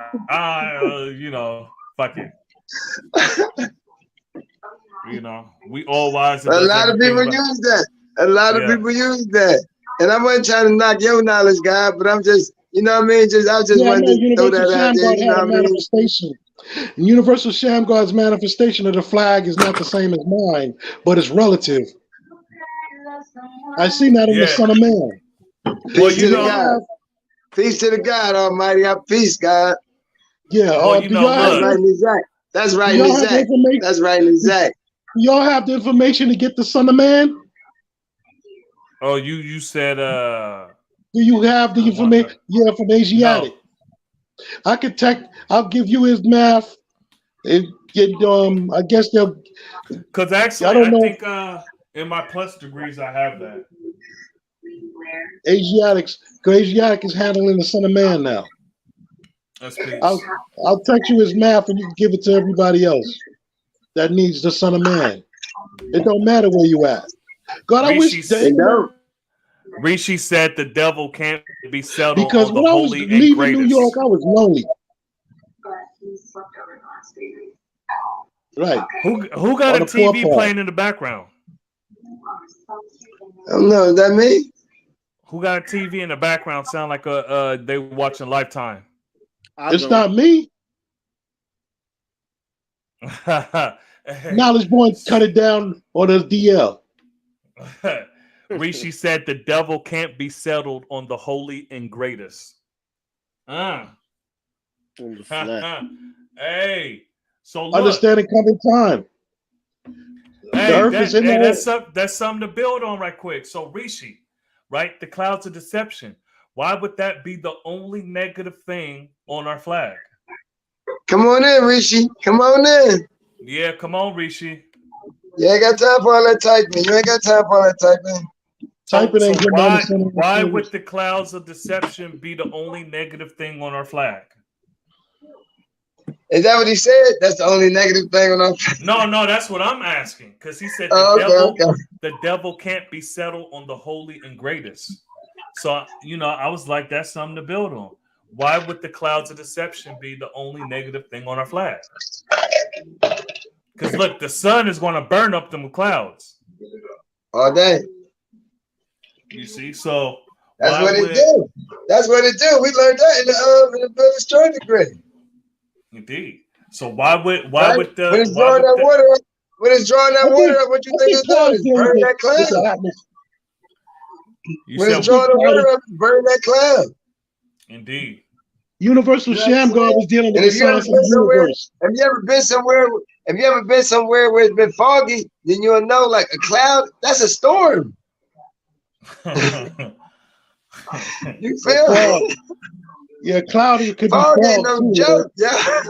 Fuck it. We all wise. A lot of people use that. A lot of people use that. And I wasn't trying to knock your knowledge, God, but I'm just, you know what I mean? I just wanted to throw that out there. You know what I mean? Universal Shamgar's manifestation of the flag is not the same as mine, but it's relative. I seen that in the Son of Man. Peace to the God. Peace to the God Almighty. Peace, God. Yeah. That's right and exact. That's right and exact. That's right and exact. Y'all have the information to get the Son of Man? Oh, you said Do you have the information? Yeah, from Asiatic. No. I'll give you his math. I guess they'll. Because actually, I think in my plus degrees I have that. Asiatic is handling the Son of Man now. That's peace. I'll text you his math and you can give it to everybody else that needs the Son of Man. It don't matter where you at. God, I wish they don't. Rishi said the devil can't be settled because on the when holy I was leaving and New York, I was lonely. Right. Who got a TV playing in the background? I don't know. Is that me? Who got a TV in the background? Sound like they watching Lifetime. It's not me. Knowledge Boy cut it down on his DL. Rishi said the devil can't be settled on the holy and greatest. Hey, so look. Understanding coming time. Hey, that's something to build on right quick. So Rishi, right? The clouds of deception. Why would that be the only negative thing on our flag? Come on in, Rishi. Come on in. Yeah, come on, Rishi. You ain't got time for all that typing. You ain't got time for all that typing. Why would the clouds of deception be the only negative thing on our flag? Is that what he said? That's the only negative thing on our flag? No, that's what I'm asking. Because he said the devil can't be settled on the holy and greatest. So, I was like, that's something to build on. Why would the clouds of deception be the only negative thing on our flag? Because look, the sun is going to burn up them clouds. All day. You see, so That's why what it would- do. That's what it do. We learned that in the building strength degree. Indeed. So why would Right? the When it's why drawing would that the- water up, when it's drawing that I water think- up, what you I think think it's doing? clouds It's deal with burning the- that with the cloud. atmosphere. you When it's said drawing the water up, it's burning that cloud. indeed. Universal You know what I'm Shamgar saying? was dealing with And the if you ever science of been the somewhere, universe. have you ever been somewhere? Have you ever been somewhere where it's been foggy? Then you'll know, like a cloud, that's a storm. You feel Fog. me? Yeah, cloudy could be Fog ain't fog no too. joke, yeah.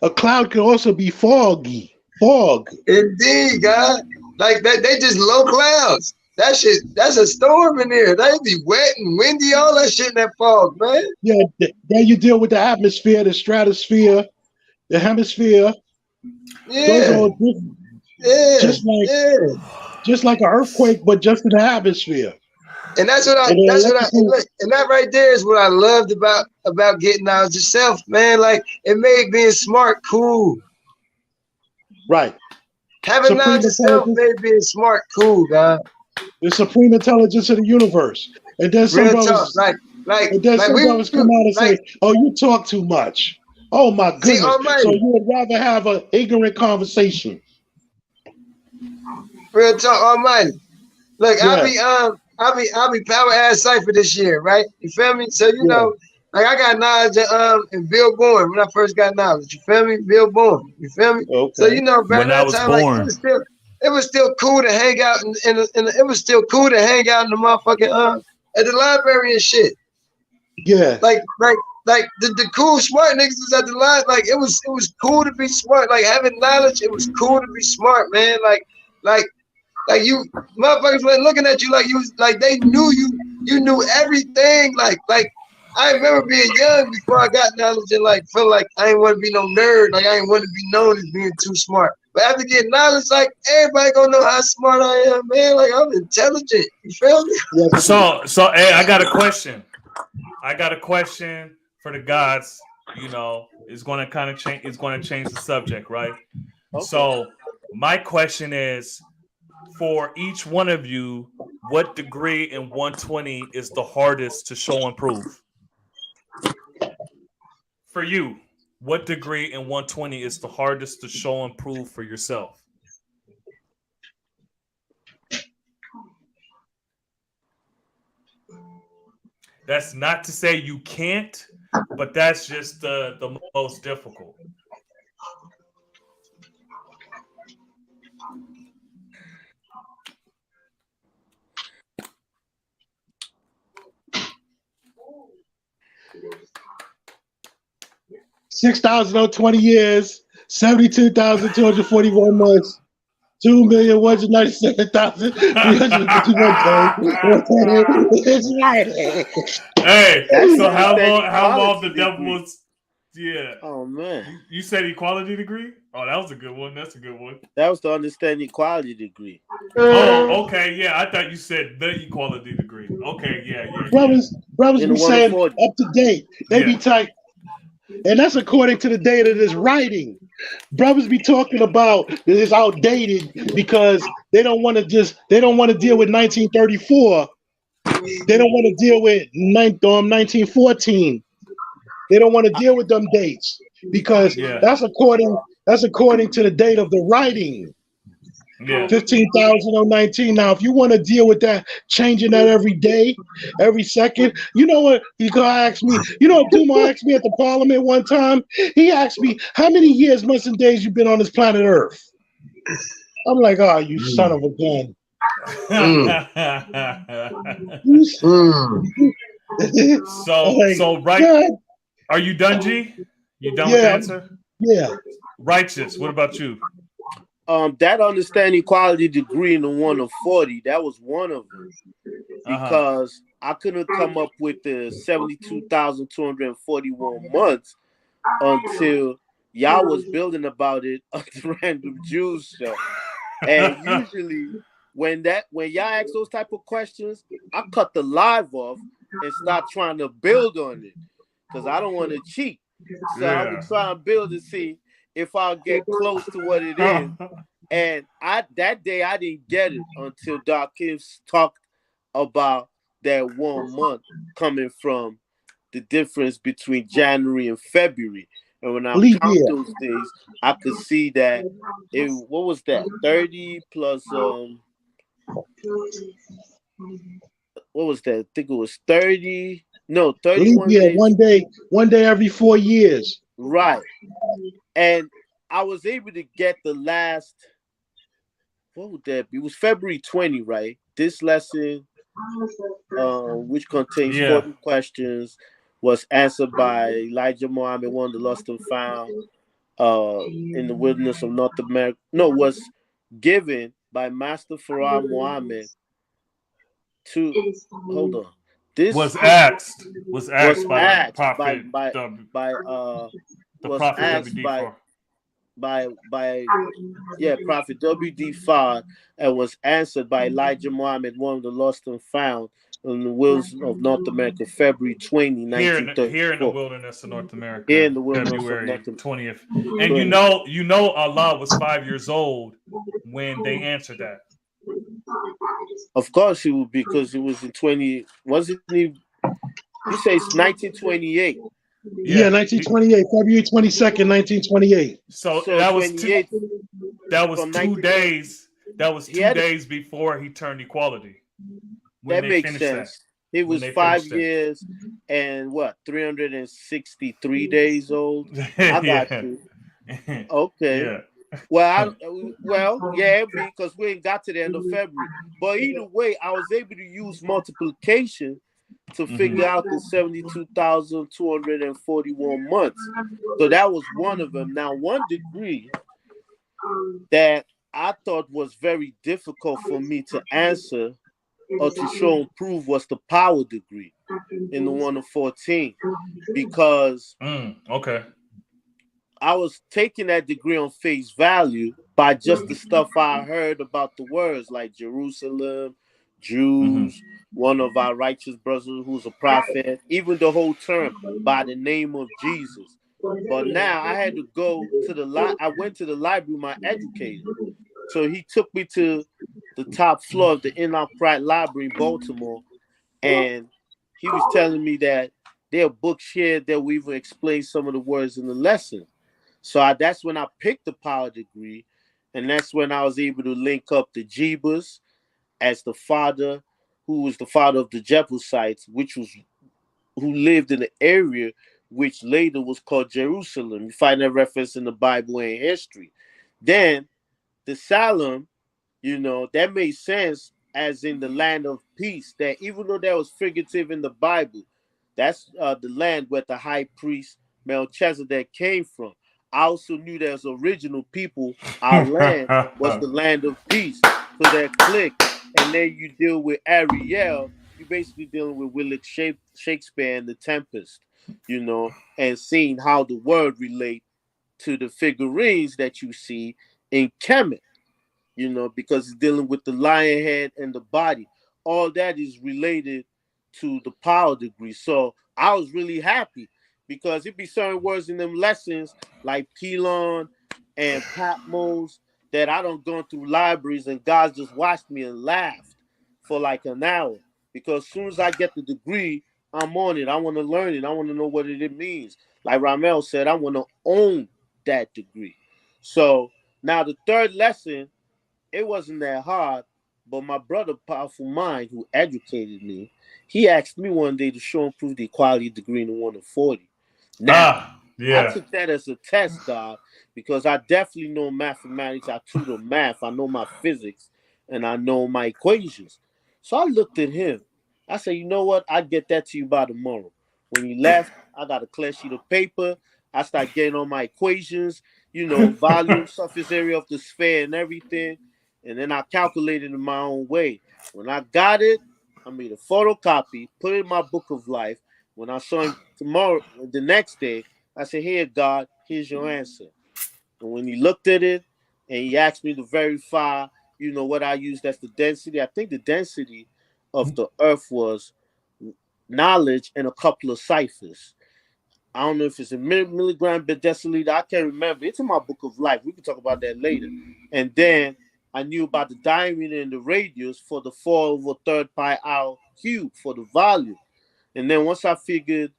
A cloud could also be foggy. Fog. Indeed, God. Like that, they just low clouds. That shit, that's a storm in there. They be wet and windy, all that shit in that fog, man. Yeah, then you deal with the atmosphere, the stratosphere, the hemisphere. Those are Yeah, all different. yeah, Just like- yeah. Just like an earthquake, but just in the atmosphere. And that's what I, And then that's what I, electrical- and look, and that right there is what I loved about getting knowledge yourself, man. Like it made being smart cool. Right. Having Supreme knowledge yourself intelligence. made being smart cool, God. The supreme intelligence of the universe. And then some Real talk, brothers, like and then some we brothers come out and like, say, "Oh, you talk too much." Oh my goodness! Almighty. So you would rather have an ignorant conversation? real talk, Almighty. Look, Yeah. I'll be power ass cipher this year, right? You feel me? So you know, like I got knowledge in Bill Bourne when I first got knowledge. You feel me? Bill Bourne. You feel me? Okay. So you know, back When I that was time, like born. it was still cool to hang out it was still cool to hang out in the motherfucking at the library and shit. Yeah. Like the cool smart niggas was at the line. Like it was cool to be smart. Like having knowledge, it was cool to be smart, man. Like you motherfuckers were looking at you like you was like they knew you knew everything. Like I remember being young before I got knowledge and like feel like I ain't want to be no nerd. Like I ain't want to be known as being too smart. But after getting knowledge, like everybody gonna know how smart I am, man. Like I'm intelligent. You feel me? So hey, I got a question. For the gods. You know, it's going to kind of change. It's going to change the subject, right? Okay. So my question is, for each one of you, what degree in 120 is the hardest to show and prove? For you, what degree in 120 is the hardest to show and prove for yourself? That's not to say you can't, but that's just the most difficult. $6,020 years, 72,241 months, 2,197,351 days. Hey, That's so how equality long the devil degree. was? Yeah, Oh man, you said equality degree. Oh, that was a good one. That's a good one. that was the understand equality degree. Oh, okay, yeah. I thought you said the equality degree. Okay, yeah. Brothers In be the saying 140. up to date. They be Yeah. tight. And that's according to the date of this writing. Brothers be talking about that it's outdated because they don't want to deal with 1934. They don't want to deal with 1914. They don't want to deal with them dates because Yeah. that's according to the date of the writing. Yeah. 15,019. Now, if you want to deal with that, changing that every day, every second, you know what? You can ask me. You know what Duma asked me at the Parliament one time? He asked me, "How many years, months, and days you been on this planet Earth?" I'm like, "Oh, you son of a gun!" You so right. God, Are you done, G? You done with the Yeah. answer? yeah. Righteous. What about you? That understand equality degree in the 1 of 40, that was one of them. Because I couldn't come up with the 72,241 months until y'all was building about it on the Random Jews show. And usually when y'all ask those type of questions, I cut the live off and start trying to build on it because I don't want to cheat. So I would try and build and see if I'll get close to what it is. And that day I didn't get it until Doc Kims talked about that 1 month coming from the difference between January and February. And when I Leap count year. those days, I could see that what was that? 30 plus what was that? I think it was 30. No, Leap 31 year. days. One day every 4 years. Right. And I was able to get the last, what would that be? It was February 20, right? This lesson, which contains 40 questions, was answered by Elijah Muhammad, one of the lost and found in the wilderness of North America. No, was given by Master Farah Muhammad to, hold on. This was asked by asked the prophet, was prophet asked WD by Prophet W.D. Fard, and was answered by Elijah Muhammad, one of the lost and found in the wilderness of North America, February 20, 1934. here in the wilderness of North America, Here in the wilderness February of North 20th. And you know Allah was 5 years old when they answered that. Of course he would, because it was in 20, wasn't he? You say it's 1928. Yeah, 1928, February 22nd, 1928. So that was 28. That was 2 days. That was 2 days before he turned equality. That makes sense. It was 5 years and 363 days old. I got you. Okay. Yeah. Well, because we ain't got to the end of February. But either way, I was able to use multiplication to figure out the 72,241 months. So that was one of them. Now, one degree that I thought was very difficult for me to answer or to show and prove was the power degree in the 1 of 14, because I was taking that degree on face value by just the stuff I heard about the words like Jerusalem, Jews, one of our righteous brothers who's a prophet, even the whole term by the name of Jesus. But now I had to go to I went to the library, my educator. So he took me to the top floor of the Enoch Pratt Library in Baltimore, and he was telling me that there are books here that will even explain some of the words in the lesson. So that's when I picked the power degree, and that's when I was able to link up the Jebus as the father, who was the father of the Jebusites, who lived in the area which later was called Jerusalem. You find that reference in the Bible and history. Then the Salem, that made sense as in the land of peace, that even though that was figurative in the Bible, that's the land where the high priest Melchizedek came from. I also knew that as original people, our land was the land of peace. So that click, and then you deal with Ariel, you're basically dealing with William Shakespeare and The Tempest, and seeing how the word relate to the figurines that you see in Kemet, because it's dealing with the lion head and the body. All that is related to the power degree. So I was really happy, because it'd be certain words in them lessons like Pelon and Patmos that I don't go through libraries, and God just watched me and laughed for like an hour, because as soon as I get the degree, I'm on it. I want to learn it. I want to know what it means. Like Ramel said, I want to own that degree. So now the third lesson, it wasn't that hard, but my brother, Powerful Mind, who educated me, he asked me one day to show and prove the equality degree in the 1 of 40. Now, I took that as a test, God, because I definitely know mathematics. I tutor math. I know my physics, and I know my equations. So I looked at him. I said, you know what? I'll get that to you by tomorrow. When he left, I got a clear sheet of paper. I started getting on my equations, volume, surface area of the sphere and everything. And then I calculated in my own way. When I got it, I made a photocopy, put it in my book of life. When I saw him the next day, I said, here, God, here's your answer. And when he looked at it and he asked me to verify, what I used as the density, I think the density of the earth was knowledge and a couple of ciphers. I don't know if it's a milligram per deciliter. I can't remember. It's in my book of life. We can talk about that later. And then I knew about the diameter and the radius for the 4/3 pi r cubed for the volume. And then once I figured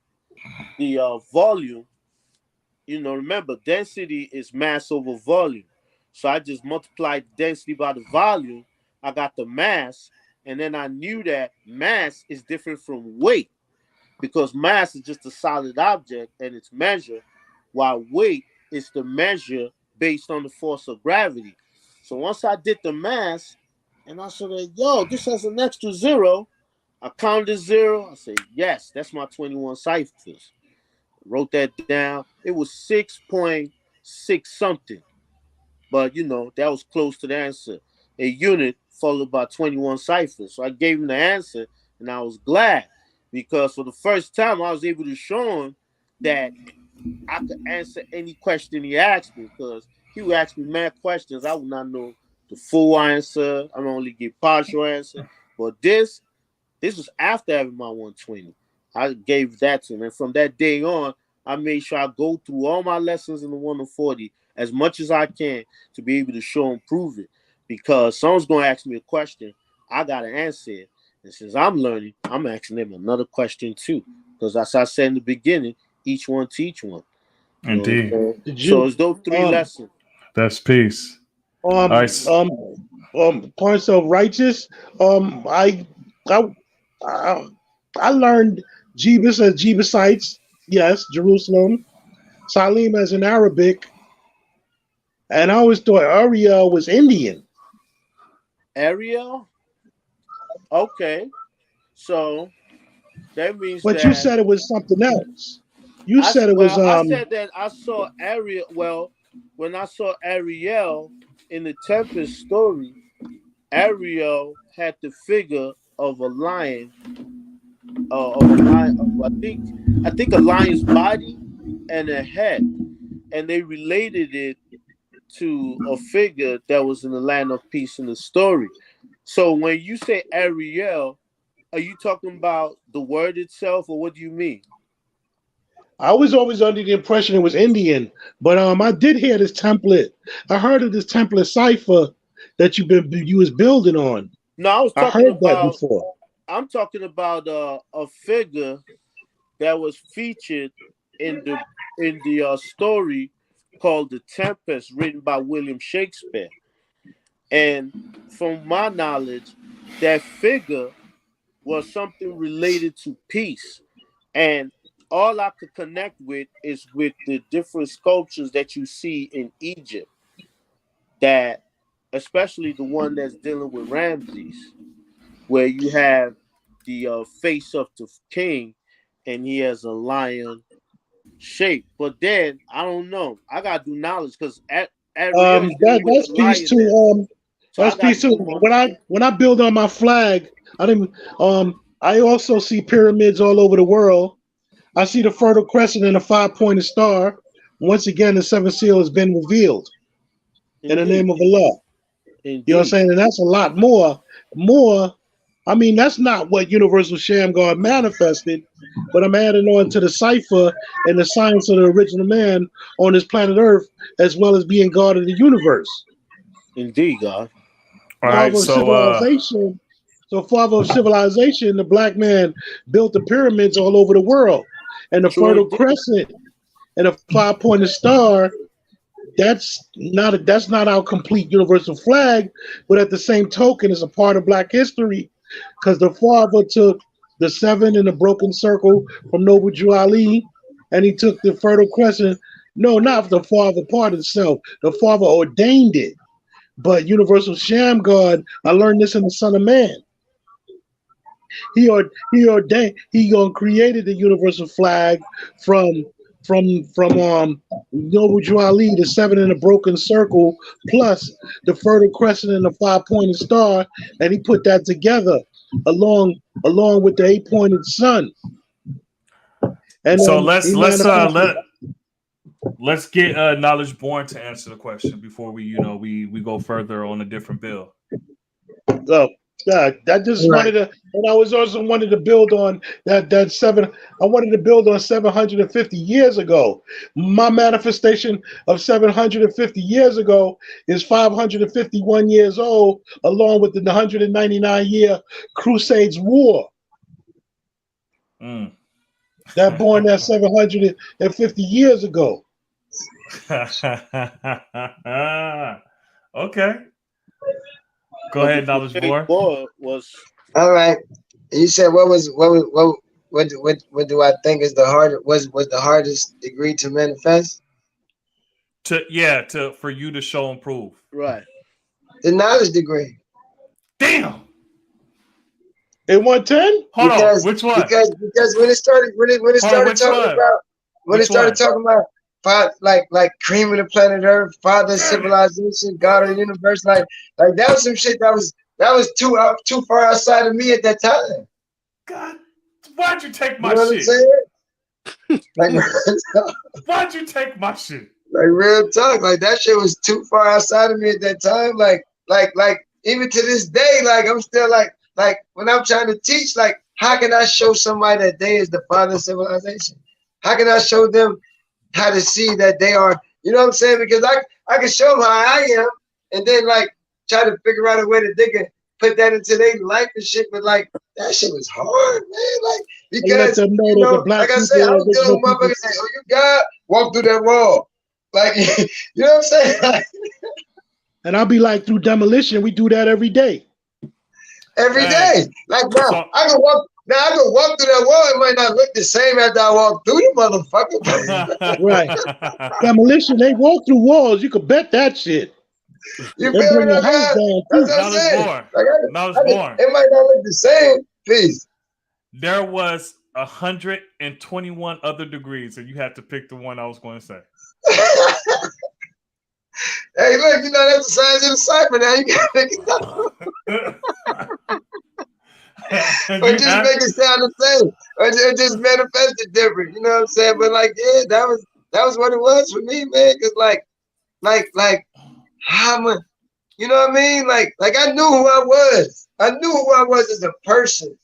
the volume, remember, density is mass over volume. So I just multiplied density by the volume. I got the mass. And then I knew that mass is different from weight, because mass is just a solid object and it's measured, while weight is the measure based on the force of gravity. So once I did the mass, and I said, yo, this has an extra zero, I counted 0. I said, yes, that's my 21 ciphers. Wrote that down. It was 6.6 something. But, that was close to the answer. A unit followed by 21 ciphers. So I gave him the answer, and I was glad, because for the first time I was able to show him that I could answer any question he asked me, because he would ask me mad questions. I would not know the full answer. I would only give partial answer. But this was after having my 120. I gave that to him. And from that day on, I made sure I go through all my lessons in the 140 as much as I can to be able to show and prove it. Because someone's going to ask me a question, I got to answer it. And since I'm learning, I'm asking them another question too. Because as I said in the beginning, each one teach one. Indeed. So it's those 3 lessons. That's peace. Points of righteous. I learned Jebus as Jebusites. Yes, Jerusalem. Salim as in Arabic. And I always thought Ariel was Indian. Ariel? Okay. So that means But you said it was something else. You said it was I said that I saw Ariel. Well, when I saw Ariel in the Tempest story, Ariel had the figure of a lion. I think a lion's body and a head. And they related it to a figure that was in the land of peace in the story. So when you say Ariel, are you talking about the word itself, or what do you mean? I was always under the impression it was Indian, but I did hear this template. I heard of this template cipher that you was building on. No, I was talking I heard about that before. I'm talking about a figure that was featured in the story called The Tempest, written by William Shakespeare. And from my knowledge, that figure was something related to peace. And all I could connect with is with the different sculptures that you see in Egypt, that especially the one that's dealing with Ramses, where you have the face of the king and he has a lion shape. But then I don't know. I gotta do knowledge, because that's piece two. That's piece two. When I build on my flag, I also see pyramids all over the world. I see the Fertile Crescent and a 5-pointed star. Once again, the 7th seal has been revealed. Indeed. In the name of Allah. Indeed. You know what I'm saying? And that's a lot more. I mean, that's not what Universal Shamgar manifested, but I'm adding on to the cipher and the science of the original man on this planet Earth, as well as being God of the universe. Indeed, God. All right, So father of civilization, the black man built the pyramids all over the world. And the Fertile Crescent and a 5-pointed star, that's not our complete universal flag, but at the same token, it's a part of black history, because the father took the 7 in the broken circle from Noble Drew Ali, and he took the Fertile Crescent. No, not the father part itself. The father ordained it. But Universal Shamgar, I learned this in the Son of Man. He created the universal flag from Noble Drew Ali, the 7 in a broken circle, plus the Fertile Crescent and the 5-pointed star, and he put that together along with the 8-pointed sun. And so let's get Knowledge Born to answer the question before we go further on a different bill. Yeah, I just Right. wanted to, and I was also wanted to build on that seven. I wanted to build on 750 years ago. My manifestation of 750 years ago is 551 years old, along with the 199-year Crusades War Mm. that born that 750 years ago. Okay. Go ahead, Knowledge Crusade Boy. War was All right. And you said what do I think is the hardest was the hardest degree to manifest? For you to show and prove. right. The knowledge degree. Damn. In 110? Hold on. Because Which one? because when it started Hold on, started which talking one? about when Which it started one? talking about like cream of the planet Earth, father of Damn it. civilization, God of the universe, like that was some shit that was too far outside of me at that time. God, why'd you take You my know what I'm shit? saying? Like Why'd you take my shit? like real talk, like that shit was too far outside of me at that time. Like even to this day, like I'm still like when I'm trying to teach, like how can I show somebody that they is the father of civilization? How can I show them how to see that they are? You know what I'm saying? Because I can show them how I am, and then like try to figure out a way that they can put that into their life and shit. But like that shit was hard, man. Like And let because them know you that know, the black like I people said, I are was dealing original with people. motherfuckers saying, "Oh, you God, walk through that wall." Like you know what I'm saying? Like, And I'll be like, through demolition, we do that every day. every Hey, day. Like now, so- I can walk through that wall. It might not look the same after I walk through the motherfucker. Right. Demolition, they walk through walls. You could bet that shit. You They feel bring me? your Like, house down that's what too. I'm Knowledge saying. born. Like, Knowledge born. it might not look the same. Peace. There was 121 other degrees, and you had to pick the one I was going to say. Hey, look, you know that's the science of the cipher now. You gotta make it up. Or You just have- make it sound the same. Or just manifest it different. You know what I'm saying? But like, yeah, that was what it was for me, man. Cause like how much, you know what I mean? Like I knew who I was. I knew who I was as a person.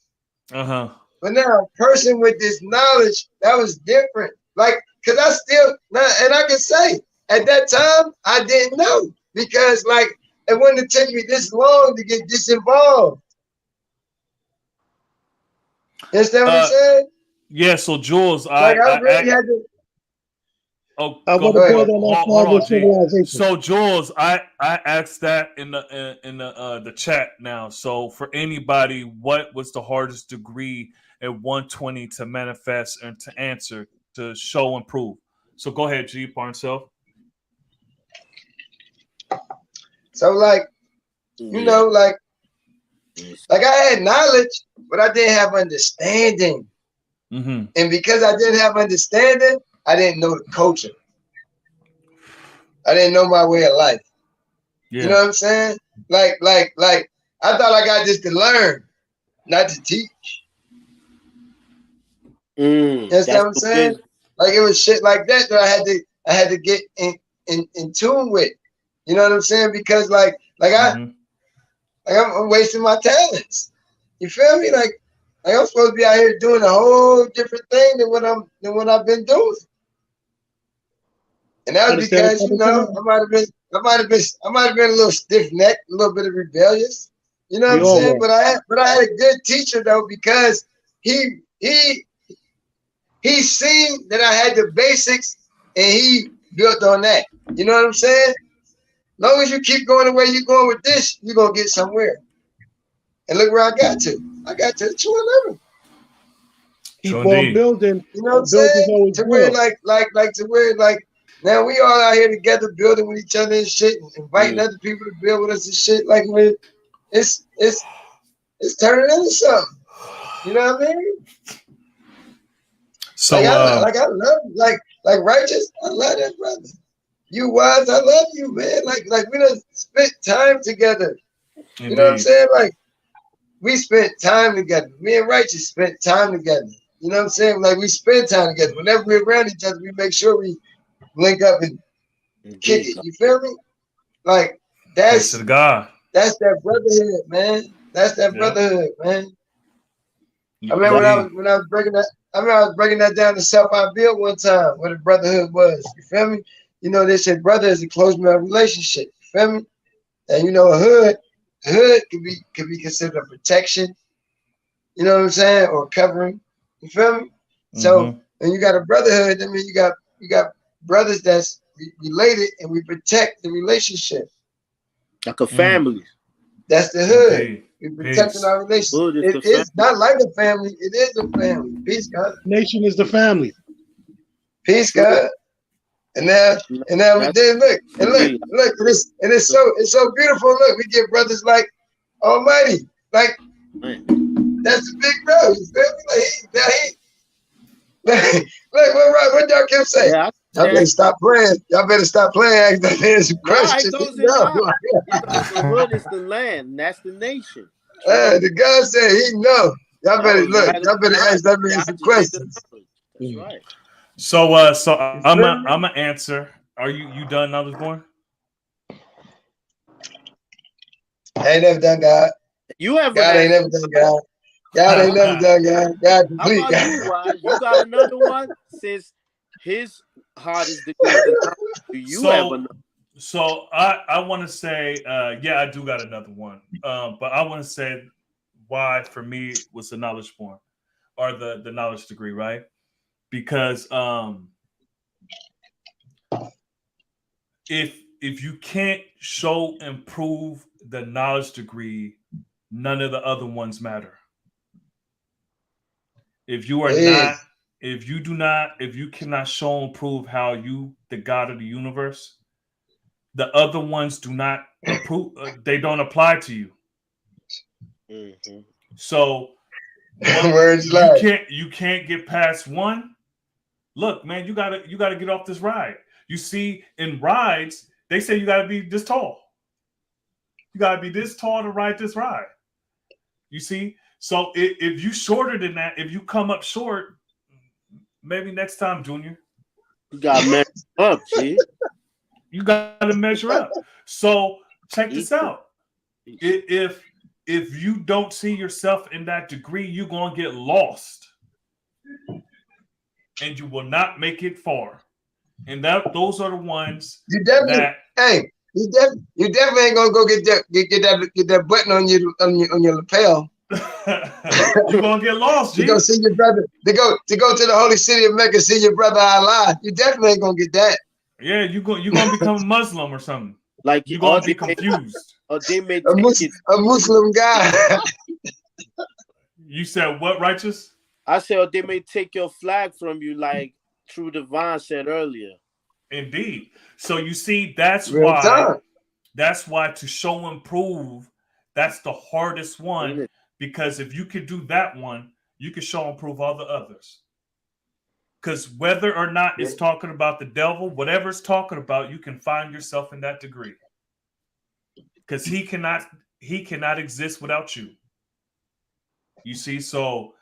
Uh-huh. But now a person with this knowledge, that was different. Like, cause I still, and I can say at that time I didn't know because like it wouldn't have taken me this long to get this involved. You understand what I'm saying? Yeah, so Jules, Like I really had to. I go want to ahead. build on that hold father on, of G. civilization. So Jules, I asked that in the chat now. So for anybody, what was the hardest degree at 120 to manifest and to answer, to show and prove? So go ahead, G. Parnself. So like, you know, like I had knowledge, but I didn't have understanding. Mm-hmm. And because I didn't have understanding, I didn't know the culture. I didn't know my way of life. Yeah. You know what I'm saying? Like I thought I got this to learn, not to teach. You understand what I'm saying? Like it was shit like that I had to get in tune with. You know what I'm saying? Because like I'm wasting my talents. You feel me? Like I'm supposed to be out here doing a whole different thing than what I've been doing. And that was because, you know, I might have been a little stiff necked, a little bit of rebellious. You know what I'm saying? But I had a good teacher though, because he seen that I had the basics and he built on that. You know what I'm saying? As long as you keep going the way you're going with this, you're gonna get somewhere. And look where I got to. I got to the 211. Keep on building. You know what I'm saying? To where to where now we all out here together building with each other and shit, and inviting other people to build with us and shit. Like it's turning into something. You know what I mean? So I love like Righteous. I love that brother. You Wise, I love you, man. Like we done spent time together. Indeed. You know what I'm saying? Like we spent time together. Me and Righteous spent time together. You know what I'm saying? Like we spend time together. Whenever we're around each other, we make sure we link up and kick it. You feel me? Like that's God. That's that brotherhood, man. That's that Yeah. brotherhood, man. I Indeed. remember when I was breaking that. I remember I was breaking that down to self I built one time, what the brotherhood was. You feel me? You know, they said brother is a close male relationship. You feel me? And you know, a hood could be considered a protection. You know what I'm saying, or covering. You feel me? So when you got a brotherhood, that means you got brothers that's related, and we protect the relationship. Like a family. That's the hood. Indeed. We protecting Peace. our relationship. Hood is the It's not like a family. It is a family. Peace, God. Nation is the family. Peace, God. And now we did look, and it's so beautiful. Look, we get brothers like Almighty, like that's a big bro. You feel me? Like look, what y'all kept saying? Yeah, Y'all better stop playing. Y'all better stop playing. Asking questions. The hood is the land. And that's the nation. The God said he know. Y'all better look. Y'all better ask that man some questions. That's right. So I'm a answer. Are you done, Knowledge Born? I ain't never done God. You ever God ain't never done God. God ain't never done God. God complete. How about you, Wise? You got another one since his heart is the good. Do you ever know? So I want to say, yeah, I do got another one. But I want to say why for me was the Knowledge Born or the knowledge degree, right? Because if you can't show and prove the knowledge degree, none of the other ones matter. If you are not, if you cannot show and prove how you, the God of the universe, the other ones do not approve. They don't apply to you. Mm-hmm. So Words you can't get past one. Look, man, you gotta get off this ride. You see, in rides, they say you gotta be this tall. You gotta be this tall to ride this ride. You see, so if you shorter than that, if you come up short, maybe next time, Junior, you gotta measure up, G. You gotta measure up. So check this out. If you don't see yourself in that degree, you're gonna get lost. And you will not make it far. And those are the ones you definitely you definitely ain't gonna go get that button on your lapel. You're gonna get lost, G. To go see your brother, to go to the holy city of Mecca, see your brother Allah. You definitely ain't gonna get that. Yeah, you're gonna become a Muslim or something. Like you're gonna be confused. Or they may a Muslim guy. You said what, Righteous? I said they may take your flag from you, like True Divine said earlier. Indeed. So you see, that's Real why time. That's why to show and prove, that's the hardest one. Because if you could do that one, you can show and prove all the others. Because whether or not it's talking about the devil, whatever it's talking about, you can find yourself in that degree. Because he cannot exist without you. You see, so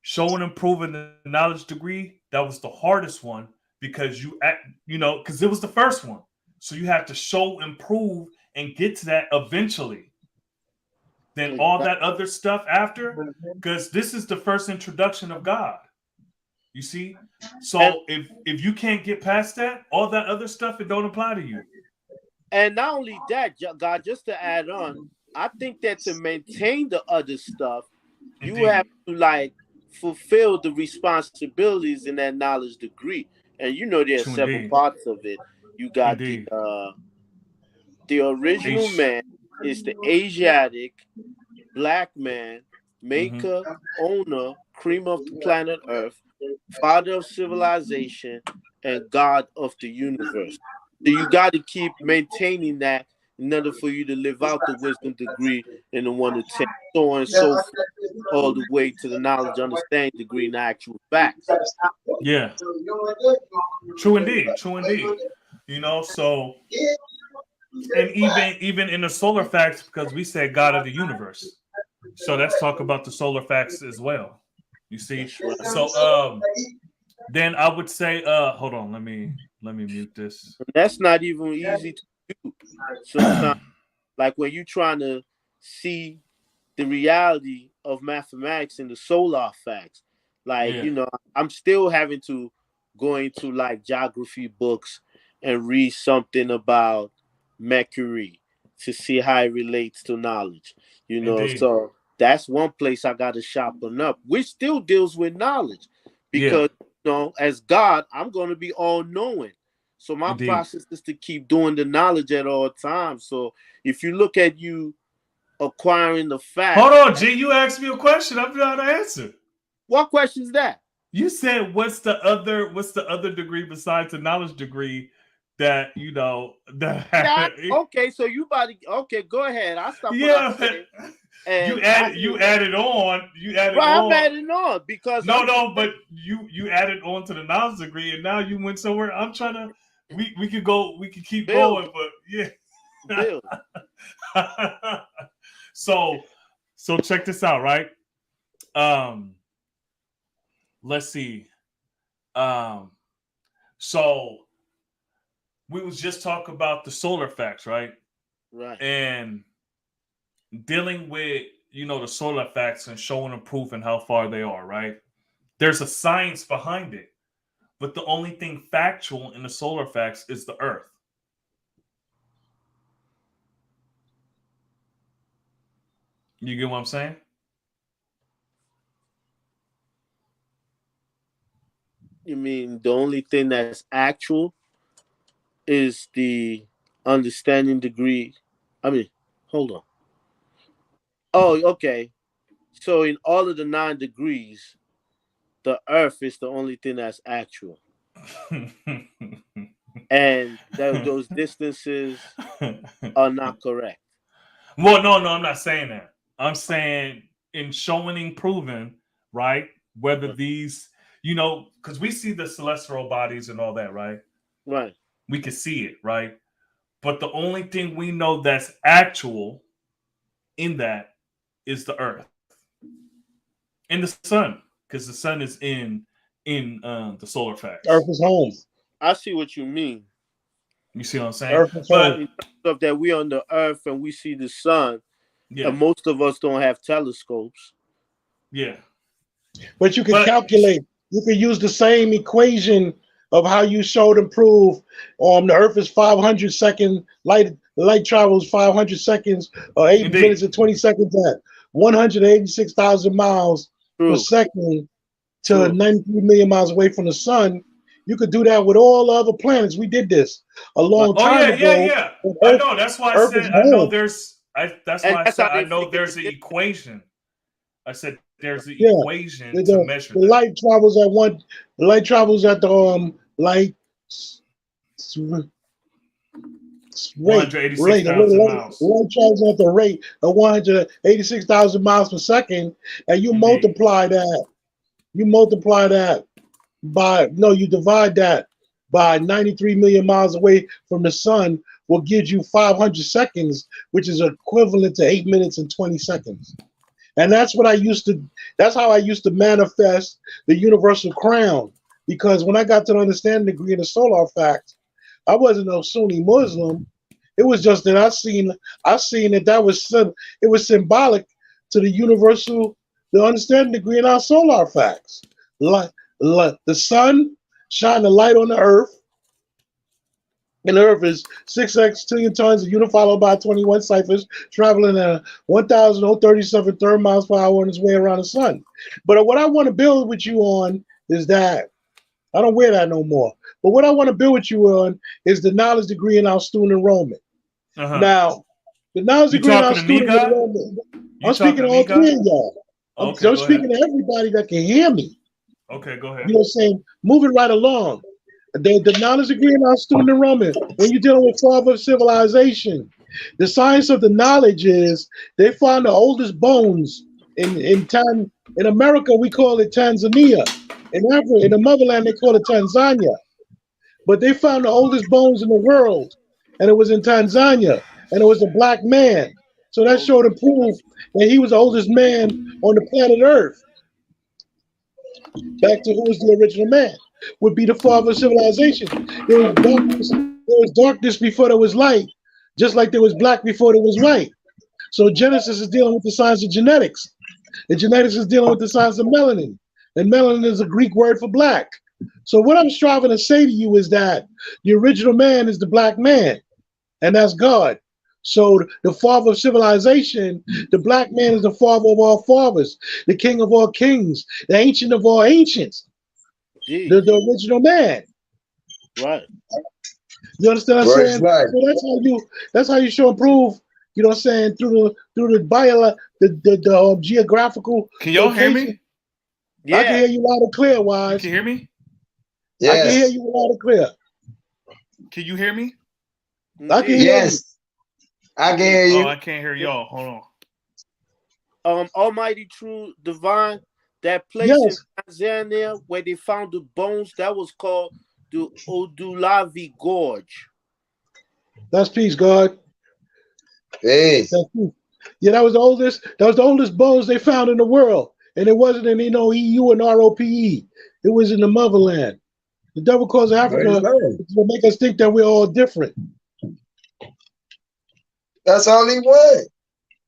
showing and proving the knowledge degree, that was the hardest one because because it was the first one. So you have to show and prove and get to that eventually. Then all that other stuff after, because this is the first introduction of God. You see? So if you can't get past that, all that other stuff, it don't apply to you. And not only that, God, just to add on, I think that to maintain the other stuff, Indeed. you have to fulfill the responsibilities in that knowledge degree. And there are several parts of it. You got the original man is the Asiatic black man, maker, owner, cream of the planet Earth, father of civilization, and God of the universe. So you got to keep maintaining that in order for you to live out the wisdom degree and the 1 to 10, so on and so forth, all the way to the knowledge, understanding degree and actual facts. Yeah. True indeed. So, and even in the solar facts, because we said God of the universe. So let's talk about the solar facts as well. You see? So then I would say, hold on, let me mute this. That's not even easy to do. Sometimes, like when you're trying to see the reality of mathematics and the solar facts. Like, you know, I'm still having to go into like geography books and read something about Mercury to see how it relates to knowledge. You know, Indeed. so that's one place I got to sharpen up, which still deals with knowledge, because you know, as God, I'm going to be all knowing. So my process is to keep doing the knowledge at all times. So if you look at you acquiring the facts. Hold on, G. You asked me a question. I'm trying to answer. What question is that? You said what's the other degree besides the knowledge degree that you know that? Yeah, okay, so you about to, okay, go ahead. I'll stop. Yeah, you added on. I'm adding on because but you added on to the knowledge degree, and now you went somewhere. I'm trying to. We could go. We could keep going, but yeah. So check this out, right? Let's see. So we was just talking about the solar facts, right? Right. And dealing with, you know, the solar facts and showing and proving how far they are, right? There's a science behind it. But the only thing factual in the solar facts is the Earth. You get what I'm saying? You mean the only thing that's actual is the understanding degree? I mean, hold on. Oh, okay. So in all of the 9 degrees, the Earth is the only thing that's actual. And those distances are not correct. Well, no, I'm not saying that. I'm saying in showing and proving, right? Whether these, you know, because we see the celestial bodies and all that, right? Right. We can see it, right? But the only thing we know that's actual in that is the Earth and the sun, because the sun is in the solar facts. Earth is home. I see what you mean. You see what I'm saying? Earth is home. In terms of that we're on the Earth and we see the sun, and most of us don't have telescopes. Yeah. But you can calculate. You can use the same equation of how you showed and proved. The Earth is 500 seconds. Light travels 500 seconds or 8 minutes and 20 seconds at 186,000 miles per second to 93 million miles away from the sun. You could do that with all other planets. We did this a long time ago. Yeah. I know. That's why I said I know there's. That's why I said I know there's an equation. I said there's an equation to measure. The light travels at the light travels at the light rate. 186,000 miles. The light travels at the rate of 186,000 miles per second, and you multiply that. You multiply that by you divide that by 93 million miles away from the sun, will give you 500 seconds, which is equivalent to 8 minutes and 20 seconds. And that's what that's how I used to manifest the universal crown. Because when I got to the understanding degree in the solar facts, I wasn't no Sunni Muslim. It was just that I seen that it was symbolic to the universal, the understanding degree in our solar facts. The sun shine the light on the earth, and the earth is 6x trillion tons of unit followed by 21 ciphers traveling at 1,037 third miles per hour on its way around the sun. But what I want to build with you on is that I don't wear that no more. But what I want to build with you on is the knowledge degree in our student enrollment. Now, the knowledge degree in our student enrollment. I'm speaking to all 3 of y'all. I'm speaking to everybody that can hear me. Okay, go ahead. You know what I'm saying? Moving right along. The knowledge degree in our student enrollment, when you're dealing with father of civilization, the science of the knowledge is they found the oldest bones in America, we call it Tanzania. In Africa, in the motherland, they call it Tanzania. But they found the oldest bones in the world, and it was in Tanzania, and it was a black man. So that showed and proved that he was the oldest man on the planet Earth. Back to who was the original man, would be the father of civilization. There was darkness before there was light, just like there was black before there was white. So Genesis is dealing with the science of genetics. And genetics is dealing with the science of melanin. And melanin is a Greek word for black. So what I'm striving to say to you is that the original man is the black man, and that's God. So the father of civilization, the black man is the father of all fathers, the king of all kings, the ancient of all ancients, the original man. Right. You understand what I'm Right, saying? right. So that's how you show and prove, you know what I'm saying, through the geographical. Can y'all hear location. me? Yeah. I can hear you loud and clear, You Wise. can hear me? I can hear Yes. you loud and clear. Can you hear me? I can hear Yes. I can hear you. Oh, I can't hear y'all. Hold on. Almighty True Divine, that place Yes. in Tanzania where they found the bones, that was called the Odulavi Gorge. That's peace, God. Peace. That's peace. Yeah, that was the oldest. That was the oldest bones they found in the world, and it wasn't in EU and ROPE. It was in the motherland. The devil calls Africa to make us think that we're all different. That's all he wanted.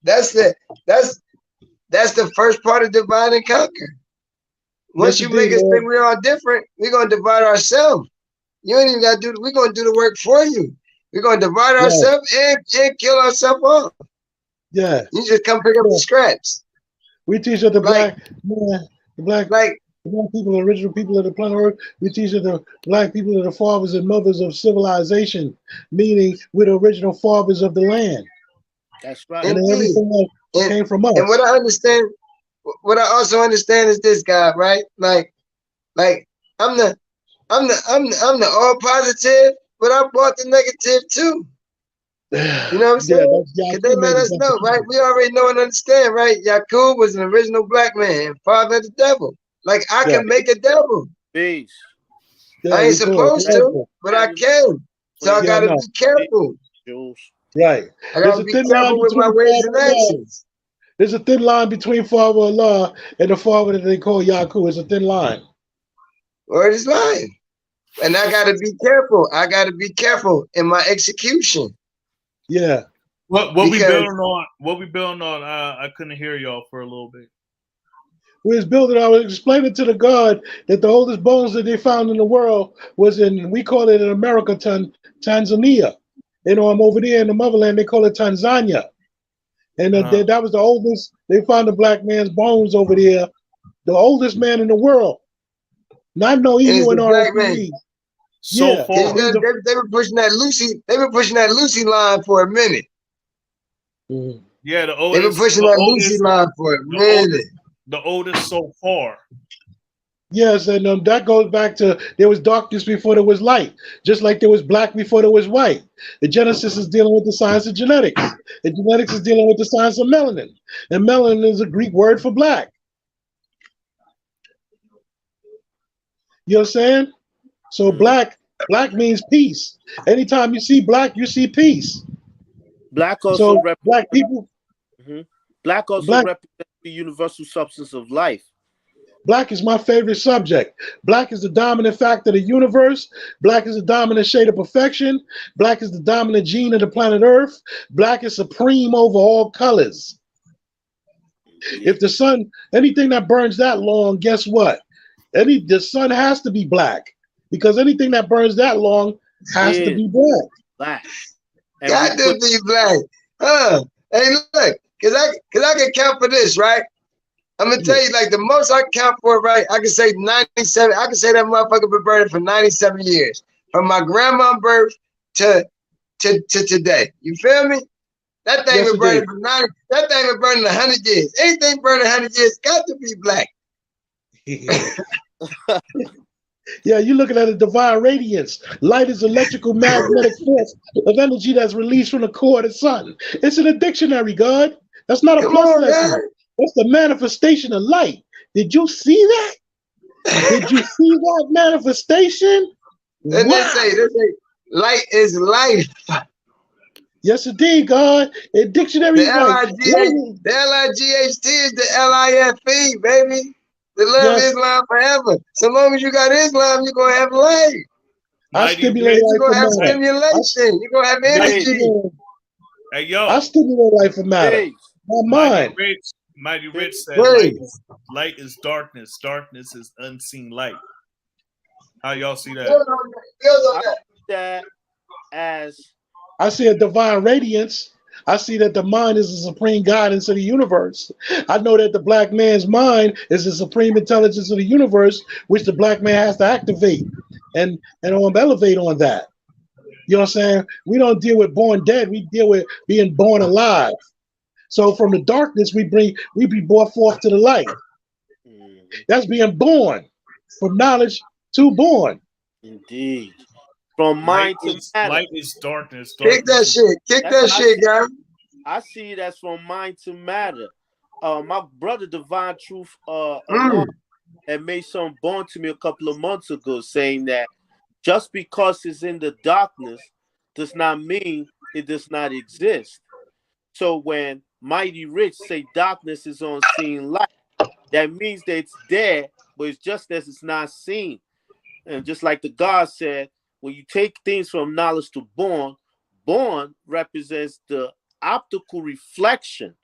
That's the first part of divide and conquer. Once Yes, you make indeed, us Lord. think we're all different, we're gonna divide ourselves. You ain't even gotta do. We're gonna do the work for you. We're gonna divide Yeah. ourselves and kill ourselves off. Yeah, You just come pick up the scraps. we teach that the Like- black Like people, the original people of the planet Earth. We teach that the black people are the fathers and mothers of civilization, meaning we're the original fathers of the land, That's right. and then Indeed. everything else And- came from us. And what I understand, what I also understand is this, guy, right? Like I'm the all positive, but I bought the negative too. You know what I'm saying? Cause they let us know, right? We already know and understand, right? Yakub was an original black man, father of the devil. Like I Yeah. can make a devil. Peace. I ain't supposed to, but I can. So I Yeah, gotta no. be careful. Jules. Right. I There's gotta a be thin line careful with my between ways Father and and Allah. actions. There's a thin line between Father Allah and the Father that they call Yaku. It's a thin line. Word is life. And I gotta be careful. I gotta be careful in my execution. Yeah. What we Because- building on? What we building on? I couldn't hear y'all for a little bit. We was building, I was explaining to the God that the oldest bones that they found in the world was in, we call it in America, Tanzania. You know, I'm over there in the motherland, they call it Tanzania. And that was the oldest, they found the black man's bones over there, the oldest man in the world. Not no it's EU and the black man. ROPE. So Yeah. far. They were pushing that Lucy. They were pushing that Lucy line for a minute. Mhm. Yeah, the They were oldest. pushing The that Lucy oldest, line for a the minute. the oldest so far. Yes, and that goes back to there was darkness before there was light, just like there was black before there was white. The Genesis is dealing with the science of genetics, and genetics is dealing with the science of melanin, and melanin is a Greek word for black. You know what I'm saying? So black means peace. Anytime you see black, you see peace. Black also So black people, Black also Black- represents the universal substance of life. black is my favorite subject. Black is the dominant fact of the universe. Black is the dominant shade of perfection. Black is the dominant gene of the planet Earth. Black is supreme over all colors. If the sun, anything that burns that long, guess what? The sun has to be black, because anything that burns that long has to be black. Black. And Got we to put- be black. Hey, look, cause I can count for this, right? I'm gonna tell you, like the most I count for, right? I can say 97. I can say that motherfucker been burning for 97 years, from my grandma's birth to today. You feel me? That thing Yes, been burning indeed. for 90. That thing been burning 100 years. Anything burning 100 years got to be black. Yeah, you're looking at a divine radiance. Light is electrical magnetic force of energy that's released from the core of the sun. It's in a dictionary, God. That's not a Come plus on, lesson. God. That's the manifestation of light. Did you see that? Did you see that manifestation? And Wow. they say, light is life. Yes, indeed, God. In dictionary, The right. the L-I-G-H-T is the L-I-F-E, baby. The love Yes. Islam forever. So long as you got Islam, you're gonna have life. I stimulate You're life gonna have from that. stimulation. You're gonna have energy. Hey, yo. I stimulate light for matter. Hey, My mind. Mighty Rich said Hey. light is darkness. Darkness is unseen light. How y'all see that? I see that as I see a divine radiance. I see that the mind is the supreme guidance of the universe. I know that the black man's mind is the supreme intelligence of the universe, which the black man has to activate and elevate on that. You know what I'm saying? We don't deal with born dead. We deal with being born alive. So from the darkness, we be brought forth to the light. That's being born from knowledge to born. indeed from mind to matter. Light is darkness. Kick that shit. Kick that shit, guys. I see it as from mind to matter. My brother Divine Truth had made something born to me a couple of months ago, saying that just because it's in the darkness does not mean it does not exist. So when Mighty Rich say darkness is unseen light, that means that it's there, but it's just as it's not seen. And just like the God said, when you take things from knowledge to born represents the optical reflection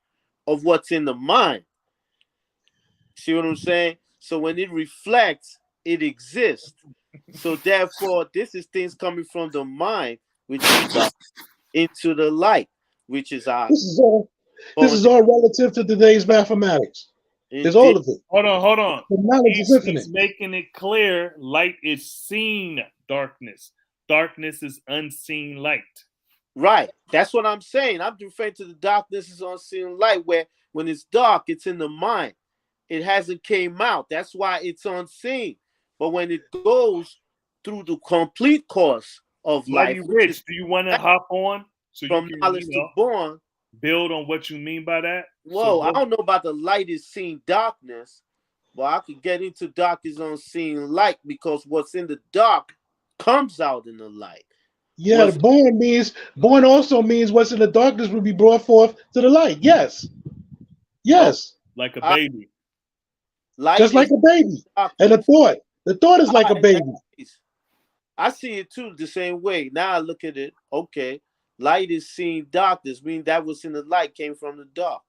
of what's in the mind. See what I'm saying? So when it reflects, it exists. So therefore, this is things coming from the mind, which is into the light, which is our. This is all relative to today's mathematics. It's all of it. Hold on. The knowledge is infinite. He's making it clear. Light is seen darkness. Darkness is unseen light. Right. That's what I'm saying. I'm referring to the darkness is unseen light, where when it's dark, it's in the mind. It hasn't came out. That's why it's unseen. But when it goes through the complete course of life, Rich, do you want to hop on so from you can, knowledge to born? Build on what you mean by that. Whoa, I don't know about the light is seen darkness, but I could get into dark is unseen light, because what's in the dark comes out in the light. Yeah, the born also means what's in the darkness will be brought forth to the light. Yes. Like a baby. Just like a baby. And the thought is like a baby. I see it too the same way. Now I look at it, okay. Light is seen darkness, meaning that was in the light came from the dark.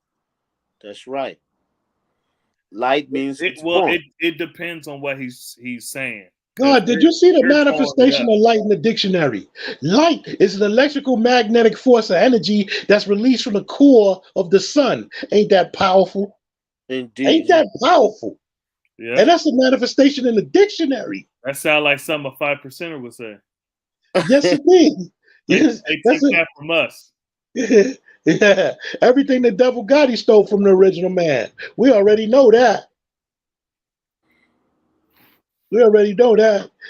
That's right. Light means it depends on what he's saying. God, did you see the manifestation of light in the dictionary? Light is an electrical magnetic force of energy that's released from the core of the sun. Ain't that powerful? Indeed. Ain't that powerful? Yeah. And that's a manifestation in the dictionary. That sounds like something a 5%er would say. Yes, indeed. Yes, they take that from us. Yeah. Everything the devil got, he stole from the original man. We already know that.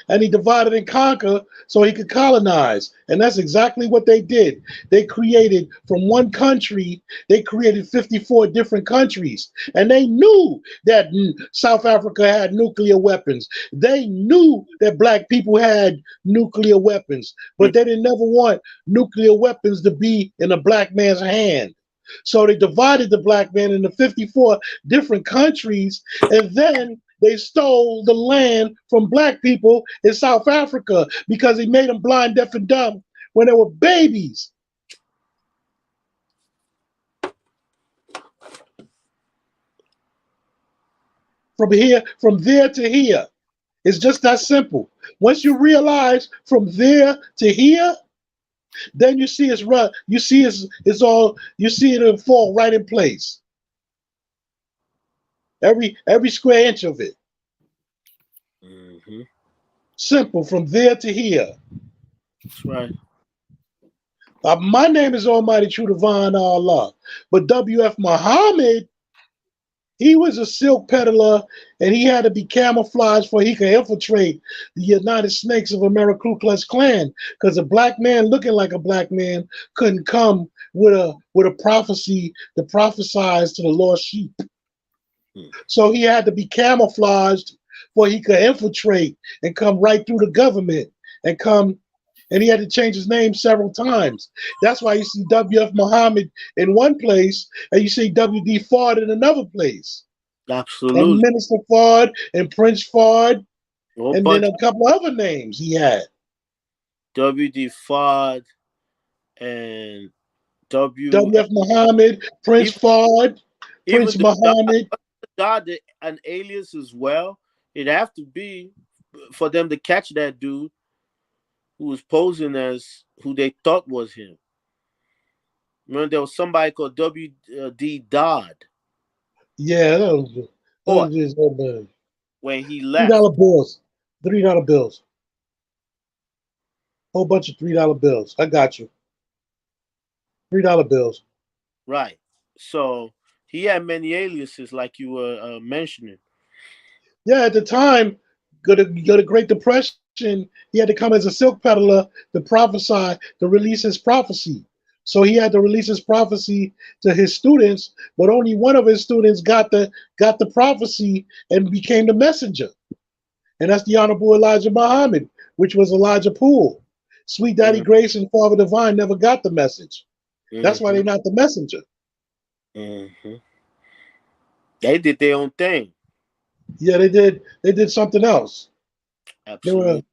And he divided and conquered so he could colonize. And that's exactly what they did. They created from one country, they created 54 different countries. And they knew that South Africa had nuclear weapons. They knew that black people had nuclear weapons, but they didn't never want nuclear weapons to be in a black man's hand. So they divided the black man into 54 different countries, and then they stole the land from black people in South Africa because he made them blind, deaf, and dumb when they were babies. From there to here. It's just that simple. Once you realize from there to here, then you see it's run. You see it's all. You see it fall right in place. Every square inch of it. Mm-hmm. Simple from there to here. That's right. My name is Almighty True Divine Allah, but W.F. Muhammad, he was a silk peddler, and he had to be camouflaged for he could infiltrate the United Snakes of America Ku Klux Klan, because a black man looking like a black man couldn't come with a prophecy that prophesies to the lost sheep. So he had to be camouflaged for he could infiltrate and come right through the government and he had to change his name several times. That's why you see W.F. Muhammad in one place and you see W.D. Fard in another place. Absolutely. And Minister Fard and Prince Fard, and then a couple other names he had. W.D. Fard and W.F. Muhammad, Prince Fard, Prince Muhammad. God, an alias as well. It'd have to be for them to catch that dude who was posing as who they thought was him. Remember, there was somebody called W.D. Dodd. Yeah, that was just when he left. $3 bills. $3 bills. Whole bunch of $3 bills. I got you. $3 bills. Right. So he had many aliases, like you were mentioning. Yeah, at the time, go to Great Depression, he had to come as a silk peddler to prophesy, to release his prophecy. So he had to release his prophecy to his students, but only one of his students got the prophecy and became the messenger. And that's the Honorable Elijah Muhammad, which was Elijah Poole. Sweet Daddy Grace and Father Divine never got the message. That's why they're not the messenger. They did their own thing. Yeah, they did. They did something else. Absolutely.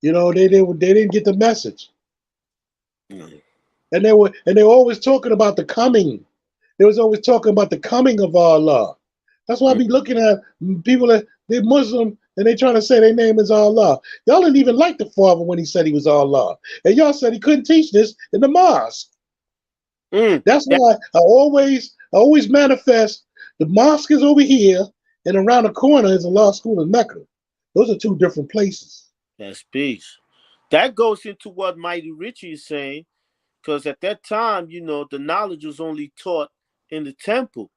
They didn't get the message. And they were always talking about the coming. They was always talking about the coming of Allah. That's why I be looking at people that they're Muslim and they trying to say their name is Allah. Y'all didn't even like the father when he said he was Allah, and y'all said he couldn't teach this in the mosque. That's why I always manifest. The mosque is over here, and around the corner is a law school in Mecca. Those are two different places. That's peace. That goes into what Mighty Richie is saying, because at that time, the knowledge was only taught in the temple,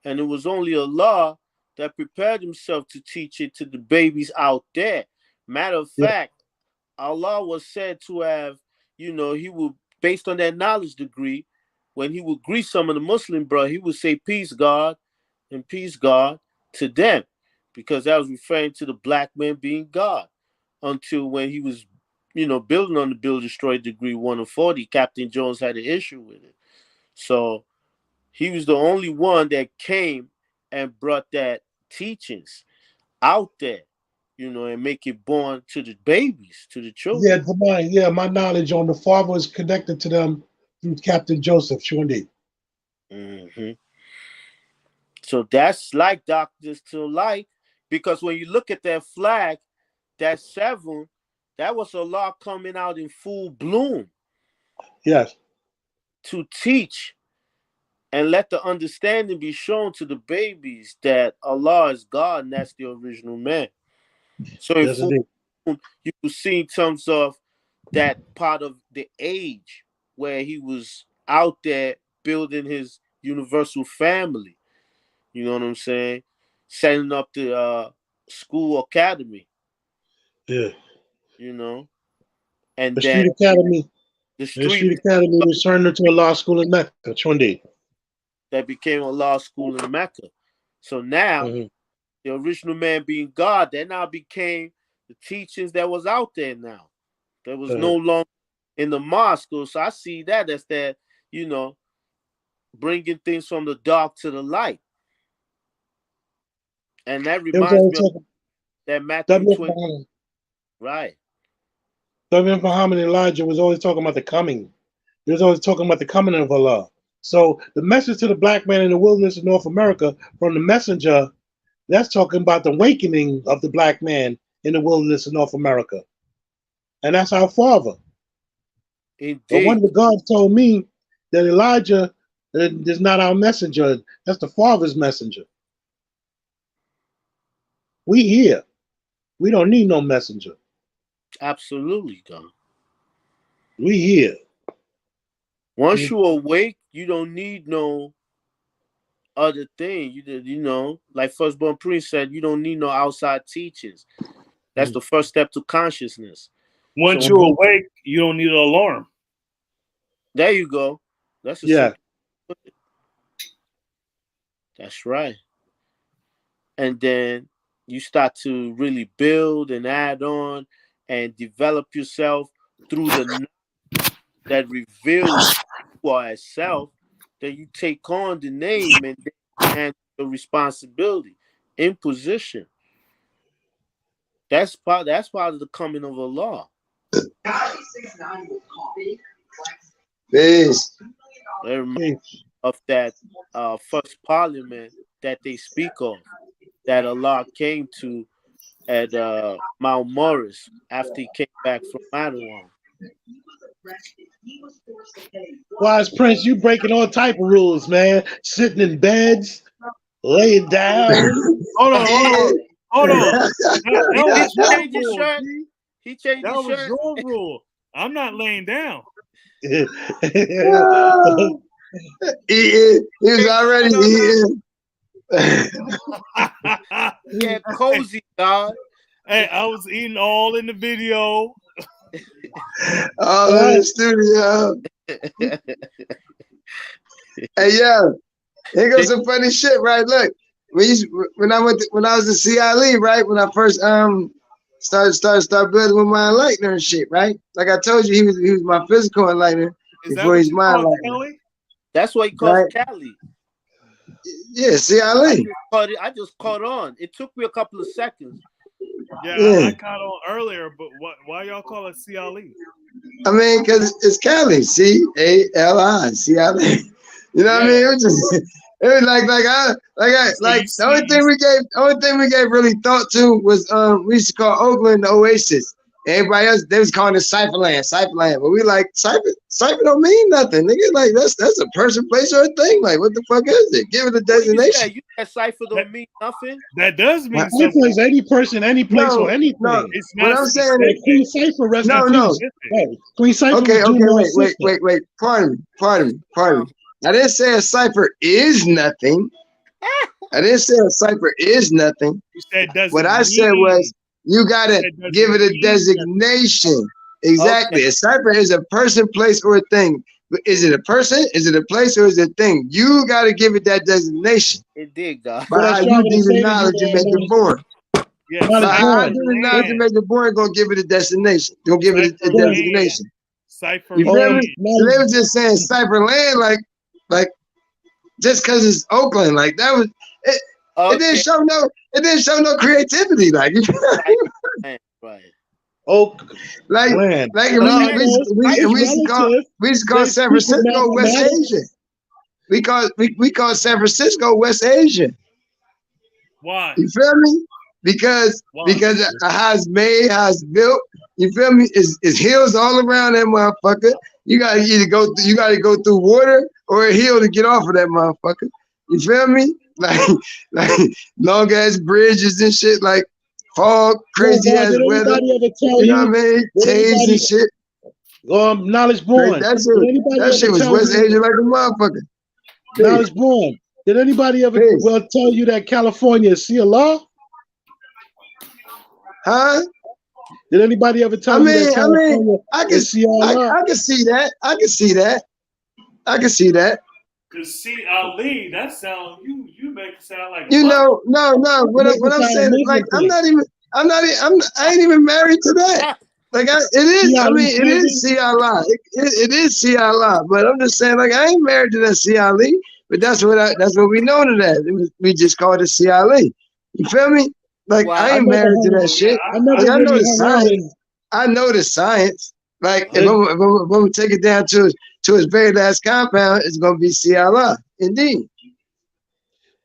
and it was only Allah that prepared himself to teach it to the babies out there. Matter of fact, Allah was said to have, he would, based on that knowledge degree, when he would greet some of the Muslim brother, he would say, "Peace, God," and "Peace, God," to them, because that was referring to the black man being God. Until when he was, building on the Build Destroy Degree 140, Captain Jones had an issue with it. So he was the only one that came and brought that teachings out there, and make it born to the babies, to the children. My knowledge on the father is connected to them through Captain Joseph Shundi. So that's like Doctors Till Light, because when you look at that flag, that 7, that was Allah coming out in full bloom. Yes. To teach and let the understanding be shown to the babies that Allah is God and that's the original man. So in full bloom, you can see in terms of that part of the age where he was out there building his universal family. You know what I'm saying? Setting up the school academy. Yeah. And the then street academy. The street academy was turned into a law school in Mecca. That became a law school in Mecca. So now, the original man being God, that now became the teachings that was out there now. There was no longer in the mosque. So I see that as that, bringing things from the dark to the light. And that reminds me of that Matthew 20. Right. W.F. Muhammad and Elijah was always talking about the coming. He was always talking about the coming of Allah. So the message to the black man in the wilderness of North America from the messenger, that's talking about the awakening of the black man in the wilderness of North America. And that's our father. Indeed. But one of the gods told me that Elijah is not our messenger. That's the father's messenger. We here. We don't need no messenger. Absolutely, God. We here. Once you awake, you don't need no other thing. Like Firstborn Prince said, you don't need no outside teachings. That's the first step to consciousness. Once you're awake, you don't need an alarm. There you go. That's That's right. And then you start to really build and add on and develop yourself through the that reveals who are itself. Then you take on the name and the responsibility in position. That's part of the coming of Allah. Peace. They remind of that first parliament that they speak of, that Allah came to at Mount Morris after he came back from Madawan. Wise Prince, you breaking all type of rules, man. Sitting in beds, laying down. Hold on. That He was your changed his rule. shirt. G. He changed That his was shirt. your rule. I'm not laying down. He was already eating. Yeah, cozy, God. Hey, I was eating all in the video. All in the studio. Hey, yo, here goes some funny shit, right? Look, when I was in CILE, right? When I first started building with my enlightener and shit, right? Like I told you, he was my physical enlightener Is that before what he's you my call enlightener. Kelly? That's what he calls Right. Cali. Yeah, CILE. I just caught on. It took me a couple of seconds. Yeah. I caught on earlier, but why y'all call it CLE? I mean, because it's Cali, CALI, CILE. You know what I mean? It was like the only thing we gave really thought to was we used to call Oakland the Oasis. Everybody else they was calling it Cypherland, but we like Cypher don't mean nothing, nigga. Like that's a person, place, or a thing. Like what the fuck is it? Give it a designation. You said Cypher don't mean nothing. That does mean Cypher something. is any person, any place, or anything. No. It's What not I'm saying Like Queen Cypher, rest in peace. Right. Queen Cypher. Okay, was Dumont's sister. wait. Pardon me. I didn't say a cipher is nothing. I didn't say a cipher is nothing. You said doesn't What I said was you gotta give it a designation. Exactly. Okay. A cipher is a person, place, or a thing. But is it a person? Is it a place, or is it a thing? You gotta give it that designation. It did, God. By how you do the knowledge you make it born. Yeah, by how you do the knowledge you make it born, gonna give it a destination. Gonna give it a designation. Cipher. You feel me? So they were just saying cipher land, like just because it's Oakland, like that was it. Okay. It didn't show no creativity, like right. Like we used to call San Francisco West Asia. We call San Francisco West Asia. Why? You feel me? Because of how it's made, how it's built. You feel me? It's hills all around that motherfucker. You gotta go through water or a hill to get off of that motherfucker. You feel me? Like long ass bridges and shit, like fog, crazy ass weather. You know what I mean? Tays and shit. Knowledge born. Like, that shit was West Asia like a motherfucker. Knowledge born. Did anybody ever tell you that California is CLA? Huh? Did anybody ever tell you that California is CLA? I can see that. I can see that. Cause see Ali, that sound you make it sound like no. What I'm saying is like I ain't even married to that. Like it is CLI. It is CLI. But I'm just saying like I ain't married to that CLE. But that's what we know to that. We just call it a CLE. You feel me? Like I ain't married to that shit. I know the science. I know the science. Like if I'm gonna take it down to its very last compound, it's gonna be CLI. Indeed.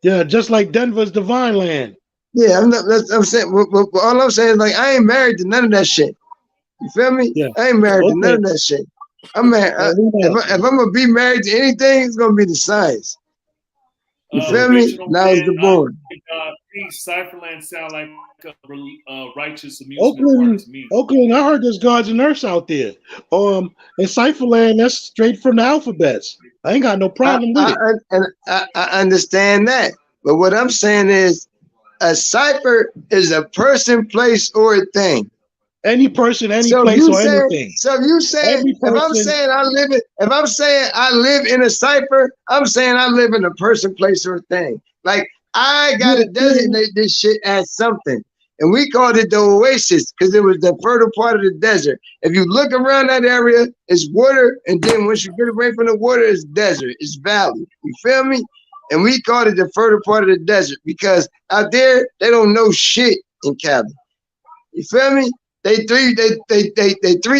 Yeah, just like Denver's Divine Land. Yeah, I'm saying. All I'm saying is like I ain't married to none of that shit. You feel me? Yeah. I ain't married to none of that shit. I'm married. If I'm gonna be married to anything, it's gonna be the science. You feel me? Now it's the born. Cypherland sound like a righteous amusement park to me. Oakland, I heard there's gods and earths out there. And Cypherland, that's straight from the alphabets. I ain't got no problem with it. And I understand that. But what I'm saying is a cipher is a person, place, or a thing. Any person, any place, or anything. So if you saying, if I'm saying I live in a cipher, I'm saying I live in a person, place, or a thing. Like I gotta designate this shit as something. And we called it the oasis because it was the fertile part of the desert. If you look around that area, it's water, and then once you get away from the water, it's desert, it's valley. You feel me? And we called it the fertile part of the desert because out there they don't know shit in Cali. You feel me? They 3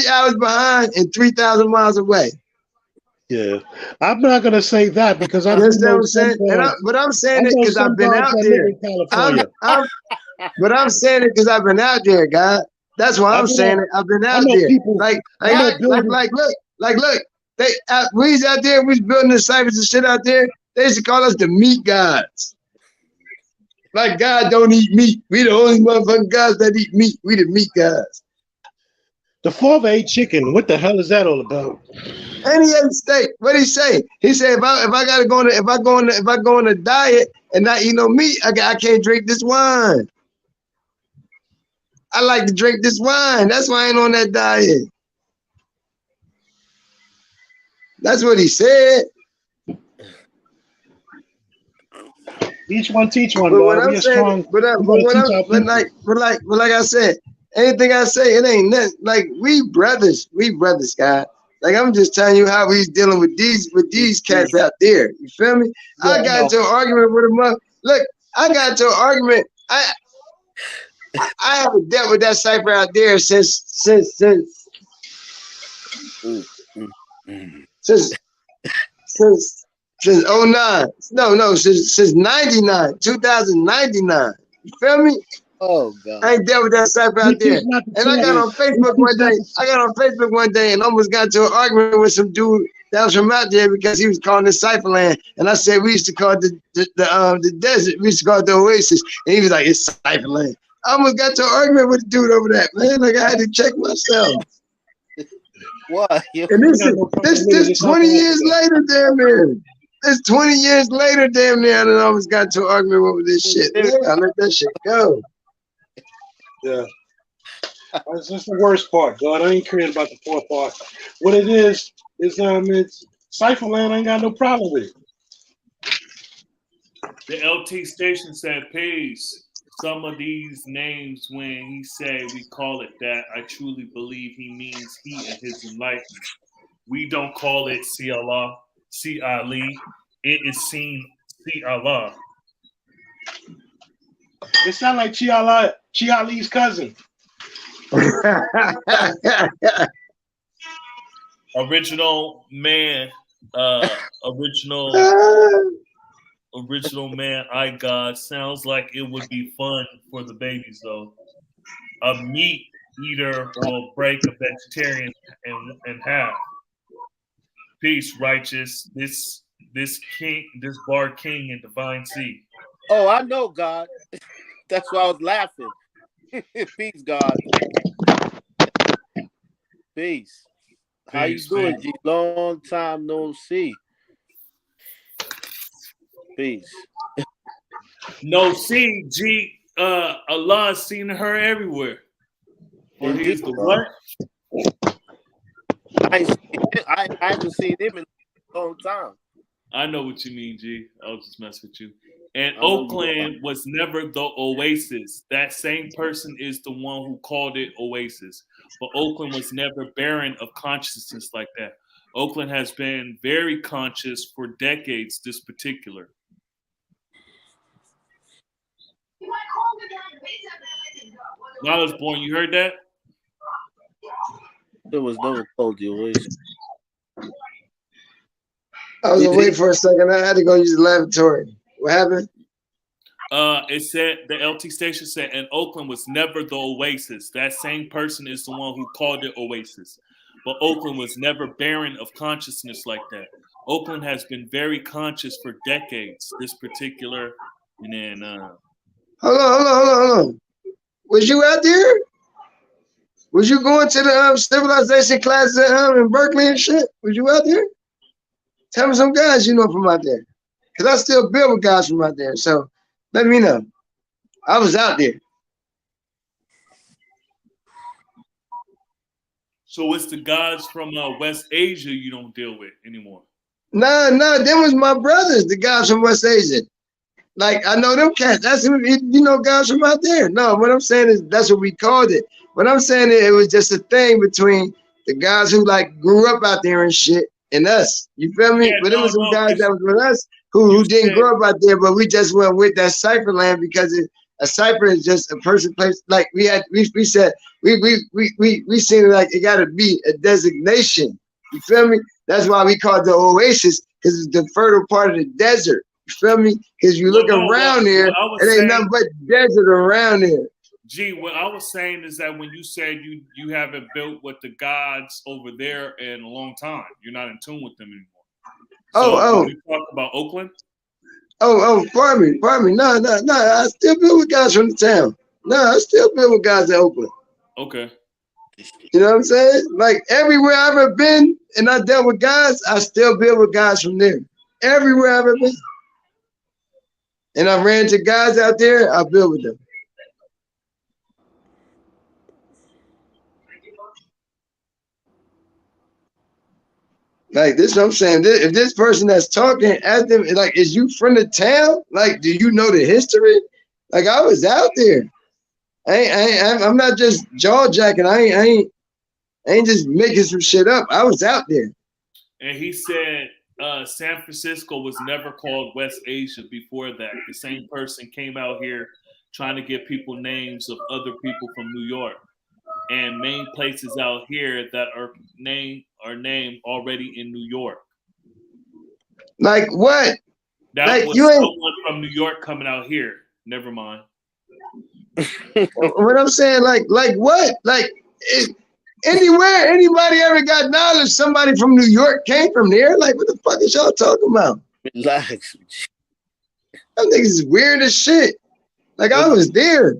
hours behind and 3,000 miles away. Yeah, I'm not gonna say that because I You do understand know what I'm some saying? gods. But I'm I saying it know because I've some been gods out that there. live in California. But I'm saying it because I've been out there, God. That's why I'm I've been saying out, it. I've been I out know there. people. I know builders. Look. We was out there. We was building the ciphers and shit out there. They used to call us the meat gods. Like God don't eat meat. We the only motherfucking gods that eat meat. We the meat gods. The father ate chicken. What the hell is that all about? And he ate steak. What he say? He said if I go on a diet and not eat no meat, I can't drink this wine. I like to drink this wine. That's why I ain't on that diet. That's what he said. Each one teach one, But what God. I'm We are saying, strong. We gotta teach our people. like I said, anything I say, it ain't nothing. Like we brothers, God. Like I'm just telling you how he's dealing with these cats out there. You feel me? Yeah, I got into an argument with him. Look, I got into an argument. I haven't dealt with that cipher out there since 09. No, since 99, 2099. You feel me? Oh God. I ain't dealt with that cipher we out there. teach not to And I got talk. on Facebook one day and almost got into an argument with some dude that was from out there because he was calling it Cypherland. And I said we used to call it the desert. We used to call it the oasis. And he was like, it's Cypherland. I almost got to an argument with the dude over that, man. Like I had to check myself. What? And this 20 years later, damn near. It's 20 years later, damn near, and I almost got to an argument over this shit. Man, I let that shit go. Yeah. That's just the worst part, God. I ain't caring about the poor part. What it is it's Cypherland. I ain't got no problem with it. The LT station said, peace. Some of these names, when he say we call it that, I truly believe he means he and his enlightenment. We don't call it Si Allah, Si Ali. It is seen Si Allah. It sounds like Chi Ali's cousin. Original man, original man, I God. Sounds like it would be fun for the babies though. A meat eater will break a vegetarian in half. Peace, righteous. This bar king and divine sea. Oh, I know, God. That's why I was laughing. Peace, God. Peace. How you doing, G? Long time no see. Peace. No, see, G. Allah's seen her everywhere. Or he is the what? I haven't seen him in a long time. I know what you mean, G. I'll just mess with you. And Oakland was never the oasis. That same person is the one who called it oasis. But Oakland was never barren of consciousness like that. Oakland has been very conscious for decades, this particular. Knowledge Born, you heard that? There was never called the oasis. I was gonna wait for a second. I had to go use the lavatory. What happened? It said the LT station said, and Oakland was never the oasis. That same person is the one who called it oasis. But Oakland was never barren of consciousness like that. Oakland has been very conscious for decades. This particular, and then Hold on. Was you out there? Was you going to the civilization classes in Berkeley and shit? Was you out there? Tell me some guys you know from out there. Because I still build with guys from out there. So let me know. I was out there. so it's the guys from West Asia you don't deal with anymore. No, them was my brothers, the guys from West Asia. Like, I know them cats. That's, you know, guys from out there. No, what I'm saying is that's what we called it. What I'm saying is it was just a thing between the guys who, like, grew up out there and shit and us. You feel me? Yeah, but there was some guys that was with us who didn't grow up out there, but we just went with that cipher land because a cipher is just a person place. Like, we said, we seen it like it got to be a designation You feel me? That's why we call it the oasis, because it's the fertile part of the desert. You feel me? Because you look around there, it ain't nothing but desert around there. Gee, what I was saying is that when you said you haven't built with the gods over there in a long time, you're not in tune with them anymore. So when you talk about Oakland? Pardon me. No. I still build with guys from the town. No, I still build with guys in Oakland. Okay. You know what I'm saying? Like everywhere I've ever been and I dealt with guys, I still build with guys from there. Everywhere I've ever been. And I ran into guys out there, I build with them. Like this is what I'm saying. If this person that's talking, ask them, like, is you from the town? Like, do you know the history? Like, I was out there. I'm not just jaw jacking. I ain't just making some shit up. I was out there. And he said San Francisco was never called West Asia before that. The same person came out here trying to get people names of other people from New York. And main places out here that are named already in New York. Like what? That like was you ain't someone from New York coming out here. Never mind. What I'm saying, like what? Like anywhere, anybody ever got knowledge? Somebody from New York came from there. Like what the fuck is y'all talking about? Relax. Them niggas is weird as shit. Like I was there.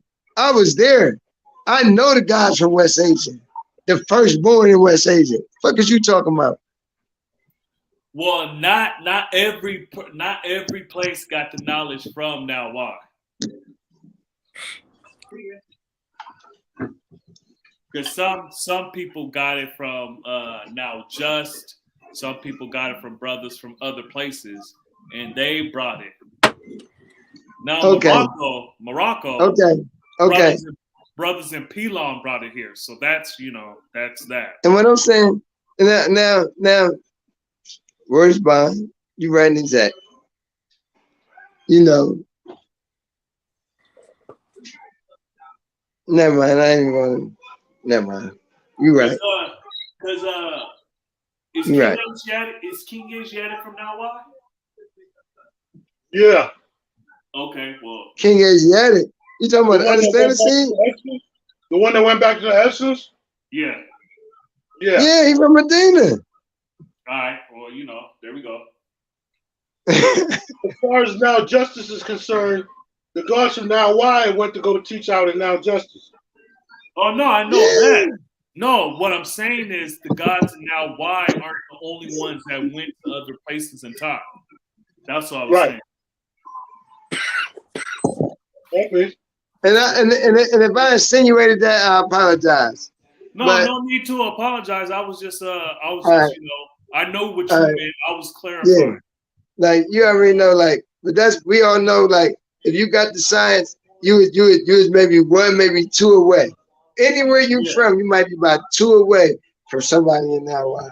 I know the guys from West Asia. The firstborn in West Asia. Fuck is you talking about? Well, not every place got the knowledge from Now Why. Because some people got it from Now Just. Some people got it from brothers from other places, and they brought it. Now Morocco. Okay. Brothers in Pilon brought it here, so that's that. And what I'm saying now, words bond. You right and exact. You know. Never mind. I ain't even gonna. Never mind. You right. Because is King Asiatic from Now Why? Yeah. Okay. Well. King Asiatic. You talking about the understanding scene? The one that went back to the Essence? Yeah. Yeah, he from Medina. All right. Well, there we go. As far as Now Justice is concerned, the gods from Now Why went to go teach out in Now Justice. Oh, no, I know that. No, what I'm saying is the gods in Now Why aren't the only ones that went to other places and taught. That's all I was saying. Okay. And if I insinuated that, I apologize. No need to apologize. I was just I know what you meant. I was clarifying. Yeah. Like you already know, like, but we all know, like, if you got the science, you was maybe one, maybe two away. Anywhere you from, you might be about two away from somebody in Now Why.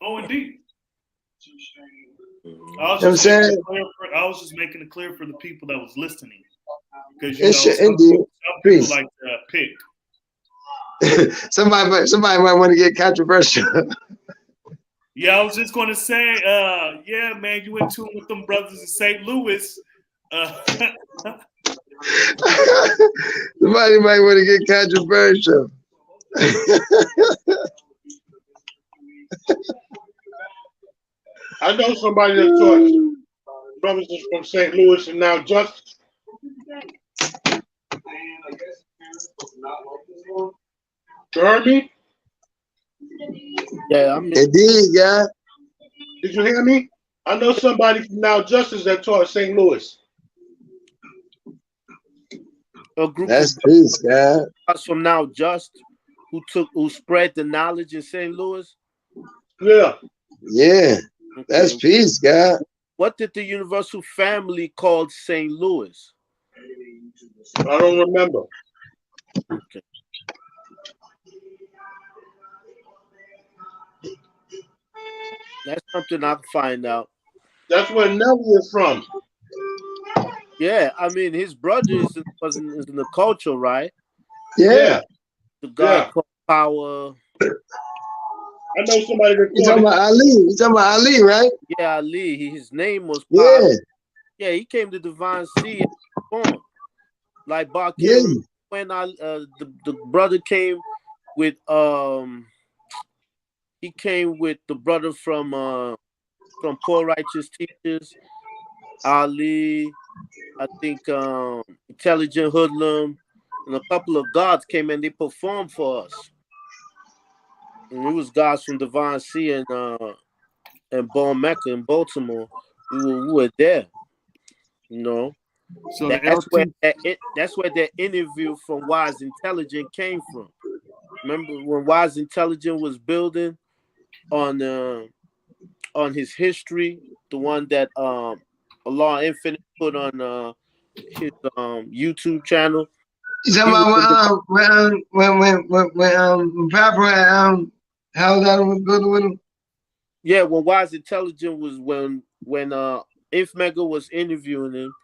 Oh, indeed. I was just making it clear for the people that was listening. Because some people like to pick. somebody might want to get controversial. Yeah, I was just going to say, yeah, man, you in tune with them brothers in St. Louis. Somebody might want to get controversial. I know somebody that taught brothers from St. Louis and Now Justice. You heard me? Yeah, I'm indeed, yeah. Did you hear me? I know somebody from Now Justice that taught St. Louis. a group That's of peace, God. us from Now Just who spread the knowledge in St. Louis. Yeah. Yeah. That's peace, God. What did the Universal family call St. Louis? I don't remember. Okay. That's something I can find out. That's where Nelly is from. Yeah, I mean his brother is in the culture, right? Yeah. The guy called Power. I know somebody You talking recorded. about Ali? You talking about Ali, right? Yeah, Ali. His name was Yeah, Pop. Yeah, he came to Divine C and performed. Like Bakir, yeah. when the brother came with he came with the brother from Poor Righteous Teachers, Ali, I think Intelligent Hoodlum, and a couple of gods came and they performed for us. And it was guys from Divine C and Born Mecca in Baltimore. We were there, you know. So the That's where LT, that's where that interview from Wise Intelligent came from. Remember when Wise Intelligent was building on his history, the one that Allah Infinite put on his YouTube channel. You talking He was in the, about when Papa held out was good with him? yeah, when Wise Intelligent was when Inf Mega was interviewing him,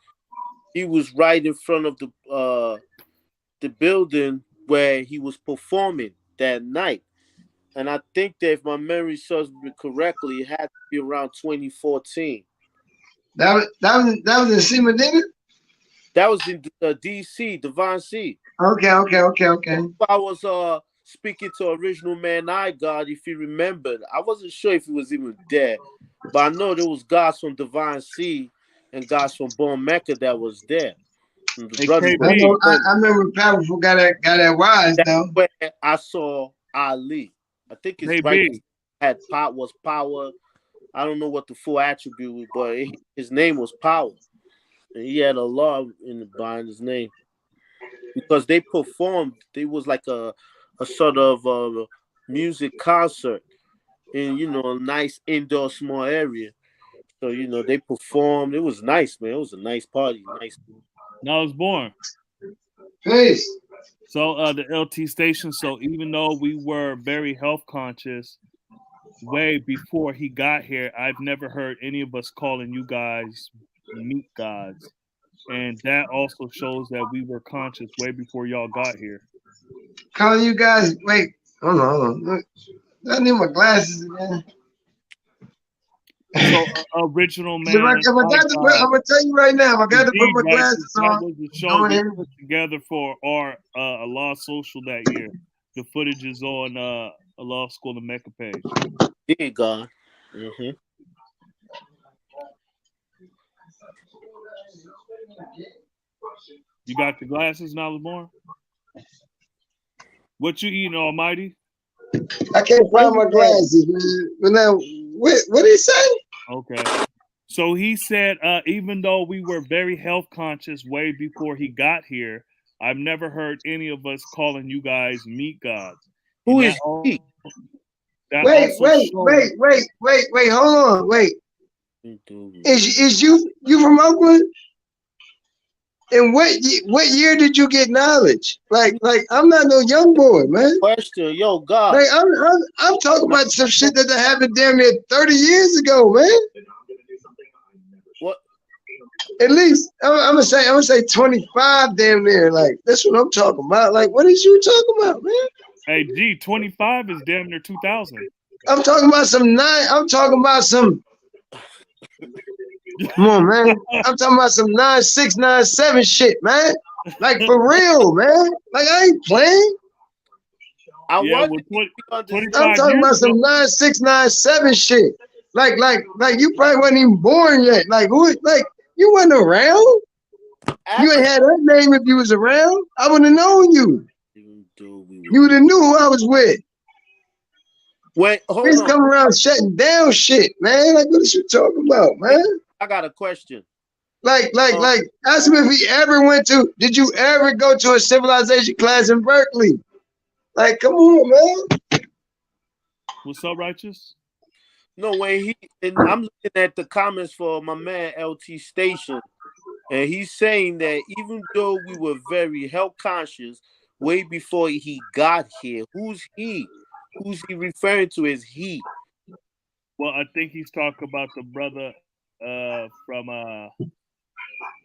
he was right in front of the building where he was performing that night. And I think that if my memory serves me correctly, it had to be around 2014. That was in C Medina? That was in DC, Divine C. Okay. I was speaking to Original Man I God, if you remembered. I wasn't sure if he was even there, but I know there was guys from Divine C and guys from Born Mecca that was there. And the Hey, brothers KB. were I remember Papa got that wise that's though. where I saw Ali. I think his right KB. had was power. I don't know what the full attribute was, but his name was Power. And he had a law behind his name. Because they performed, it was like a sort of music concert in a nice indoor small area. So they performed. It was nice, man. It was a nice party. Nice. Now I was born. Peace. So the LT station. So even though we were very health conscious way before he got here, I've never heard any of us calling you guys meat gods. And that also shows that we were conscious way before y'all got here. Calling you guys. Wait, hold on. Look, I need my glasses again. So Original Man, I'm gonna tell you right now. If I got to put my glasses that on. was the show we put together for our Allah Social that year. The footage is on Allah School of Mecca page. Dear God. Mm-hmm. You got the glasses now, Lamar? What you eating, Almighty? I can't find my glasses, man. But now, what did he say? Okay. So he said, even though we were very health conscious way before he got here, I've never heard any of us calling you guys meat gods. Who is he? Wait, hold on, wait. Is you from Oakland? And what year did you get knowledge? Like I'm not no young boy, man. Question, yo, God. Like I'm talking about some shit that happened damn near 30 years ago, man. What? At least I'm gonna say 25 damn near. Like that's what I'm talking about. Like what is you talking about, man? Hey, G, 25 is damn near 2000. I'm talking about some. Come on, man. I'm talking about some 9-6, 9-7 shit, man. Like for real, man. Like I ain't playing. I'm talking about some 9-6, 9-7 shit. Like you probably wasn't even born yet. Like who? Like you wasn't around. You ain't had that name if you was around. I would have known you. You would have knew who I was with. Wait, hold He's on. coming around shutting down shit, man. Like what is you talking about, man? I got a question. Like, ask him if he ever did you ever go to a civilization class in Berkeley? Like, come on, man. What's up, Righteous? No, I'm looking at the comments for my man LT Station, and he's saying that even though we were very health conscious way before he got here, who's he? Who's he referring to as he? Well, I think he's talking about the brother from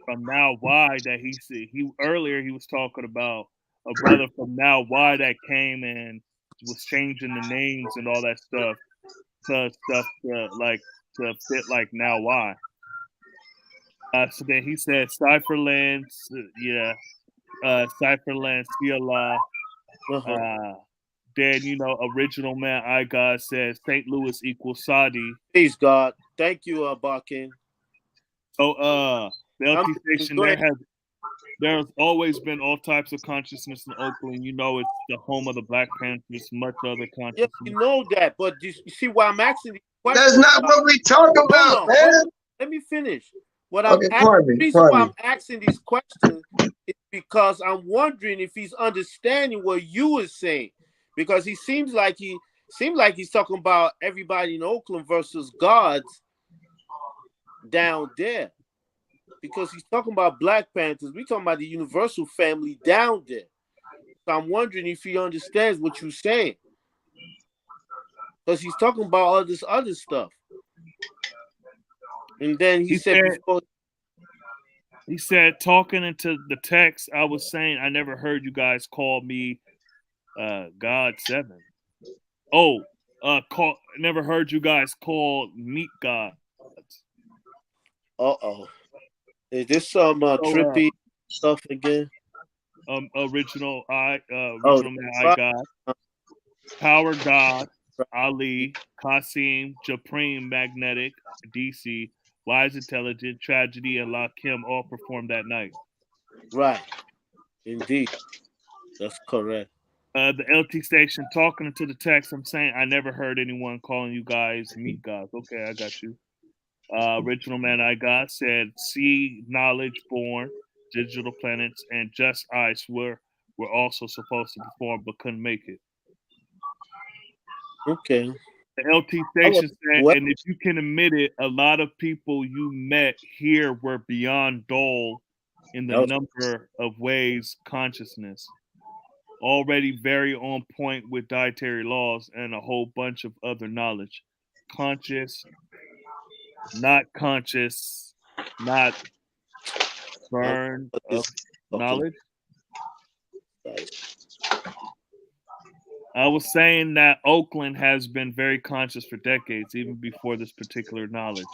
Now Why that he said. Earlier he was talking about a brother from Now Why that came and was changing the names and all that stuff to fit like Now Why. So then he said Cypherland, Cypherland, CLA. Then Original Man I God says St. Louis equals Saudi. Please God, thank you, Bakin. So the LT station there's always been all types of consciousness in Oakland. It's the home of the Black Panthers, much other consciousness. Yeah, you know that, but you see why I'm asking these That's questions? not what we talk about, man. Let me finish. What Okay, the reason why I'm asking these questions is because I'm wondering if he's understanding what you is saying, because he seems like he's talking about everybody in Oakland versus gods down there. Because he's talking about Black Panthers. We're talking about the universal family down there. So I'm wondering if he understands what you're saying. Because he's talking about all this other stuff. And then he said talking into the text, I was saying, I never heard you guys call me God 7. Never heard you guys call meat gods. Uh-oh. Is this some trippy stuff again? Original Man I God, Power God, Ali, Qasim, Supreme, Magnetic, DC, Wise Intelligent, Tragedy, and Lakim all performed that night. Right. Indeed. That's correct. The LT station talking into the text, I'm saying I never heard anyone calling you guys meat gods. Okay, I got you. Original Man I God said, "See, knowledge born, digital planets, and just ice were also supposed to perform but couldn't make it." Okay. The LT station said, and if you can admit it, a lot of people you met here were beyond dull in the number of ways consciousness. Already very on point with dietary laws and a whole bunch of other knowledge. Conscious, not conscious, not burned of knowledge. I was saying that Oakland has been very conscious for decades, even before this particular knowledge.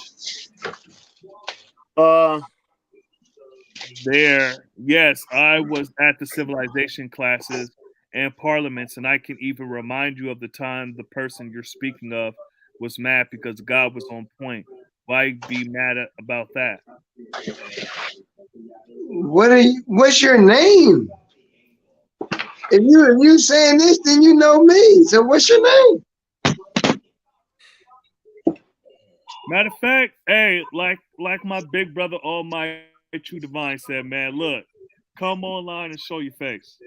Yes, I was at the civilization classes and parliaments, and I can even remind you of the time the person you're speaking of was mad because God was on point. Why be mad about that? What's your name? If you saying this, then you know me. So what's your name? Matter of fact, hey, like my big brother Almighty True Divine said, man, look, come online and show your face.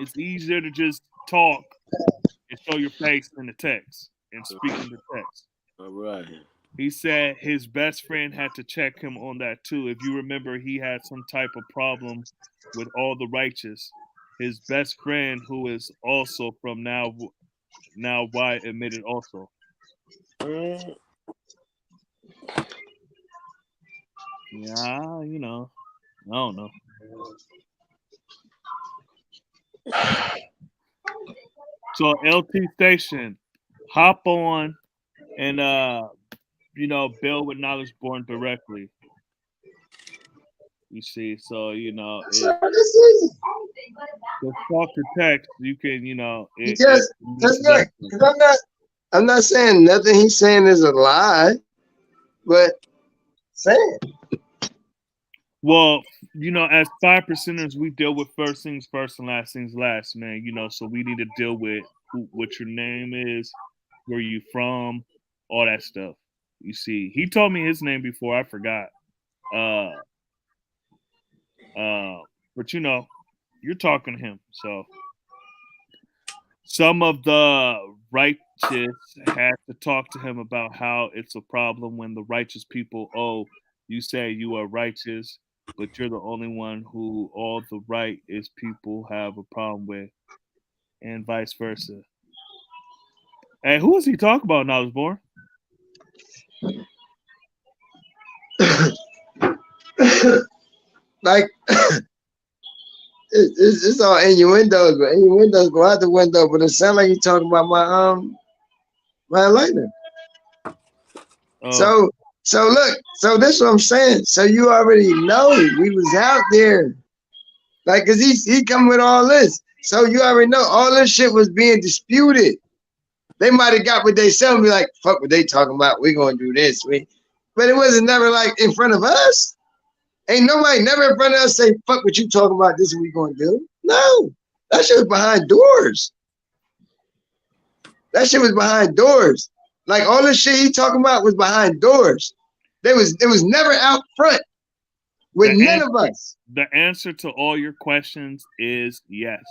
It's easier to just talk and show your face in the text and speak in the text. All right. He said his best friend had to check him on that too. If you remember, he had some type of problem with all the righteous. His best friend, who is also from Now Why, admitted also. Yeah, I don't know. So LT Station, hop on and build with knowledge born directly. You see, so just talk to text. You can, because I'm not saying nothing he's saying is a lie, but saying. Well, as 5%ers, we deal with first things first and last things last, man. So we need to deal with what your name is, where you from, all that stuff. You see, he told me his name before. I forgot. But you're talking to him. So some of the righteous had to talk to him about how it's a problem when the righteous people, you say you are righteous, but you're the only one who all the right is people have a problem with, and vice versa. Hey, who was he talking about when I was born? Like It's all innuendos, but innuendos go out the window. But it sounds like you're talking about my lightning. Oh, So look, so this is what I'm saying. So you already know we was out there, like, cause he come with all this. So you already know all this shit was being disputed. They might have got what they said and be like, fuck what they talking about. We gonna do this. But it wasn't never like in front of us. Ain't nobody never in front of us say, fuck what you talking about. This is what we gonna do. No, that shit was behind doors. That shit was behind doors. Like all this shit he talking about was behind doors. It was never out front with none of us. the answer to all your questions is yes.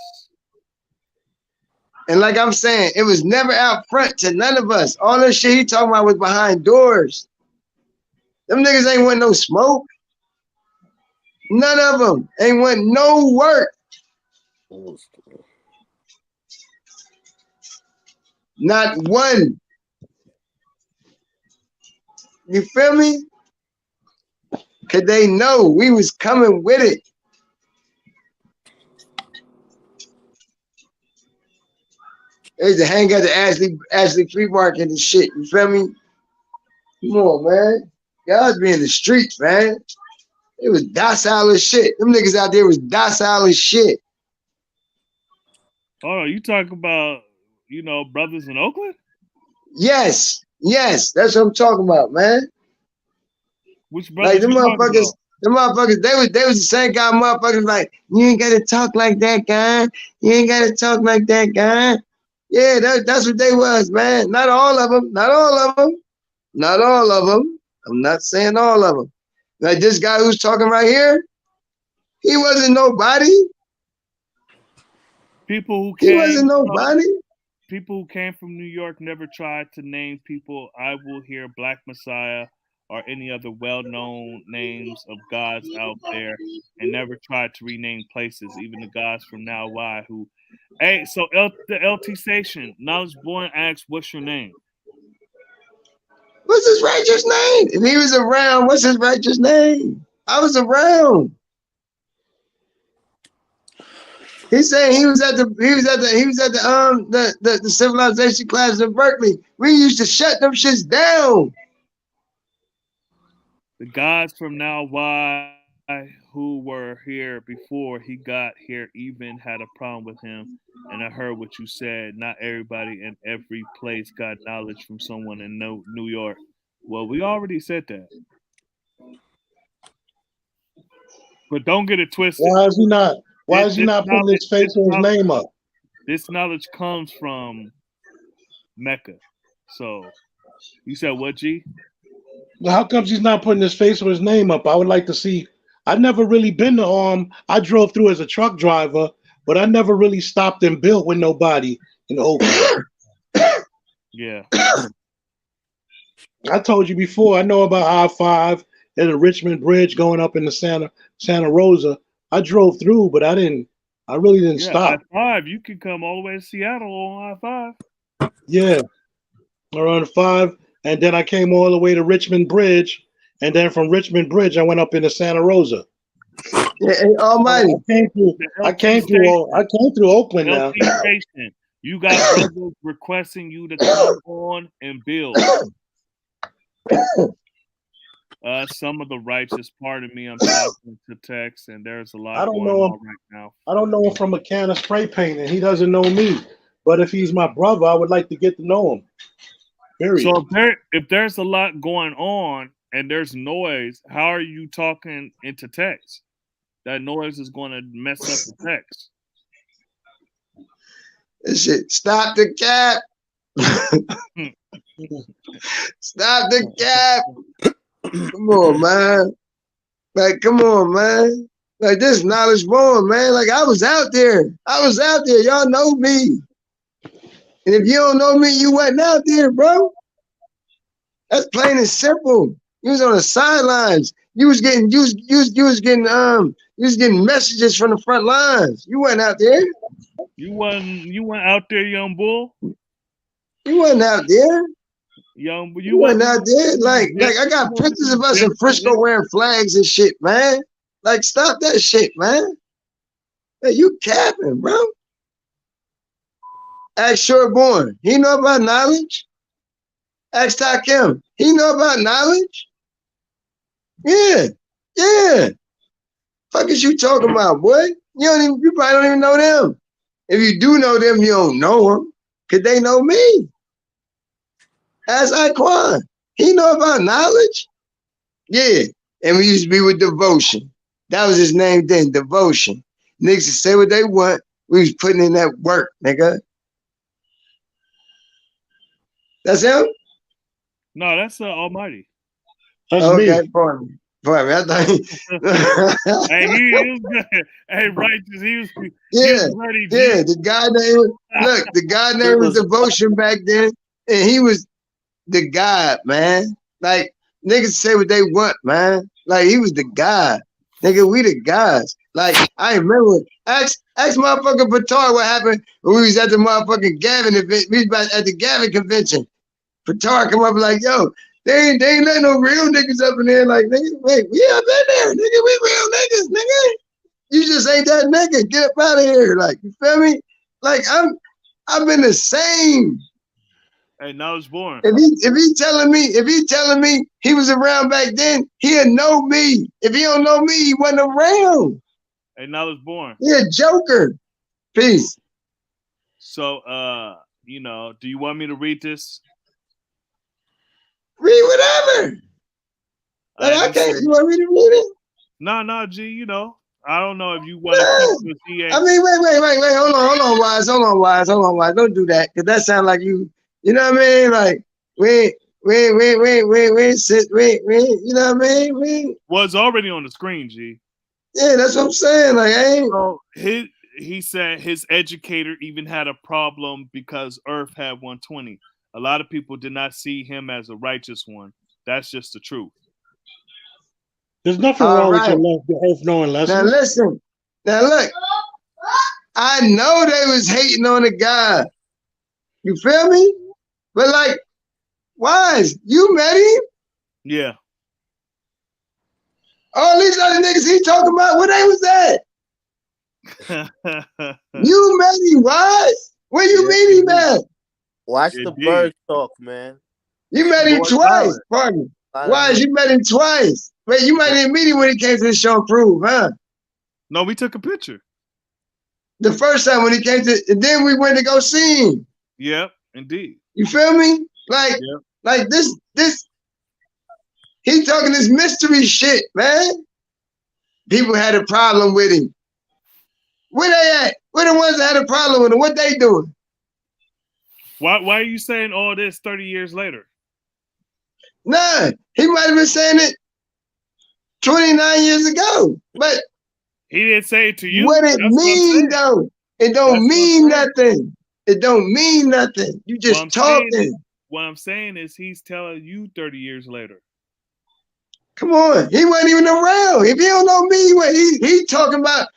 And like I'm saying, it was never out front to none of us. All this shit he talking about was behind doors. Them niggas ain't want no smoke. None of them ain't want no work. Not one. You feel me? Cause they know we was coming with it. They used to hang out the Ashley Free Market and shit. You feel me? Come on, man. Y'all be in the streets, man. It was docile as shit. Them niggas out there was docile as shit. Oh, you talk about, brothers in Oakland? Yes, that's what I'm talking about, man. Which brothers? Like them motherfuckers, they was the same guy motherfuckers like, you ain't gotta talk like that guy. You ain't gotta talk like that guy. Yeah, that's what they was, man. Not all of them. I'm not saying all of them. Like this guy who's talking right here, he wasn't nobody. People who came from New York never tried to name people I will hear Black Messiah or any other well-known names of gods out there, and never tried to rename places, even the gods from Now Why who. Hey, so the LT station, Knowledge Born asks, what's your name? What's his righteous name? If he was around, what's his righteous name? I was around. He's saying he was at the civilization class in Berkeley. We used to shut them shits down. The gods from Now Why who were here before he got here even had a problem with him. And I heard what you said. Not everybody in every place got knowledge from someone in New York. Well, we already said that. But don't get it twisted. Why is he not putting his face or his name up? This knowledge comes from Mecca. So you said what, G? Well, how comes he's not putting his face or his name up? I would like to see. I've never really been to I drove through as a truck driver, but I never really stopped and built with nobody in Oakland. Yeah. I told you before, I know about I-5 and the Richmond Bridge going up into Santa Rosa. I drove through, but I really didn't stop. I-5, you can come all the way to Seattle on I-5. Yeah. Around 5. And then I came all the way to Richmond Bridge. And then from Richmond Bridge, I went up into Santa Rosa. Yeah, Almighty. I came through Oakland now. You got brothers requesting you to come on and build. Some of the righteous part of me, I'm talking to text, and there's a lot going on right now. I don't know him from a can of spray paint, and he doesn't know me. But if he's my brother, I would like to get to know him. Period. So if there's a lot going on and there's noise, how are you talking into text? That noise is going to mess up the text. This shit. Stop the cap. Stop the cap. Come on, man. Like, come on, man. Like, this knowledge born, man. Like, I was out there. Y'all know me. And if you don't know me, you wasn't out there, bro. That's plain and simple. You was on the sidelines. You was getting messages from the front lines. You wasn't out there. You weren't out there, young bull. You wasn't out there. You wasn't out there. Like I got pictures of us in Frisco wearing flags and shit, man. Like, stop that shit, man. Hey, you capping, bro. Ask Shortborn. He know about knowledge. Ask Takim. He know about knowledge. Yeah. Yeah. Fuck is you talking about, boy? You probably don't even know them. If you do know them, you don't know them. Cause they know me. Ask Iquan. He know about knowledge. Yeah. And we used to be with Devotion. That was his name then, Devotion. Niggas would say what they want. We was putting in that work, nigga. That's him? No, that's Almighty. That's Okay, me. pardon me. I thought Hey, he was good. Hey, righteous. He was yeah, ready. G. yeah. The guy name, look, the guy name was Devotion back then, and he was the God, man. Like niggas say what they want, man. Like he was the God. Nigga, we the guys. Like I remember, ask motherfucking Patar what happened when we was at the motherfucking Gavin event. We was at the Gavin convention. Patar come up like, yo, they ain't letting no real niggas up in there. Like, nigga, wait, we up in there, nigga, we real niggas, nigga. You just ain't that nigga. Get up out of here. Like, you feel me? Like, I've been the same. Hey, Knowledge Born. If he telling me he was around back then, he'll know me. If he don't know me, he wasn't around. Hey, Knowledge Born. He a joker. Peace. So, do you want me to read this? Read whatever. Like, I can't. You want me to read it? No, G. I don't know if you want to keep the CA. I mean, wait. Hold on, Wise. Don't do that, cause that sounds like you. You know what I mean? Like we. You know what I mean? Well, it's already on the screen, G. Yeah, that's what I'm saying. Like, I ain't. So he said his educator even had a problem because Earth had 120. A lot of people did not see him as a righteous one. That's just the truth. There's nothing wrong with your Earth knowing lessons. Now listen. Now look. I know they was hating on the guy. You feel me? But like, Wise, you met him? Yeah. All these other niggas he talking about, where they was at? You met him, Wise? Where you meet him at? Watch the birds talk, man. You met him twice, pardon. Wise, you met him twice. Wait, you might didn't meet him when he came to the show and prove, huh? No, we took a picture. The first time when he came to, and then we went to go see him. Yep, indeed. You feel me? Like this, he talking this mystery shit, man. People had a problem with him. Where they at? Where the ones that had a problem with him? What they doing? Why are you saying all this 30 years later? Nah, he might have been saying it 29 years ago, but he didn't say it to you. What it mean though? It don't mean nothing. It don't mean nothing. You just talking. What I'm saying is he's telling you 30 years later. Come on, he wasn't even around. If you don't know me, he talking about.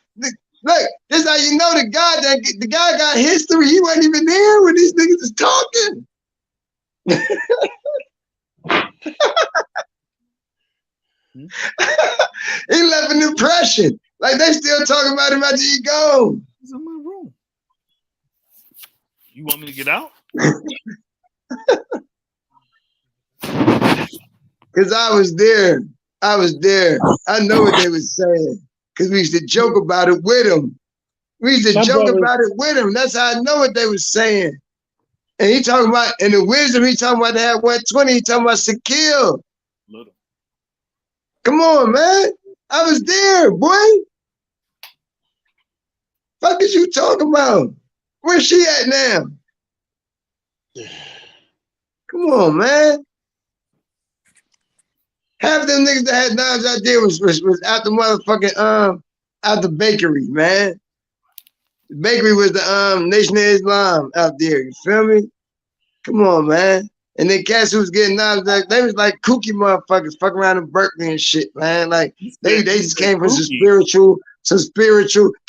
Look, this is how you know the guy got history. He wasn't even there when these niggas is talking. He left an impression. Like they still talking about him after he gone. He's in my room. You want me to get out? Cause I was there. I know what they was saying. Cause we used to joke about it with him. That's how I know what they was saying. And he talking about, in the wisdom, he talking about they had 120. He talking about Shaquille. Little. Come on, man. I was there, boy. Fuck is you talking about? Where's she at now? Come on, man. Half them niggas that had knives out there was out the motherfucking out the bakery, man. The bakery was the Nation of Islam out there. You feel me? Come on, man. And then cats who was getting knives, like they was like kooky motherfuckers, fucking around in Berkeley and shit, man. Like they just came from some spiritual, cause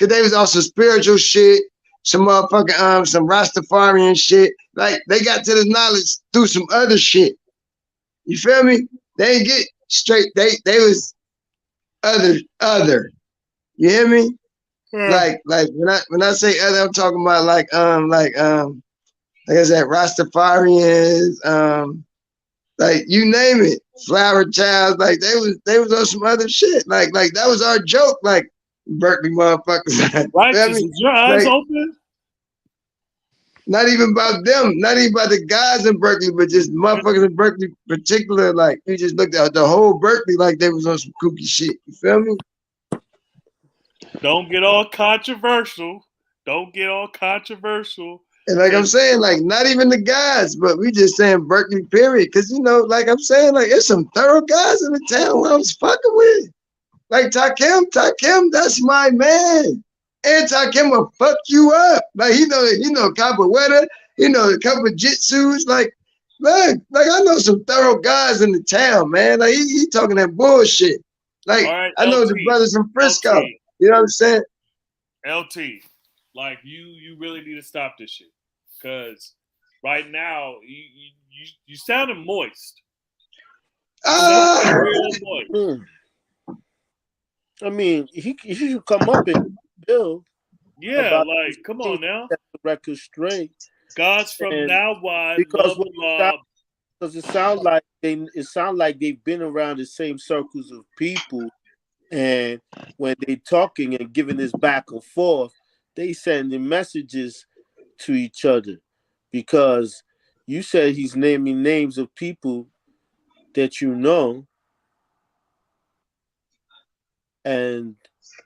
they was also spiritual shit, some motherfucking some Rastafarian shit. Like they got to the knowledge through some other shit. You feel me? They didn't get straight. They was other. You hear me? like when I say other, I'm talking about like I said, Rastafarians, like you name it, Flower Child, like they was on some other shit. Like that was our joke, like Berkeley motherfuckers. Righteous, is your eyes Like, open? not even about them, not even about the guys in Berkeley, but just motherfuckers in Berkeley in particular. Like we just looked at the whole Berkeley like they was on some kooky shit. You feel me? Don't get all controversial. Don't get all controversial. And like I'm saying, like not even the guys, but we just saying Berkeley period. Cause you know, like I'm saying, like there's some thorough guys in the town who I was fucking with. Like Takim, that's my man. And Takim will fuck you up. Like he know capoeira, he know a couple of jitsus. Like, look, like I know some thorough guys in the town, man. Like he talking that bullshit. Like Right, I know LT, the brothers from Frisco. LT. You know what I'm saying? LT, like you really need to stop this shit, because right now you sounding moist. Real moist. I mean, he should come up and build. Yeah, like come on now. Set the record straight. God's from And now wide. because Love, because it sounds like they've been around the same circles of people, and when they talking and giving this back and forth, they sending messages to each other. Because you said he's naming names of people that you know, and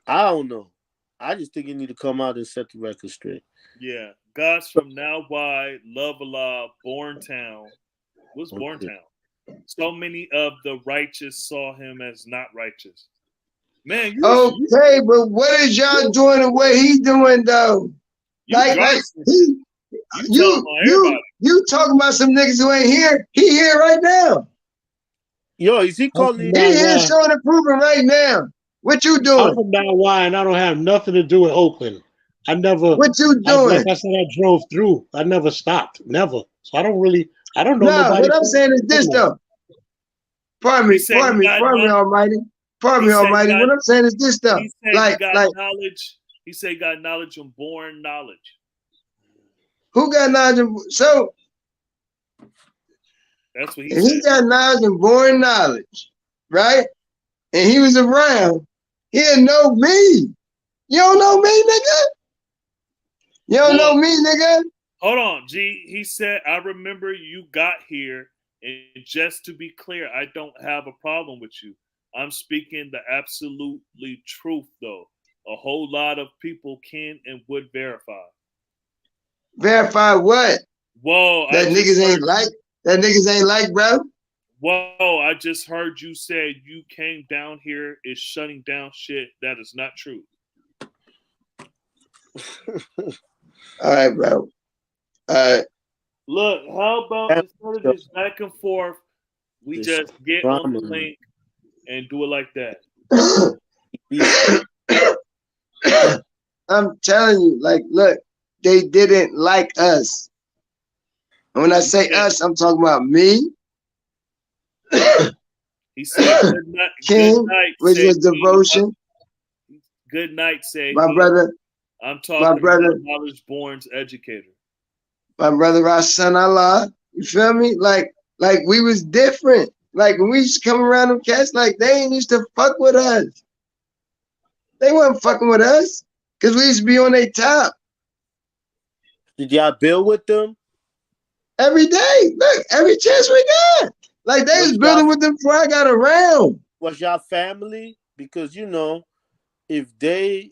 I don't know. I just think you need to come out and set the record straight. Yeah, God's from now wide. Love Allah, Born Town. What's Born Town? So many of the righteous saw him as not righteous. Man, okay, but what is y'all doing and what he doing though? Like you talking about some niggas who ain't here. He here right now. Yo, is he calling? He here showing and proving right now. What you doing? I'm from Mount Wine. I don't have nothing to do with Oakland. I never. What you doing? Like I said, I drove through. I never stopped. Never. So I don't know. No, what I'm saying is this though. Pardon me, Almighty. Pardon me, Almighty. What I'm saying is this though. Like knowledge. He said he got knowledge and born knowledge. Who got knowledge? So that's what he said. He got knowledge and born knowledge, right? And he was around. He didn't know me. You don't know me, nigga? You don't know me, nigga? Hold on, G. He said, I remember you got here, and just to be clear, I don't have a problem with you. I'm speaking the absolutely truth, though. A whole lot of people can and would verify. Verify what? Whoa. That niggas ain't like, bro? Whoa, I just heard you say you came down here is shutting down shit. That is not true. All right, bro. All right. Look, how about instead of this back and forth, we just get on the link and do it like that? I'm telling you, like, look, they didn't like us. And when I say us, I'm talking about me. He said, good night, King, good night, which is devotion. Good night, say my brother. I'm talking about Knowledge Born's educator. My brother Rasan Allah. You feel me? Like we was different. Like when we used to come around them cats, like they ain't used to fuck with us. They wasn't fucking with us because we used to be on their top. Did y'all build with them? Every day. Look, every chance we got. Like they was building with them before I got around. Was y'all family? Because you know, if they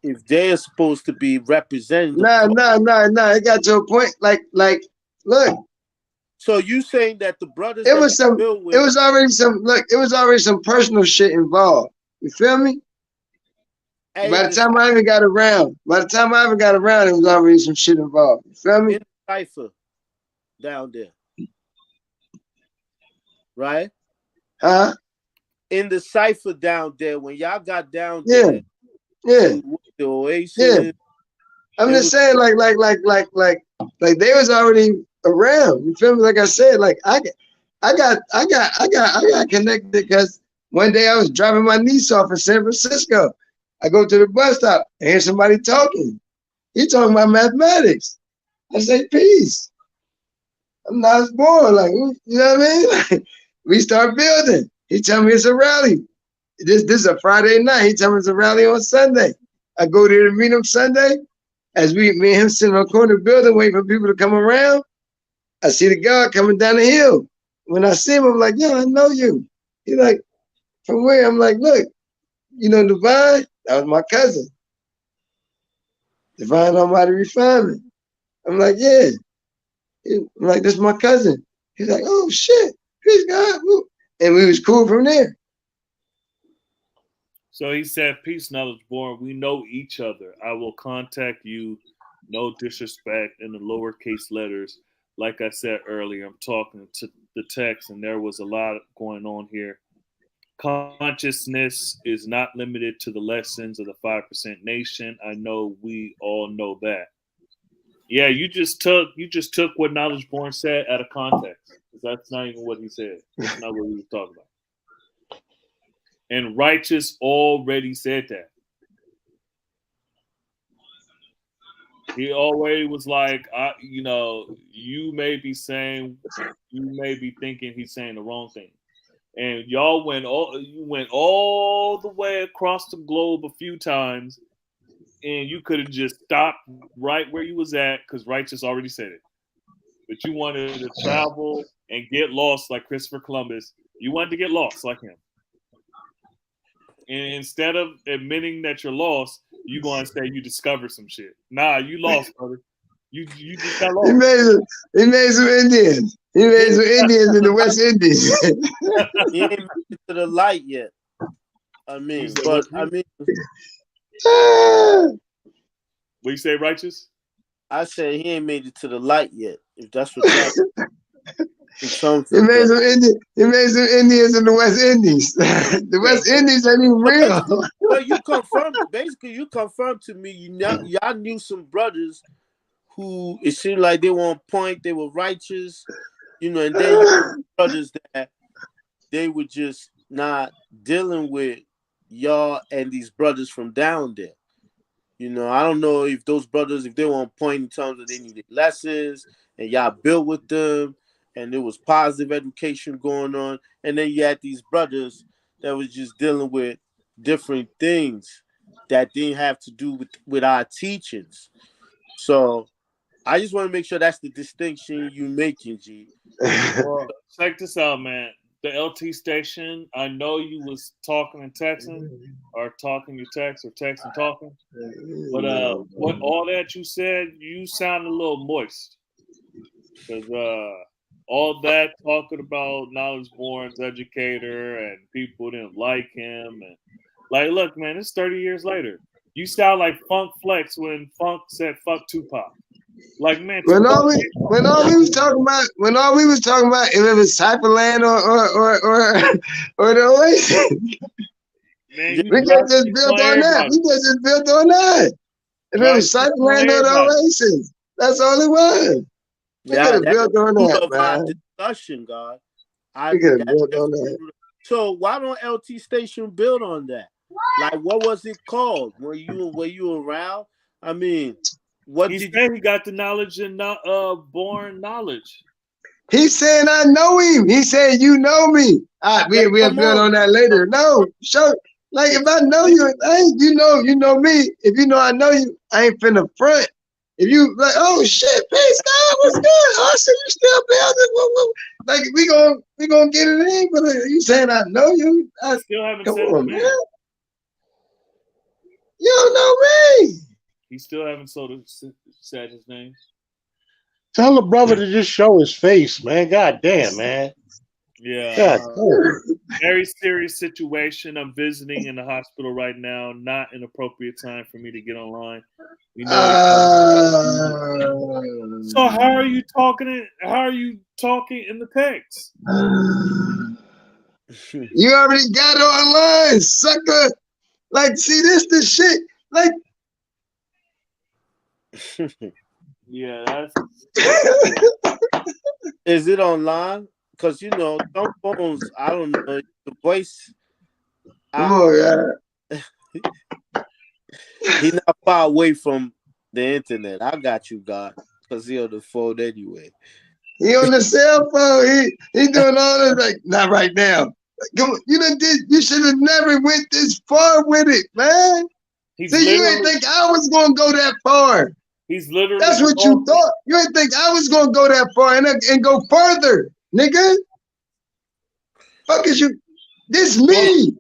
if they are supposed to be representing Nah. It got to a point like look. So you saying that the brothers it was already some personal shit involved. You feel me? Hey, by the time I even got around, it was already some shit involved. You feel me? In the cipher down there. Right? Huh? In the cipher down there, when y'all got down there, the Oasis. Yeah. I'm just saying, like they was already around. You feel me? Like I said, like I got connected because one day I was driving my niece off in San Francisco. I go to the bus stop and hear somebody talking. He talking about mathematics. I say, peace. I'm not born. Like, you know what I mean? Like, we start building. He tell me it's a rally. This is a Friday night. He tell me it's a rally on Sunday. I go there to meet him Sunday. As me and him sitting on the corner of the building waiting for people to come around, I see the guy coming down the hill. When I see him, I'm like, yo, I know you. He's like, from where? I'm like, look, you know Divine? That was my cousin. Divine Almighty Refinement. I'm like, yeah. I'm like, this is my cousin. He's like, oh shit, peace God. And we was cool from there. So he said, peace, knowledge born. We know each other. I will contact you. No disrespect in the lowercase letters. Like I said earlier, I'm talking to the text, and there was a lot going on here. Consciousness is not limited to the lessons of the 5% nation. I know we all know that. Yeah, you just took what Knowledge Born said out of context. That's not even what he said. That's not what he was talking about. And Righteous already said that. He already was like, you may be thinking he's saying the wrong thing. And y'all you went all the way across the globe a few times, and you could have just stopped right where you was at because Righteous already said it. But you wanted to travel and get lost like Christopher Columbus. You wanted to get lost like him. And instead of admitting that you're lost, you going to say you discovered some shit. Nah, you lost, brother. You just got lost. He made some Indians. He made some Indians in the West Indies. He ain't made it to the light yet. I mean, What you say, Righteous? I said he ain't made it to the light yet. If that's what you're He made some Indians in the West Indies. The West Indies ain't even real. But you confirmed to me, y'all knew some brothers who it seemed like they were on point, they were righteous, and then you brothers that they were just not dealing with y'all and these brothers from down there. I don't know if those brothers, if they were on point in terms of they needed lessons and y'all built with them and there was positive education going on. And then you had these brothers that was just dealing with different things that didn't have to do with our teachings. So I just want to make sure that's the distinction you making, G. Well, check this out, man. The LT station, I know you was talking and texting, or talking you text, or text and talking. But what all that you said, you sound a little moist. Because all that talking about Knowledge Born's educator and people didn't like him. And like, look, man, it's 30 years later. You sound like Funk Flex when Funk said fuck Tupac. Like, man, when all we was talking about, if it was Cypherland or the Oasis, man, we can't just build on that. We just built on that. If it was Cypherland or the Oasis, that's all it was. We could have built on that, man. Discussion, God. We could have built on that. So why don't LT Station build on that? Like, what was it called? Were you around? I mean, he got the knowledge and born knowledge. He's saying I know him. He said you know me. We'll build on that later. No, show like if I know you, you know me. If you know I know you, I ain't finna front. If you like, oh shit, peace, God, what's good? Oh shit, you still building? Like we gonna get it in, but you saying I know you? I still haven't come said on, his name. man. You don't know me. He still haven't said his name. Tell the brother to just show his face, man. God damn, man. Yeah. Very serious situation. I'm visiting in the hospital right now. Not an appropriate time for me to get online. You know. So how are you talking? How are you talking in the text? You already got online, sucker. Like, see, this the shit. Like, yeah, that's. Is it online? Because some phones, I don't know the voice. Oh yeah. He not far away from the internet. I got you, God, because he on the phone anyway. He on the cell phone. He doing all this like not right now. You should have never went this far with it, man. He's See, you ain't think I was gonna go that far. He's literally. That's what you thought. You ain't think I was gonna go that far and go further, nigga. Fuck is you? This me.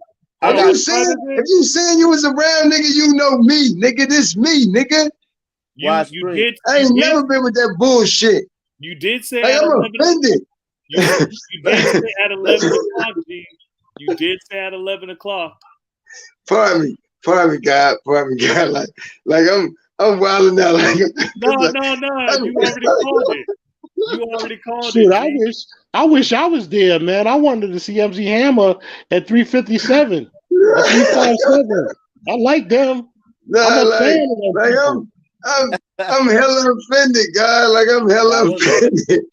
If you saying you was around, nigga, you know me, nigga. This me, nigga. You did. I ain't never been with that bullshit. You did say like, at I'm 11, offended. You did say at 11 o'clock, G. You did say at 11 o'clock. Pardon me, God. Like I'm wilding out. Like, no. You already called it. You already called Shoot, it. I wish I was there, man. I wanted to see MC Hammer at 357. 357. I like them. Nah, I'm a fan of them. I'm hella offended, God. Like I'm hella offended.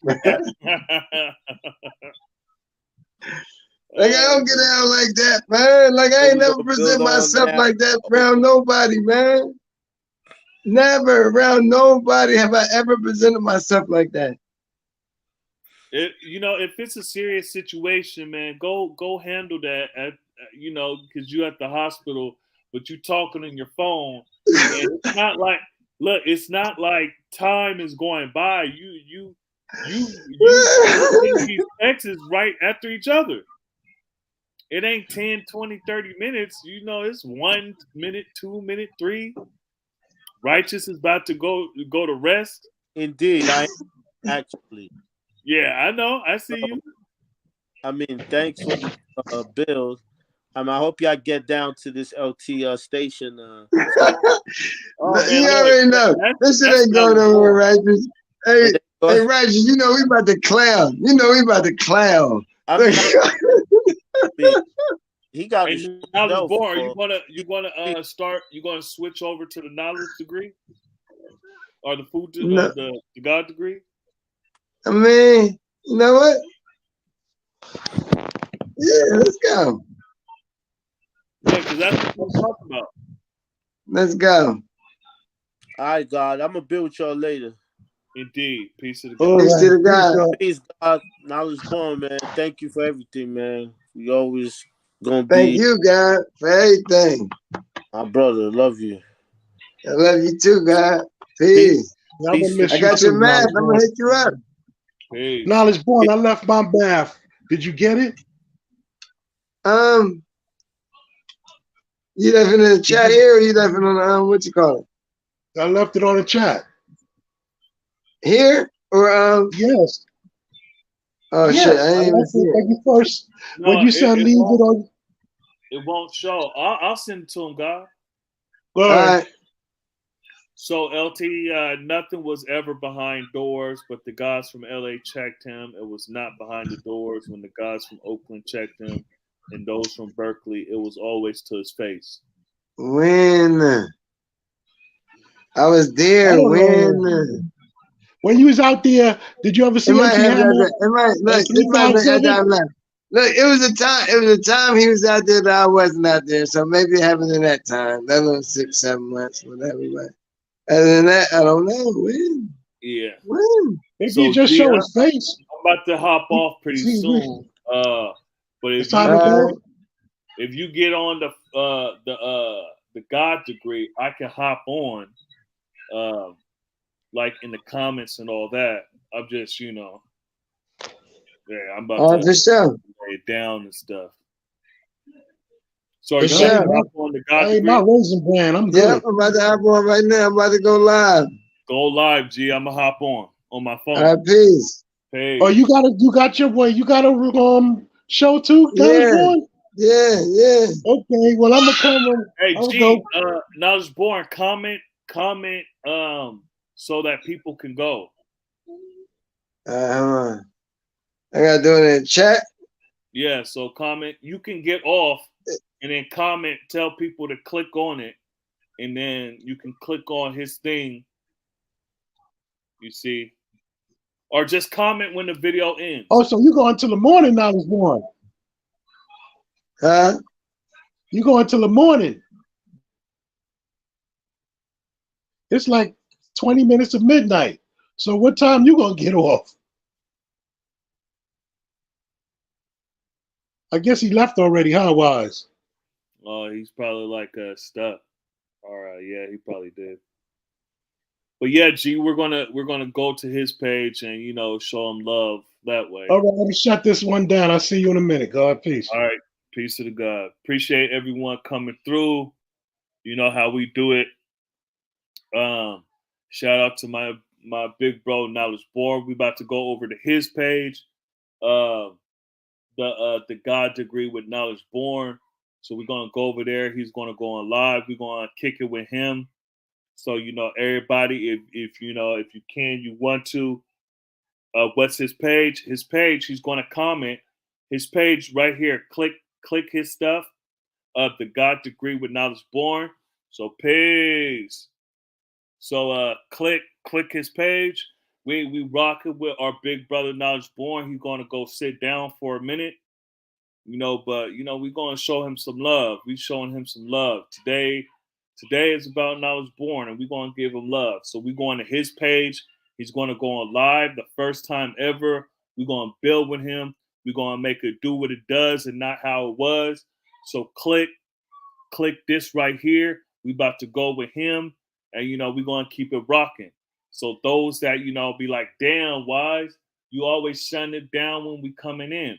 Like I don't get out like that, man. Like I ain't never present myself like that around nobody, man. Never around nobody have I ever presented myself like that. If it's a serious situation, man, go handle that because you're at the hospital, but you talking on your phone. And it's not like, look, it's not like time is going by. You these texts right after each other. It ain't 10, 20, 30 minutes. It's 1 minute, 2 minute, 3. Righteous is about to go to rest. Indeed, I actually. Yeah, I know. I see you. I mean, thanks for the bill. I hope y'all get down to this LT station. You already know. This shit ain't going nowhere, Righteous. Hey, Righteous, we about to clown. He got knowledge born. You gonna switch over to the knowledge degree or the food the God degree? I mean, you know what? Yeah, let's go. Yeah, because that's what we're talking about. Let's go. All right, God. I'm gonna build y'all later. Indeed. Peace to the God. Peace to the God. Peace, God. Knowledge born, man. Thank you for everything, man. We always gonna be. Thank you, God, for everything. My brother, love you. I love you too, God. Peace. I got your math. I'm gonna hit you up. Peace. Knowledge born. I left my math. Did you get it? You left it in the chat here, or you left it on what you call it? I left it on the chat. Here or yes. Oh yeah, shit! I ain't even see it. When you first, when you said leave it on, it won't show. I'll send it to him, God. All right. So LT, nothing was ever behind doors, but the guys from LA checked him. It was not behind the doors when the guys from Oakland checked him, and those from Berkeley, it was always to his face. When I was there, when you was out there, did you ever see MC Hammer? Look, it was a time. It was a time he was out there that I wasn't out there. So maybe it happened in that time. That was 6, 7 months, whatever. But other than that, I don't know. When? Yeah. When? If you just show his face. I'm about to hop off pretty soon. But if you get on the God degree, I can hop on. Like in the comments and all that. I'm just, I'm about to lay it down and stuff. So are you hop on the God degree? My Raisin Bran, I'm good. Yeah, I'm about to hop on right now. I'm about to go live. Go live, G. I'm gonna hop on my phone. All right, peace. Hey. Oh, you got your boy. You got a show too? Yeah. Okay, well I'm gonna come. Hey, G. Knowledge born. Comment. So that people can go. Hold on. I gotta do it in the chat. Yeah, so comment. You can get off and then comment, tell people to click on it, and then you can click on his thing. You see? Or just comment when the video ends. Oh, so you go until the morning, Knowledge born. Huh? You go until the morning. It's like 20 minutes of midnight. So what time you gonna get off? I guess he left already, huh, Wise? Oh, he's probably like stuck. All right, yeah, he probably did. But yeah, G, we're gonna go to his page and show him love that way. All right, let me shut this one down. I'll see you in a minute. God, peace. All right, peace to the God. Appreciate everyone coming through. You know how we do it. Shout out to my big bro Knowledge Born. We about to go over to his page. The God Degree with Knowledge Born. So we're gonna go over there. He's gonna go on live. We're gonna kick it with him. So everybody, if you can, you want to. What's his page? His page. He's gonna comment. His page right here. Click his stuff. The God Degree with Knowledge Born. So peace. So click his page. We rocking with our big brother Knowledge Born. He's gonna go sit down for a minute. But we're gonna show him some love. We showing him some love. Today is about Knowledge Born, and we're gonna give him love. So we're going to his page. He's gonna go on live the first time ever. We're gonna build with him. We're gonna make it do what it does and not how it was. So click this right here. We about to go with him, and we're gonna keep it rocking. So those that be like, damn, Wise, you always shutting it down when we coming in.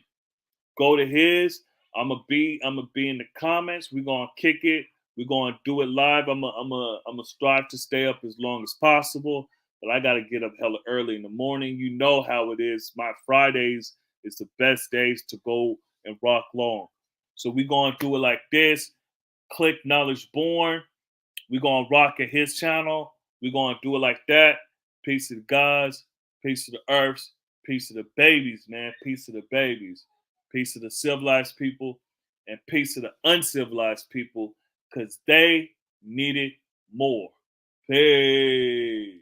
Go to his. I'ma be in the comments. We're gonna kick it. We're gonna do it live. I'ma strive to stay up as long as possible. But I gotta get up hella early in the morning. You know how it is. My Fridays is the best days to go and rock long. So we're gonna do it like this. Click Knowledge Born. We're gonna rock at his channel. We're gonna do it like that. Peace to the gods, peace to the earths, peace to the babies, man. Peace to the babies. Peace to the civilized people, and peace to the uncivilized people, because they need it more. Peace.